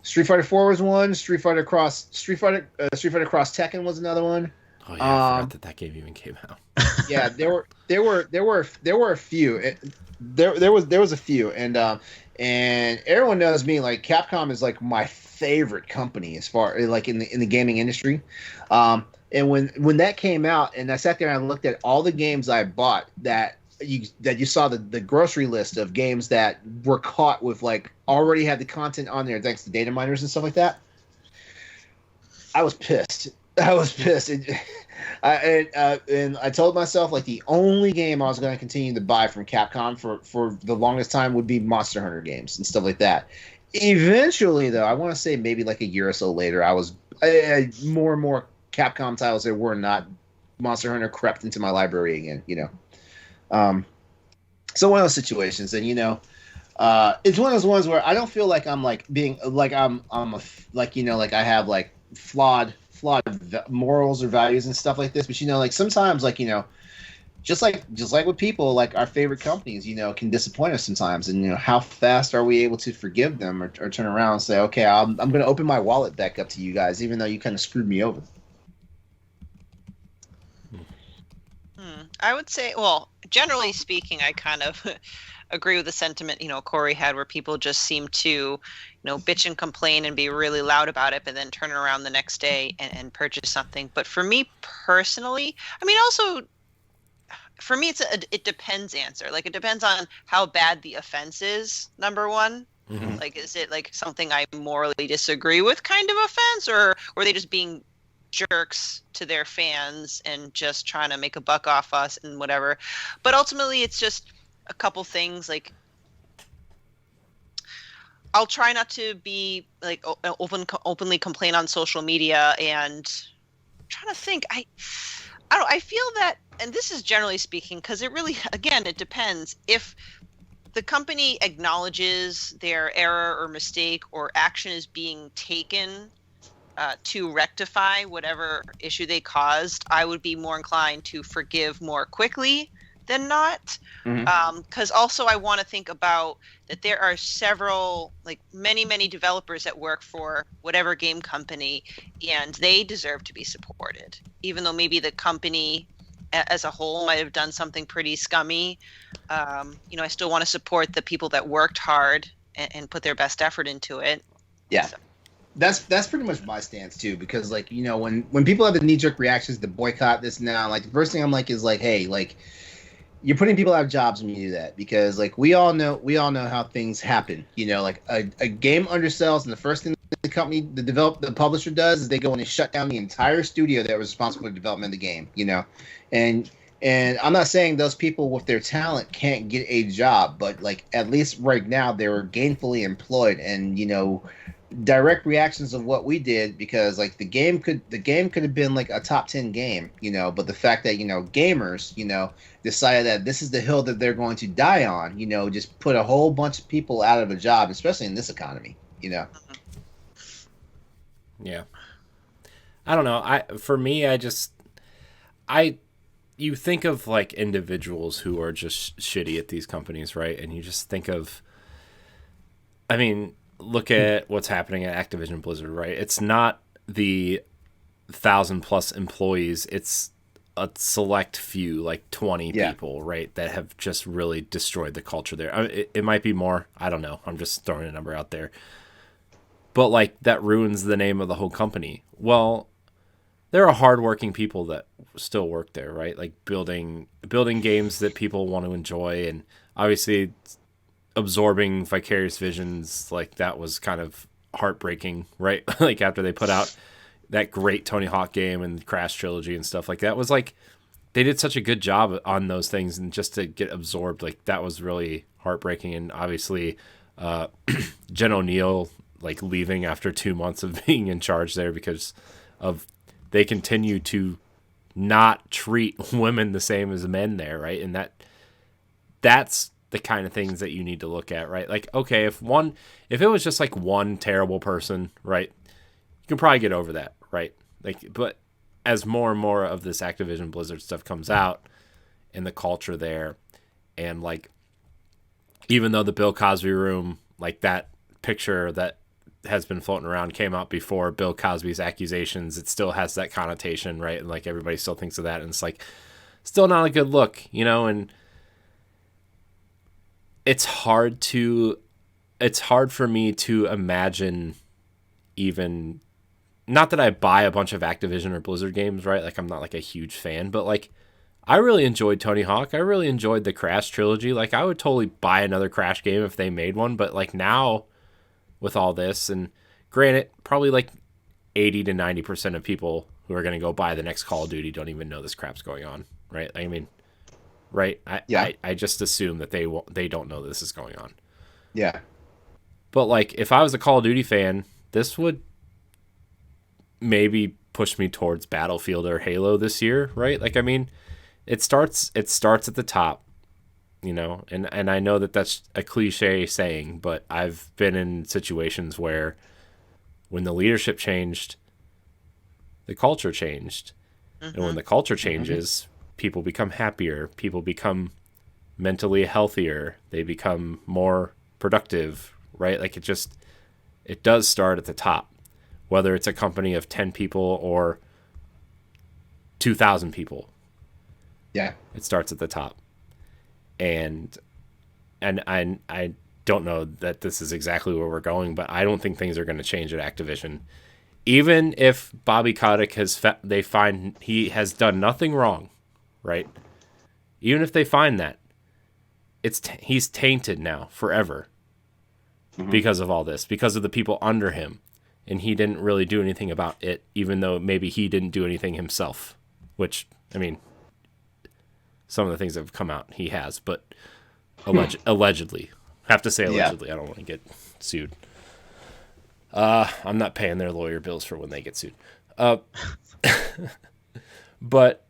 Street Fighter 4 was one. Street Fighter Cross Tekken was another one. Oh yeah, I forgot that game even came out. Yeah, there were a few. There was a few, and everyone knows me. Like Capcom is like my favorite company as far like in the gaming industry. And when that came out, and I sat there and I looked at all the games I bought that you saw the grocery list of games that were caught with like already had the content on there thanks to data miners and stuff like that. I was pissed. And I told myself like the only game I was going to continue to buy from Capcom for the longest time would be Monster Hunter games and stuff like that. Eventually, though, I want to say maybe like a year or so later, I was more and more Capcom titles that were not Monster Hunter crept into my library again. So one of those situations, and it's one of those ones where I don't feel like I'm like being like I have like flawed morals or values and stuff like this, but like sometimes like just like with people, like our favorite companies can disappoint us sometimes, and how fast are we able to forgive them or turn around and say, okay, I'm going to open my wallet back up to you guys even though you kind of screwed me over. I would say, well, generally speaking, I kind of agree with the sentiment, Corey had, where people just seem to, bitch and complain and be really loud about it, but then turn around the next day and purchase something. But for me personally, I mean, also, for me, it's it depends answer. Like, it depends on how bad the offense is, number one. Mm-hmm. Like, is it like something I morally disagree with kind of offense, or are they just being jerks to their fans and just trying to make a buck off us and whatever? But ultimately it's just a couple things. Like, I'll try not to be like openly complain on social media, and I'm trying to think, I don't know, I feel that, and this is generally speaking, because it really, again, it depends. If the company acknowledges their error or mistake or action is being taken to rectify whatever issue they caused, I would be more inclined to forgive more quickly than not. Because also I want to think about that there are several, like many developers that work for whatever game company, and they deserve to be supported, even though maybe the company as a whole might have done something pretty scummy. I still want to support the people that worked hard and put their best effort into it. Yeah. So. That's pretty much my stance too, because like, you know, when people have the knee jerk reactions to boycott this now, like the first thing I'm like is like, hey, like you're putting people out of jobs when you do that, because like we all know how things happen. You know, like a game undersells, and the first thing the publisher does is they go in and shut down the entire studio that was responsible for the development of the game. You know, and I'm not saying those people with their talent can't get a job, but like at least right now they were gainfully employed, and you know, direct reactions of what we did, because like the game could have been like a top 10 game, you know, but the fact that, you know, gamers, you know, decided that this is the hill that they're going to die on, you know, just put a whole bunch of people out of a job, especially in this economy, you know. Yeah. I don't know. For me, you think of like individuals who are just shitty at these companies, right? And you just think of, I mean, look at what's happening at Activision Blizzard, right? It's not the 1,000+ employees. It's a select few, like 20 people, right, that have just really destroyed the culture there. It might be more. I don't know. I'm just throwing a number out there. But like that ruins the name of the whole company. Well, there are hardworking people that still work there, right? Like building games that people want to enjoy, and obviously absorbing Vicarious Visions, like that was kind of heartbreaking, right? Like after they put out that great Tony Hawk game and Crash Trilogy and stuff like that, was like they did such a good job on those things, and just to get absorbed, like that was really heartbreaking. And obviously Jen O'Neill like leaving after 2 months of being in charge there because of they continue to not treat women the same as men there, right? And that's the kind of things that you need to look at, right? Like, okay, if it was just like one terrible person, right, you can probably get over that, right? Like, but as more and more of this Activision Blizzard stuff comes out and the culture there, and like, even though the Bill Cosby room, like that picture that has been floating around came out before Bill Cosby's accusations, it still has that connotation, right? And like everybody still thinks of that, and it's like still not a good look, you know. And it's hard for me to imagine, even, not that I buy a bunch of Activision or Blizzard games, right? Like I'm not like a huge fan, but like I really enjoyed Tony Hawk. I really enjoyed the Crash trilogy. Like I would totally buy another Crash game if they made one, but like now with all this, and granted, probably like 80 to 90% of people who are going to go buy the next Call of Duty don't even know this crap's going on, right? I mean, right? I just assume that they don't know this is going on. Yeah. But like, if I was a Call of Duty fan, this would maybe push me towards Battlefield or Halo this year, right? Like, I mean, it starts at the top, you know, and I know that that's a cliche saying, but I've been in situations where when the leadership changed, the culture changed. Mm-hmm. And when the culture changes, people become happier, people become mentally healthier, they become more productive, right? Like it does start at the top, whether it's a company of 10 people or 2,000 people. Yeah. It starts at the top. And I don't know that this is exactly where we're going, but I don't think things are going to change at Activision. Even if Bobby Kotick they find he has done nothing wrong, right? Even if they find that, he's tainted now forever because of all this, because of the people under him, and he didn't really do anything about it, even though maybe he didn't do anything himself, which, I mean, some of the things that have come out, he has, but allegedly. I have to say allegedly. Yeah. I don't want to get sued. I'm not paying their lawyer bills for when they get sued. But,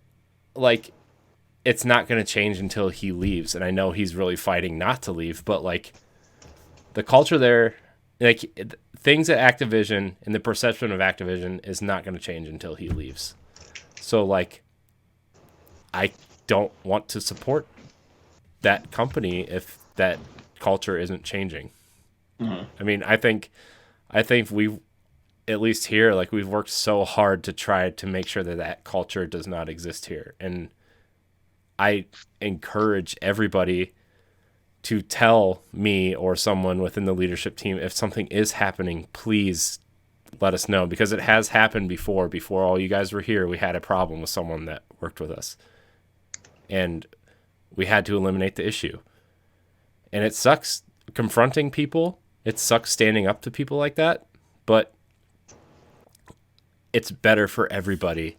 like, it's not going to change until he leaves, and I know he's really fighting not to leave, but, like, the culture there, like, things at Activision and the perception of Activision is not going to change until he leaves. So, like, I don't want to support that company if that culture isn't changing. Mm-hmm. I mean, I think we've, at least here, like, we've worked so hard to try to make sure that culture does not exist here. And I encourage everybody to tell me or someone within the leadership team if something is happening, please let us know, because it has happened before. Before all you guys were here, we had a problem with someone that worked with us, and we had to eliminate the issue. And it sucks confronting people. It sucks standing up to people like that, but it's better for everybody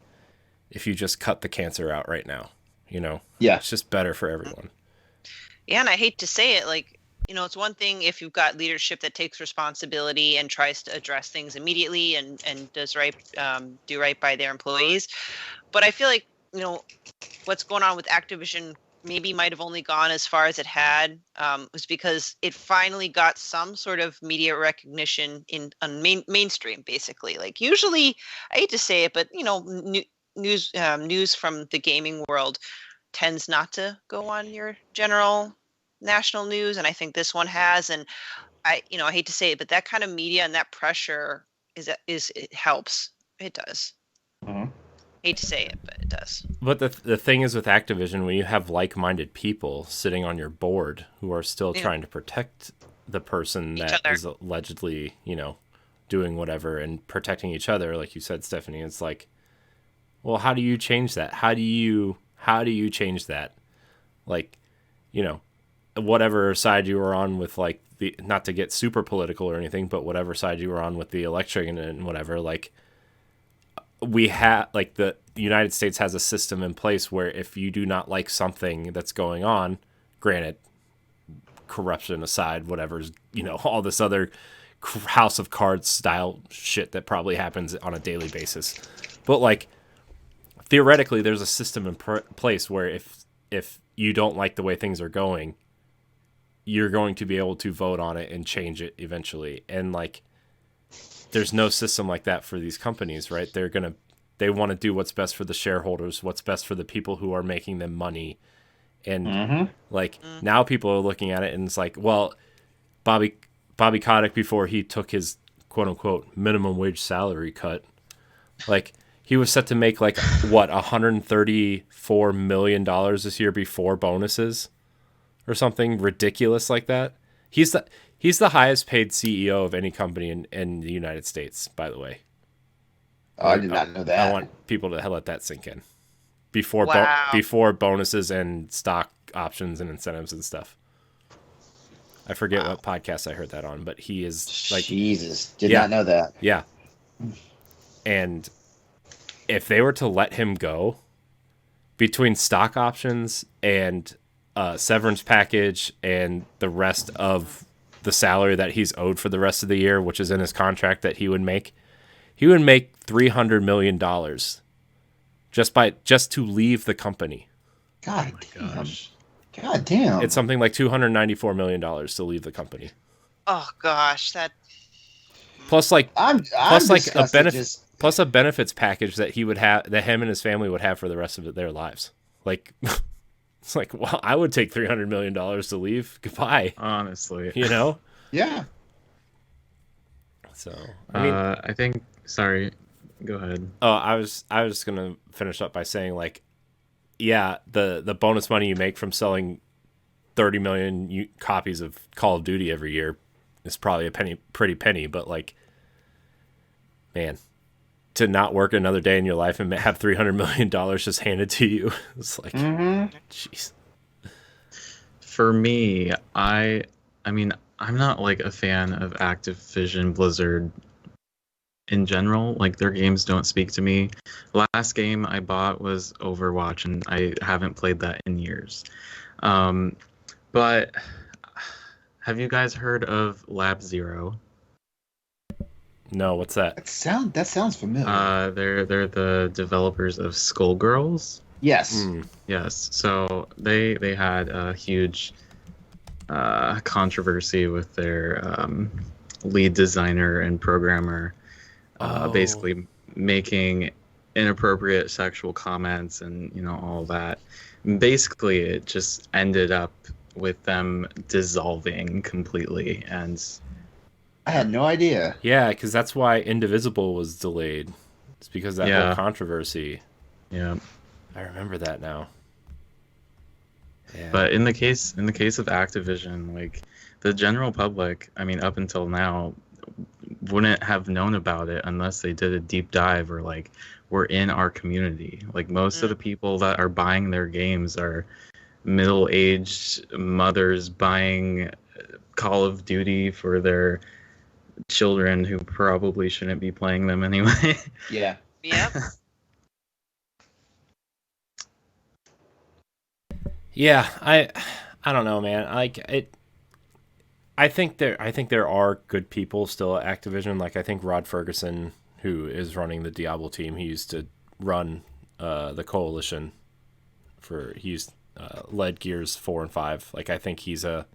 if you just cut the cancer out right now, you know? Yeah. It's just better for everyone. Yeah, and I hate to say it, like, you know, it's one thing if you've got leadership that takes responsibility and tries to address things immediately and does right, do right by their employees. But I feel like, you know, what's going on with Activision maybe might have only gone as far as it had, was because it finally got some sort of media recognition on mainstream, basically. Like, usually, I hate to say it, but, you know, news from the gaming world tends not to go on your general national news, and I think this one has. And I hate to say it, but that kind of media and that pressure it helps. It does. Hate to say it, but it does. But the thing is with Activision, when you have like-minded people sitting on your board who are still trying to protect the person that is allegedly, you know, doing whatever and protecting each other, like you said, Stephanie, it's like, well, how do you change that? How do you change that? Like, you know, whatever side you were on with, like, the, not to get super political or anything, but whatever side you were on with the election and whatever, like, we have, like, the United States has a system in place where if you do not like something that's going on, granted, corruption aside, whatever's, you know, all this other House of Cards style shit that probably happens on a daily basis, but, like, theoretically, there's a system in place where if you don't like the way things are going, you're going to be able to vote on it and change it eventually. And, like, there's no system like that for these companies, right? They want to do what's best for the shareholders, what's best for the people who are making them money. And now people are looking at it and it's like, well, Bobby Kotick, before he took his quote unquote minimum wage salary cut, like, he was set to make, like, what, $134 million this year before bonuses or something ridiculous like that. He's the highest paid CEO of any company in the United States, by the way. Oh, I did not know that. I want people to let that sink in before bonuses and stock options and incentives and stuff. I forget what podcast I heard that on, but he is, like, Jesus, did not know that. Yeah. And if they were to let him go, between stock options and severance package and the rest of the salary that he's owed for the rest of the year, which is in his contract that he would make $300 million just to leave the company. God damn. God damn. It's something like $294 million to leave the company. Oh gosh, that. Plus, like, I'm like a benefit. just... Plus a benefits package that he would have, that him and his family would have for the rest of their lives. Like, it's like, well, I would take $300 million to leave. Goodbye. Honestly. You know? Yeah. So, I mean, I think, sorry, go ahead. Oh, I was just going to finish up by saying, like, yeah, the bonus money you make from selling 30 million copies of Call of Duty every year is probably a pretty penny, but, like, man, to not work another day in your life and have $300 million just handed to you. It's like, jeez. For me, I mean, I'm not, like, a fan of Activision Blizzard in general. Like, their games don't speak to me. Last game I bought was Overwatch, and I haven't played that in years. But have you guys heard of Lab Zero? No, what's that? That sounds familiar. They're the developers of Skullgirls. Yes. Yes. So they had a huge controversy with their lead designer and programmer, basically making inappropriate sexual comments and, you know, all that. Basically, it just ended up with them dissolving completely. And I had no idea. Yeah, because that's why Indivisible was delayed. It's because of that whole controversy. Yeah. I remember that now. Yeah. But in the case of Activision, like, the general public, I mean, up until now, wouldn't have known about it unless they did a deep dive or like were in our community. Like most of the people that are buying their games are middle-aged mothers buying Call of Duty for their children who probably shouldn't be playing them anyway. Yeah. Yep. Yeah, I don't know, man. Like it. I think there are good people still at Activision. Like I think Rod Ferguson, who is running the Diablo team, he used to run the Coalition he's led Gears 4 and 5. Like I think he's a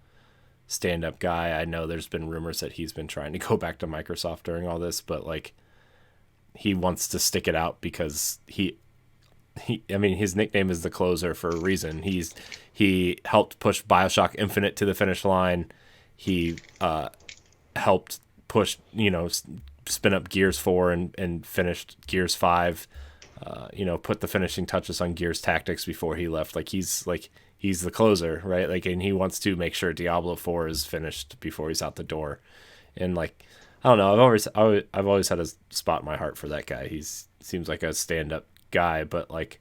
stand-up guy. I know there's been rumors that he's been trying to go back to Microsoft during all this, but like he wants to stick it out because I mean, his nickname is the closer for a reason. He helped push BioShock Infinite to the finish line. He helped push, spin up Gears 4 and finished Gears 5. Put the finishing touches on Gears Tactics before he left. Like he's the closer, right? Like, and he wants to make sure Diablo 4 is finished before he's out the door. And like, I don't know. I've always had a spot in my heart for that guy. He seems like a stand-up guy, but like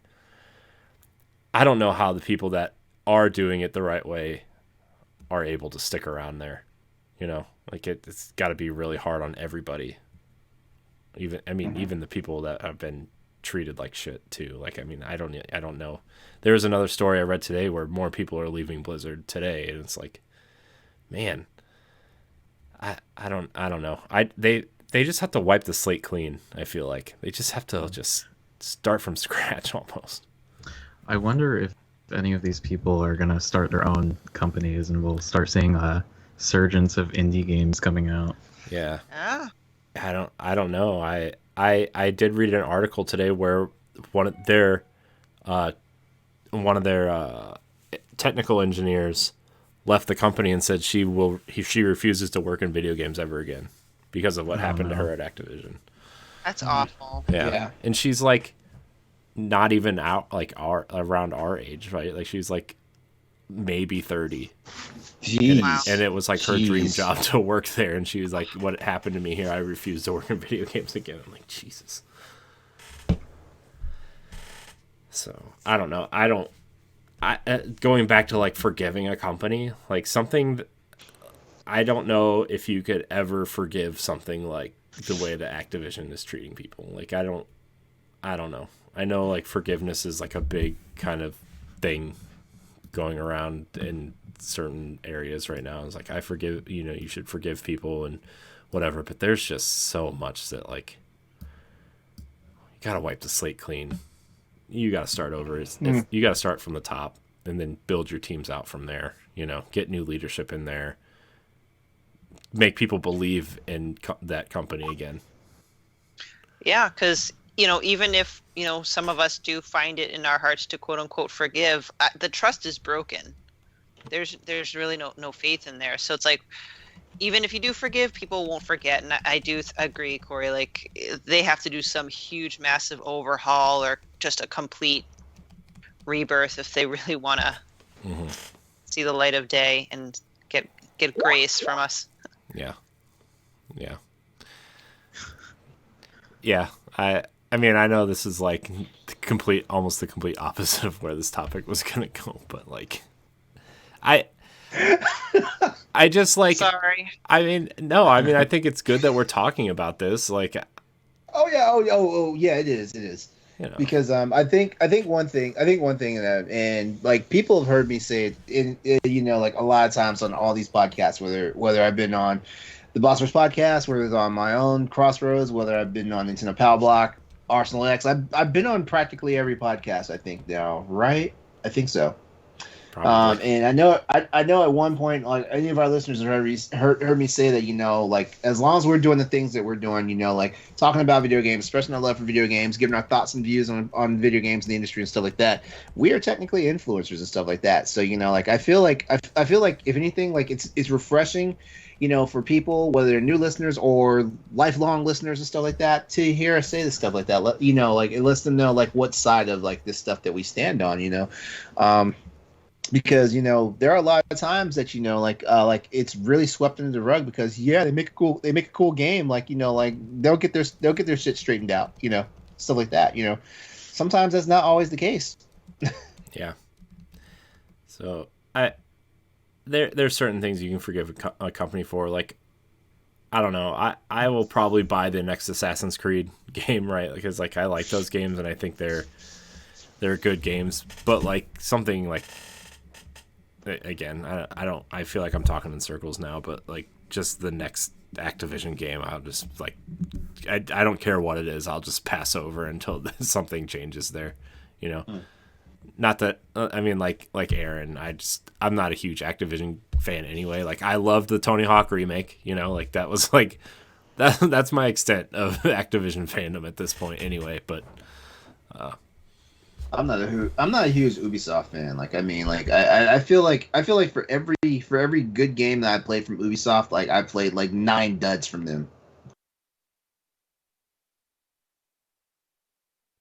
I don't know how the people that are doing it the right way are able to stick around there. Like it's got to be really hard on everybody. Even the people that have been treated like shit too. Like I don't know. There was another story I read today where more people are leaving Blizzard today, and it's like, man, I don't know. They just have to wipe the slate clean. I feel like they just have to just start from scratch almost. I wonder if any of these people are going to start their own companies and we'll start seeing a surgence of indie games coming out. Yeah. Ah. I don't know. I did read an article today where one of their technical engineers left the company and said she refuses to work in video games ever again because of what happened to her at Activision. That's awful. Yeah. And she's like not even out like around our age, right? Like she's like maybe 30. Jeez. And it was like her dream job to work there, and she was like, what happened to me here? I refuse to work in video games again. I'm like, Jesus. So I don't know. Going back to like forgiving a company, like something I don't know if you could ever forgive something like the way that Activision is treating people. Like I don't know. I know like forgiveness is like a big kind of thing going around in certain areas right now. It's like, I forgive, you should forgive people and whatever, but there's just so much that like you gotta wipe the slate clean. You gotta start over. You gotta start from the top and then build your teams out from there. Get new leadership in there, make people believe in that company again. Yeah, because even if some of us do find it in our hearts to quote unquote forgive, the trust is broken. There's really no faith in there. So it's like, even if you do forgive, people won't forget. And I do agree, Corey. Like they have to do some huge, massive overhaul or just a complete rebirth if they really want to see the light of day and get grace from us. Yeah. I mean, I know this is like almost the complete opposite of where this topic was going to go, but like, I just like, sorry. I think it's good that we're talking about this. Like, oh yeah, it is. Because I think one thing that, and like people have heard me say it in like a lot of times on all these podcasts, whether I've been on the Boss Rush podcast, whether it's on my own Crossroads, whether I've been on Nintendo Power Block, Arsenal X. I've been on practically every podcast, I think now, right? I think so. And I know at one point, like any of our listeners have heard me say that, like as long as we're doing the things that we're doing, like talking about video games, expressing our love for video games, giving our thoughts and views on video games in the industry and stuff like that, we are technically influencers and stuff like that. So, like I feel like if anything, like it's refreshing, for people, whether they're new listeners or lifelong listeners and stuff like that, to hear us say this stuff like that. Like it lets them know like what side of like this stuff that we stand on, because there are a lot of times that like it's really swept under the rug because they make a cool game, like like they'll get their shit straightened out, stuff like that. Sometimes that's not always the case. Yeah. So there's certain things you can forgive a company for, like, I don't know. I will probably buy the next Assassin's Creed game, right? Because like I like those games and I think they're good games. But like something like, again, I feel like I'm talking in circles now. But like just the next Activision game, I'll just like I don't care what it is. I'll just pass over until something changes there. Not that I mean like Aaron. I'm not a huge Activision fan anyway. Like I loved the Tony Hawk remake. Like that was like that's my extent of Activision fandom at this point anyway. But I'm not a huge Ubisoft fan. Like I mean, like I feel like for every good game that I played from Ubisoft, like I played like 9 duds from them.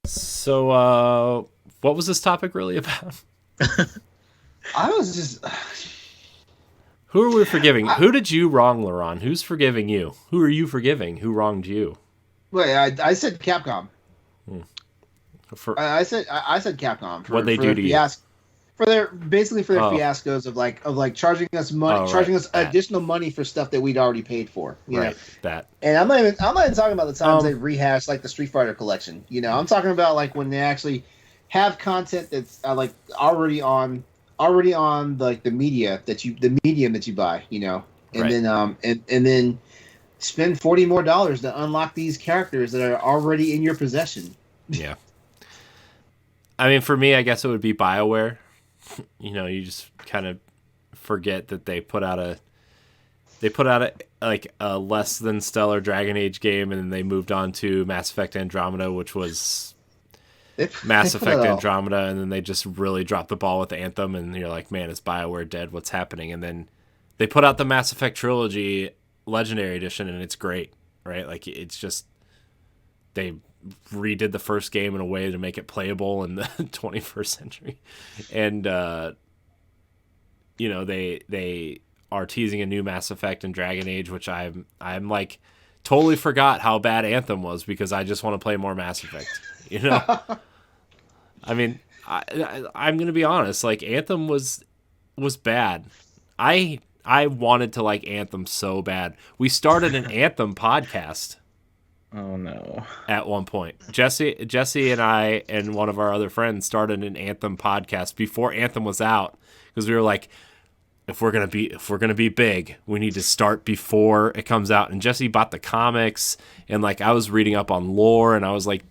So what was this topic really about? I was just. Who are we forgiving? Who did you wrong, LeRon? Who's forgiving you? Who are you forgiving? Who wronged you? Wait, I said Capcom. I said Capcom. What they do to you? For their fiascos of charging us money, additional money for stuff that we'd already paid for. Right. That. And I'm not even talking about the times they rehashed like the Street Fighter collection. I'm talking about like when they actually have content that's like already on like the medium that you buy, and right. then and then spend $40 more to unlock these characters that are already in your possession. Yeah. I mean, for me, I guess it would be BioWare. You just kind of forget that they put out a less than stellar Dragon Age game, and then they moved on to Mass Effect Andromeda, which was Mass Effect Andromeda, and then they just really dropped the ball with Anthem, and you're like, man, is BioWare dead? What's happening? And then they put out the Mass Effect Trilogy Legendary Edition, and it's great, right? Like, it's just, they redid the first game in a way to make it playable in the 21st century. And, they are teasing a new Mass Effect and Dragon Age, which I'm like, totally forgot how bad Anthem was because I just want to play more Mass Effect. I mean, I'm gonna be honest. Like Anthem was bad. I wanted to like Anthem so bad. We started an Anthem podcast. Oh no! At one point, Jesse and I and one of our other friends started an Anthem podcast before Anthem was out because we were like, if we're gonna be big, we need to start before it comes out. And Jesse bought the comics, and like I was reading up on lore, and I was like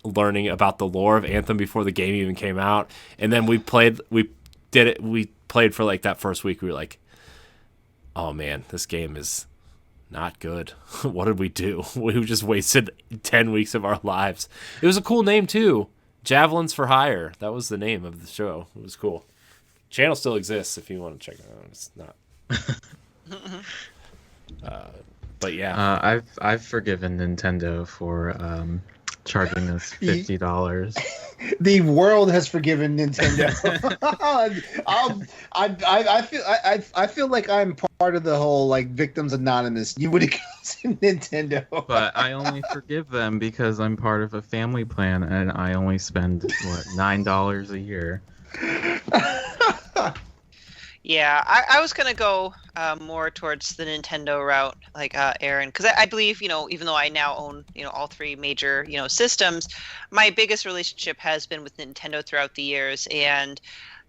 learning about the lore of Anthem before the game even came out. And then we played for like that first week. We were like, oh man, this game is not good. What did we do? We just wasted 10 weeks of our lives. It was a cool name too. Javelins for Hire. That was the name of the show. It was cool. Channel still exists if you want to check it out. It's not. But yeah. I've forgiven Nintendo for charging us $50. The world has forgiven Nintendo. I feel like I'm part of the whole like Victims Anonymous. You would have gone to Nintendo, but I only forgive them because I'm part of a family plan and I only spend $9 a year. Yeah, I was gonna go more towards the Nintendo route, like Aaron, because I believe even though I now own all 3 major systems, my biggest relationship has been with Nintendo throughout the years, and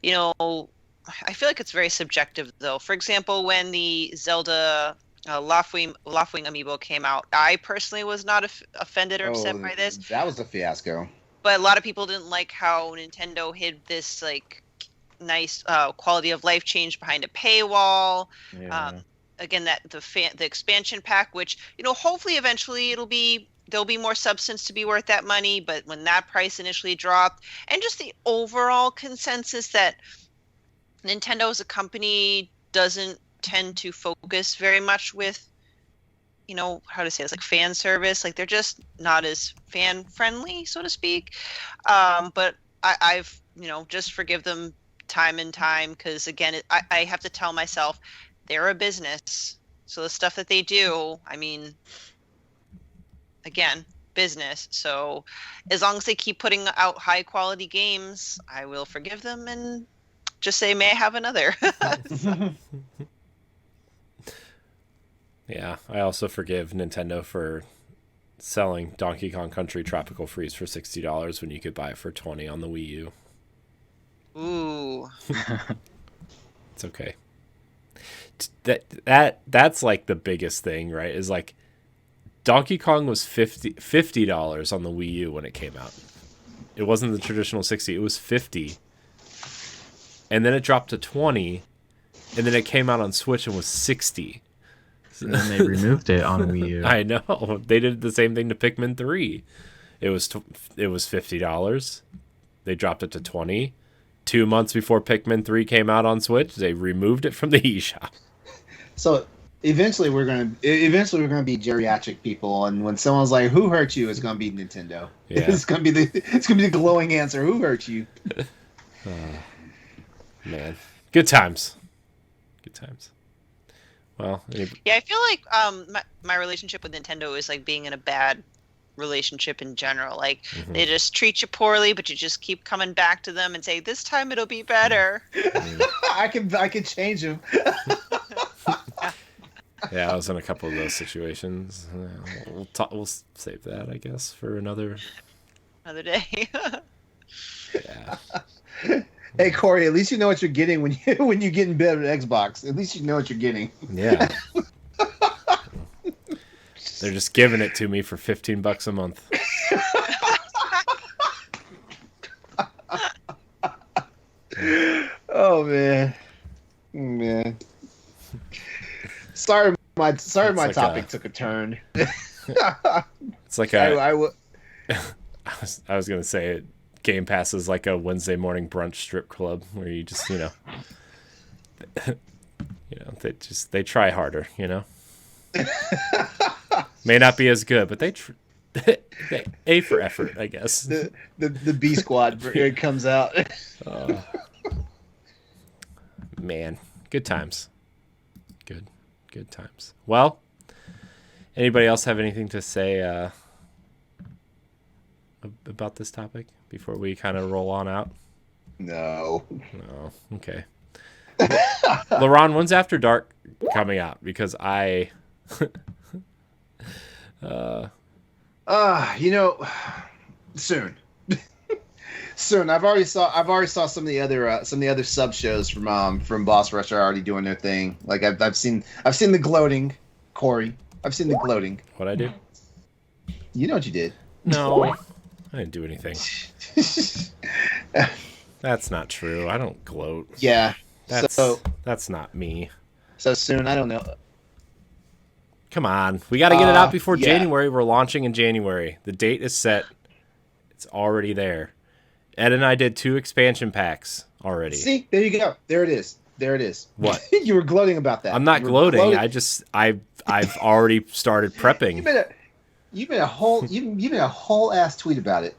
I feel like it's very subjective though. For example, when the Zelda Loftwing amiibo came out, I personally was not offended or upset by this. That was a fiasco. But a lot of people didn't like how Nintendo hid this like nice quality of life change behind a paywall. Yeah. Again, that the expansion pack, which hopefully eventually there'll be more substance to be worth that money. But when that price initially dropped, and just the overall consensus that Nintendo as a company doesn't tend to focus very much with how to say this, like fan service, like they're just not as fan friendly, so to speak. But I've just forgive them time and time, because again, I have to tell myself they're a business. So the stuff that they do, I mean, again, business. So as long as they keep putting out high quality games, I will forgive them and just say, may I have another? Yeah, I also forgive Nintendo for selling Donkey Kong Country Tropical Freeze for $60 when you could buy it for $20 on the Wii U. Ooh. It's okay. That's like the biggest thing, right? Is like Donkey Kong was $50 on the Wii U when it came out. It wasn't the traditional 60, it was 50. And then it dropped to 20, and then it came out on Switch and was 60. And then they removed it on Wii U. I know. They did the same thing to Pikmin 3. It was $50. They dropped it to 20. 2 months before Pikmin 3 came out on Switch, they removed it from the eShop. So eventually we're gonna be geriatric people, and when someone's like, "Who hurt you?" it's gonna be Nintendo. Yeah. It's gonna be the glowing answer. Who hurt you? Man, good times. Good times. Well, yeah, I feel like my relationship with Nintendo is like being in a bad relationship in general. Like they just treat you poorly, but you just keep coming back to them and say, "This time it'll be better." I can change them. Yeah, I was in a couple of those situations. We'll save that, I guess, for another day. Yeah. Hey Corey, at least you know what you're getting when you get in bed with Xbox. At least you know what you're getting. Yeah. They're just giving it to me for $15 a month. Oh man. Sorry, my like topic took a turn. It's like I was gonna say it. Game Pass is like a Wednesday morning brunch strip club where you just they try harder, May not be as good, but they A for effort, I guess. The B squad it comes out. Man, good times. Good times. Well, anybody else have anything to say about this topic before we kind of roll on out? No. Okay. LeRon, when's After Dark coming out? Because I soon. Soon. I've already saw some of the other sub shows from Boss Rush are already doing their thing. Like I've seen the gloating, Corey. I've seen the gloating. What'd I do? You know what you did. No, I didn't do anything. That's not true. I don't gloat. Yeah. That's not me. So soon, I don't know. Come on. We got to get it out before yeah. January. We're launching in January. The date is set. It's already there. Ed and I did 2 expansion packs already. See? There you go. There it is. What? You were gloating about that. I'm not gloating. I've already started prepping. You've been a whole ass tweet about it.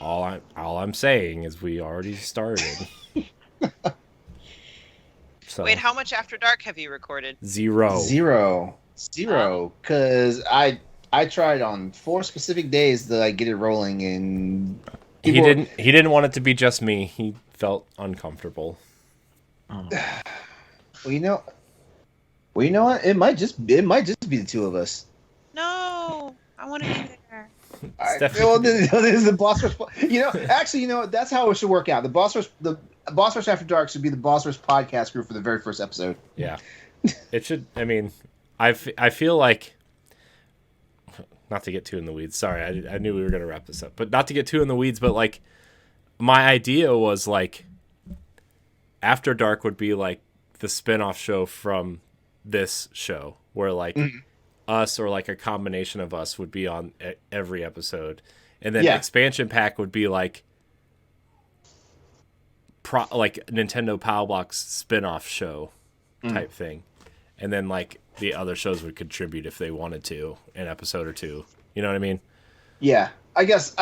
All I'm saying is we already started. So, Wait, how much After Dark have you recorded? 0. Because I tried on 4 specific days that I get it rolling, and he didn't want it to be just me. He felt uncomfortable. Oh. Well, you know what? It might just be the two of us. No, I want to be there. This is the Boss Rush. Actually, that's how it should work out. The Boss Rush After Dark should be the Boss Rush podcast group for the very first episode. Yeah, it should. I mean, I feel like, not to get too in the weeds. Sorry, I knew we were gonna wrap this up, but not to get too in the weeds. But like, my idea was like, After Dark would be like the spin-off show from this show, where like us or like a combination of us would be on every episode, and then expansion pack would be like like Nintendo Power Box spin-off show type thing, and then like the other shows would contribute if they wanted to, an episode or two. You know what I mean? Yeah, I guess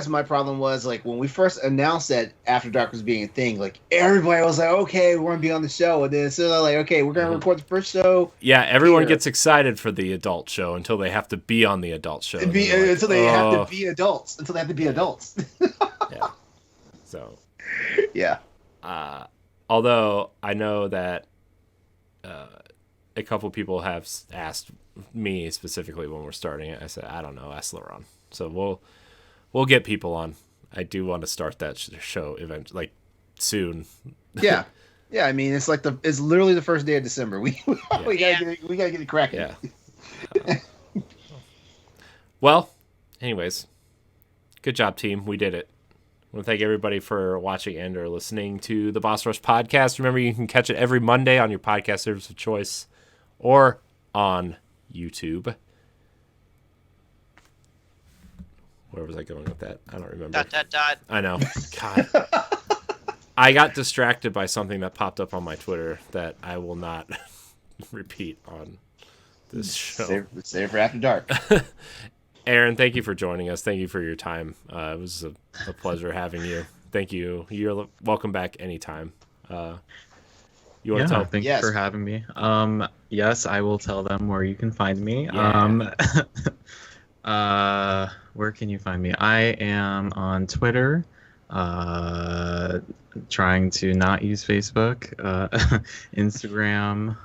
my problem was like when we first announced that After Dark was being a thing, like everybody was like, okay, we want to be on the show, and then so they're like, okay, we're gonna record the first show. Yeah, everyone gets excited for the adult show until they have to be on the adult show. Until they have to be adults. Until they have to be adults. Yeah. So. Yeah. Although I know that a couple people have asked me specifically when we're starting it. I said, I don't know, ask LeRon. So we'll get people on. I do want to start that show event like soon. Yeah. Yeah, I mean, it's literally the first day of December. We gotta get it cracking. Yeah. Well, anyways, good job, team. We did it. I want to thank everybody for watching and or listening to the Boss Rush podcast. Remember, you can catch it every Monday on your podcast service of choice or on YouTube. Where was I going with that? I don't remember. ... I know. God. I got distracted by something that popped up on my Twitter that I will not repeat on this show. Save for After Dark. Aaron, thank you for joining us. Thank you for your time. It was a pleasure having you. Thank you. You're welcome back anytime. You want to tell? Thank you for having me. Yes, I will tell them where you can find me. Yeah. Where can you find me? I am on Twitter, trying to not use Facebook, Instagram,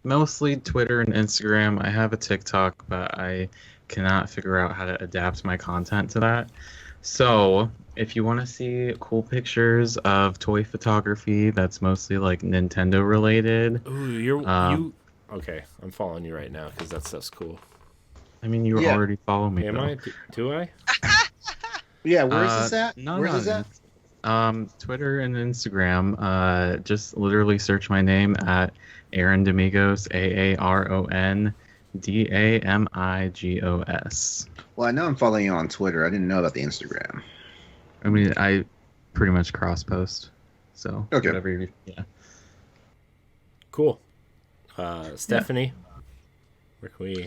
mostly Twitter and Instagram. I have a TikTok, but I cannot figure out how to adapt my content to that. So if you want to see cool pictures of toy photography that's mostly like Nintendo related. Ooh, okay, I'm following you right now because that stuff's cool. I mean, you already follow me. Am I? Do I? Yeah, where's this at? Where's this at? Twitter and Instagram. Just literally search my name at Aaron Damigos, AARON DAMIGOS. Well, I know I'm following you on Twitter. I didn't know about the Instagram. I mean, I pretty much cross post. So whatever you, Cool. Stephanie, where can we?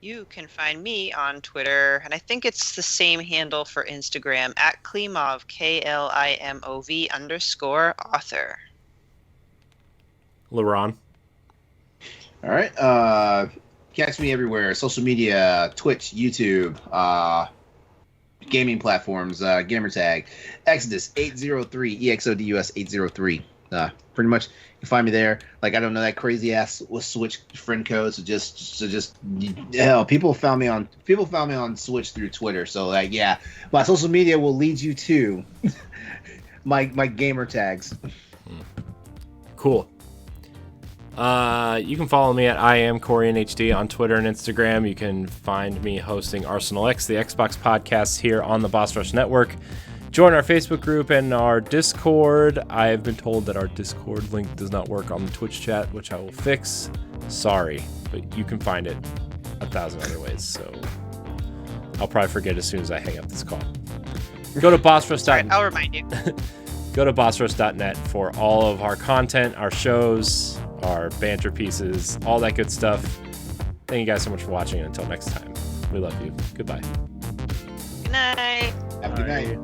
You can find me on Twitter, and I think it's the same handle for Instagram, at Klimov, KLIMOV_author. LeRon. All right. Catch me everywhere. Social media, Twitch, YouTube, gaming platforms, gamertag, Exodus 803, EXODUS 803. Pretty much you can find me there. Like, I don't know that crazy ass Switch friend code, so just hell, people found me on Switch through Twitter. So like, yeah, my social media will lead you to my gamer tags. Cool. You can follow me at IamCoreyNHD on Twitter and Instagram. You can find me hosting Arsenal X, the Xbox podcast, here on the Boss Rush Network. Join our Facebook group and our Discord. I've been told that our Discord link does not work on the Twitch chat, which I will fix. Sorry, but you can find it 1,000 other ways, so I'll probably forget as soon as I hang up this call. Go to bossrush.net. Right, I'll remind you. Go to bossrush.net for all of our content, our shows, our banter pieces, all that good stuff. Thank you guys so much for watching, and until next time, we love you. Goodbye. Good night. Have a good night.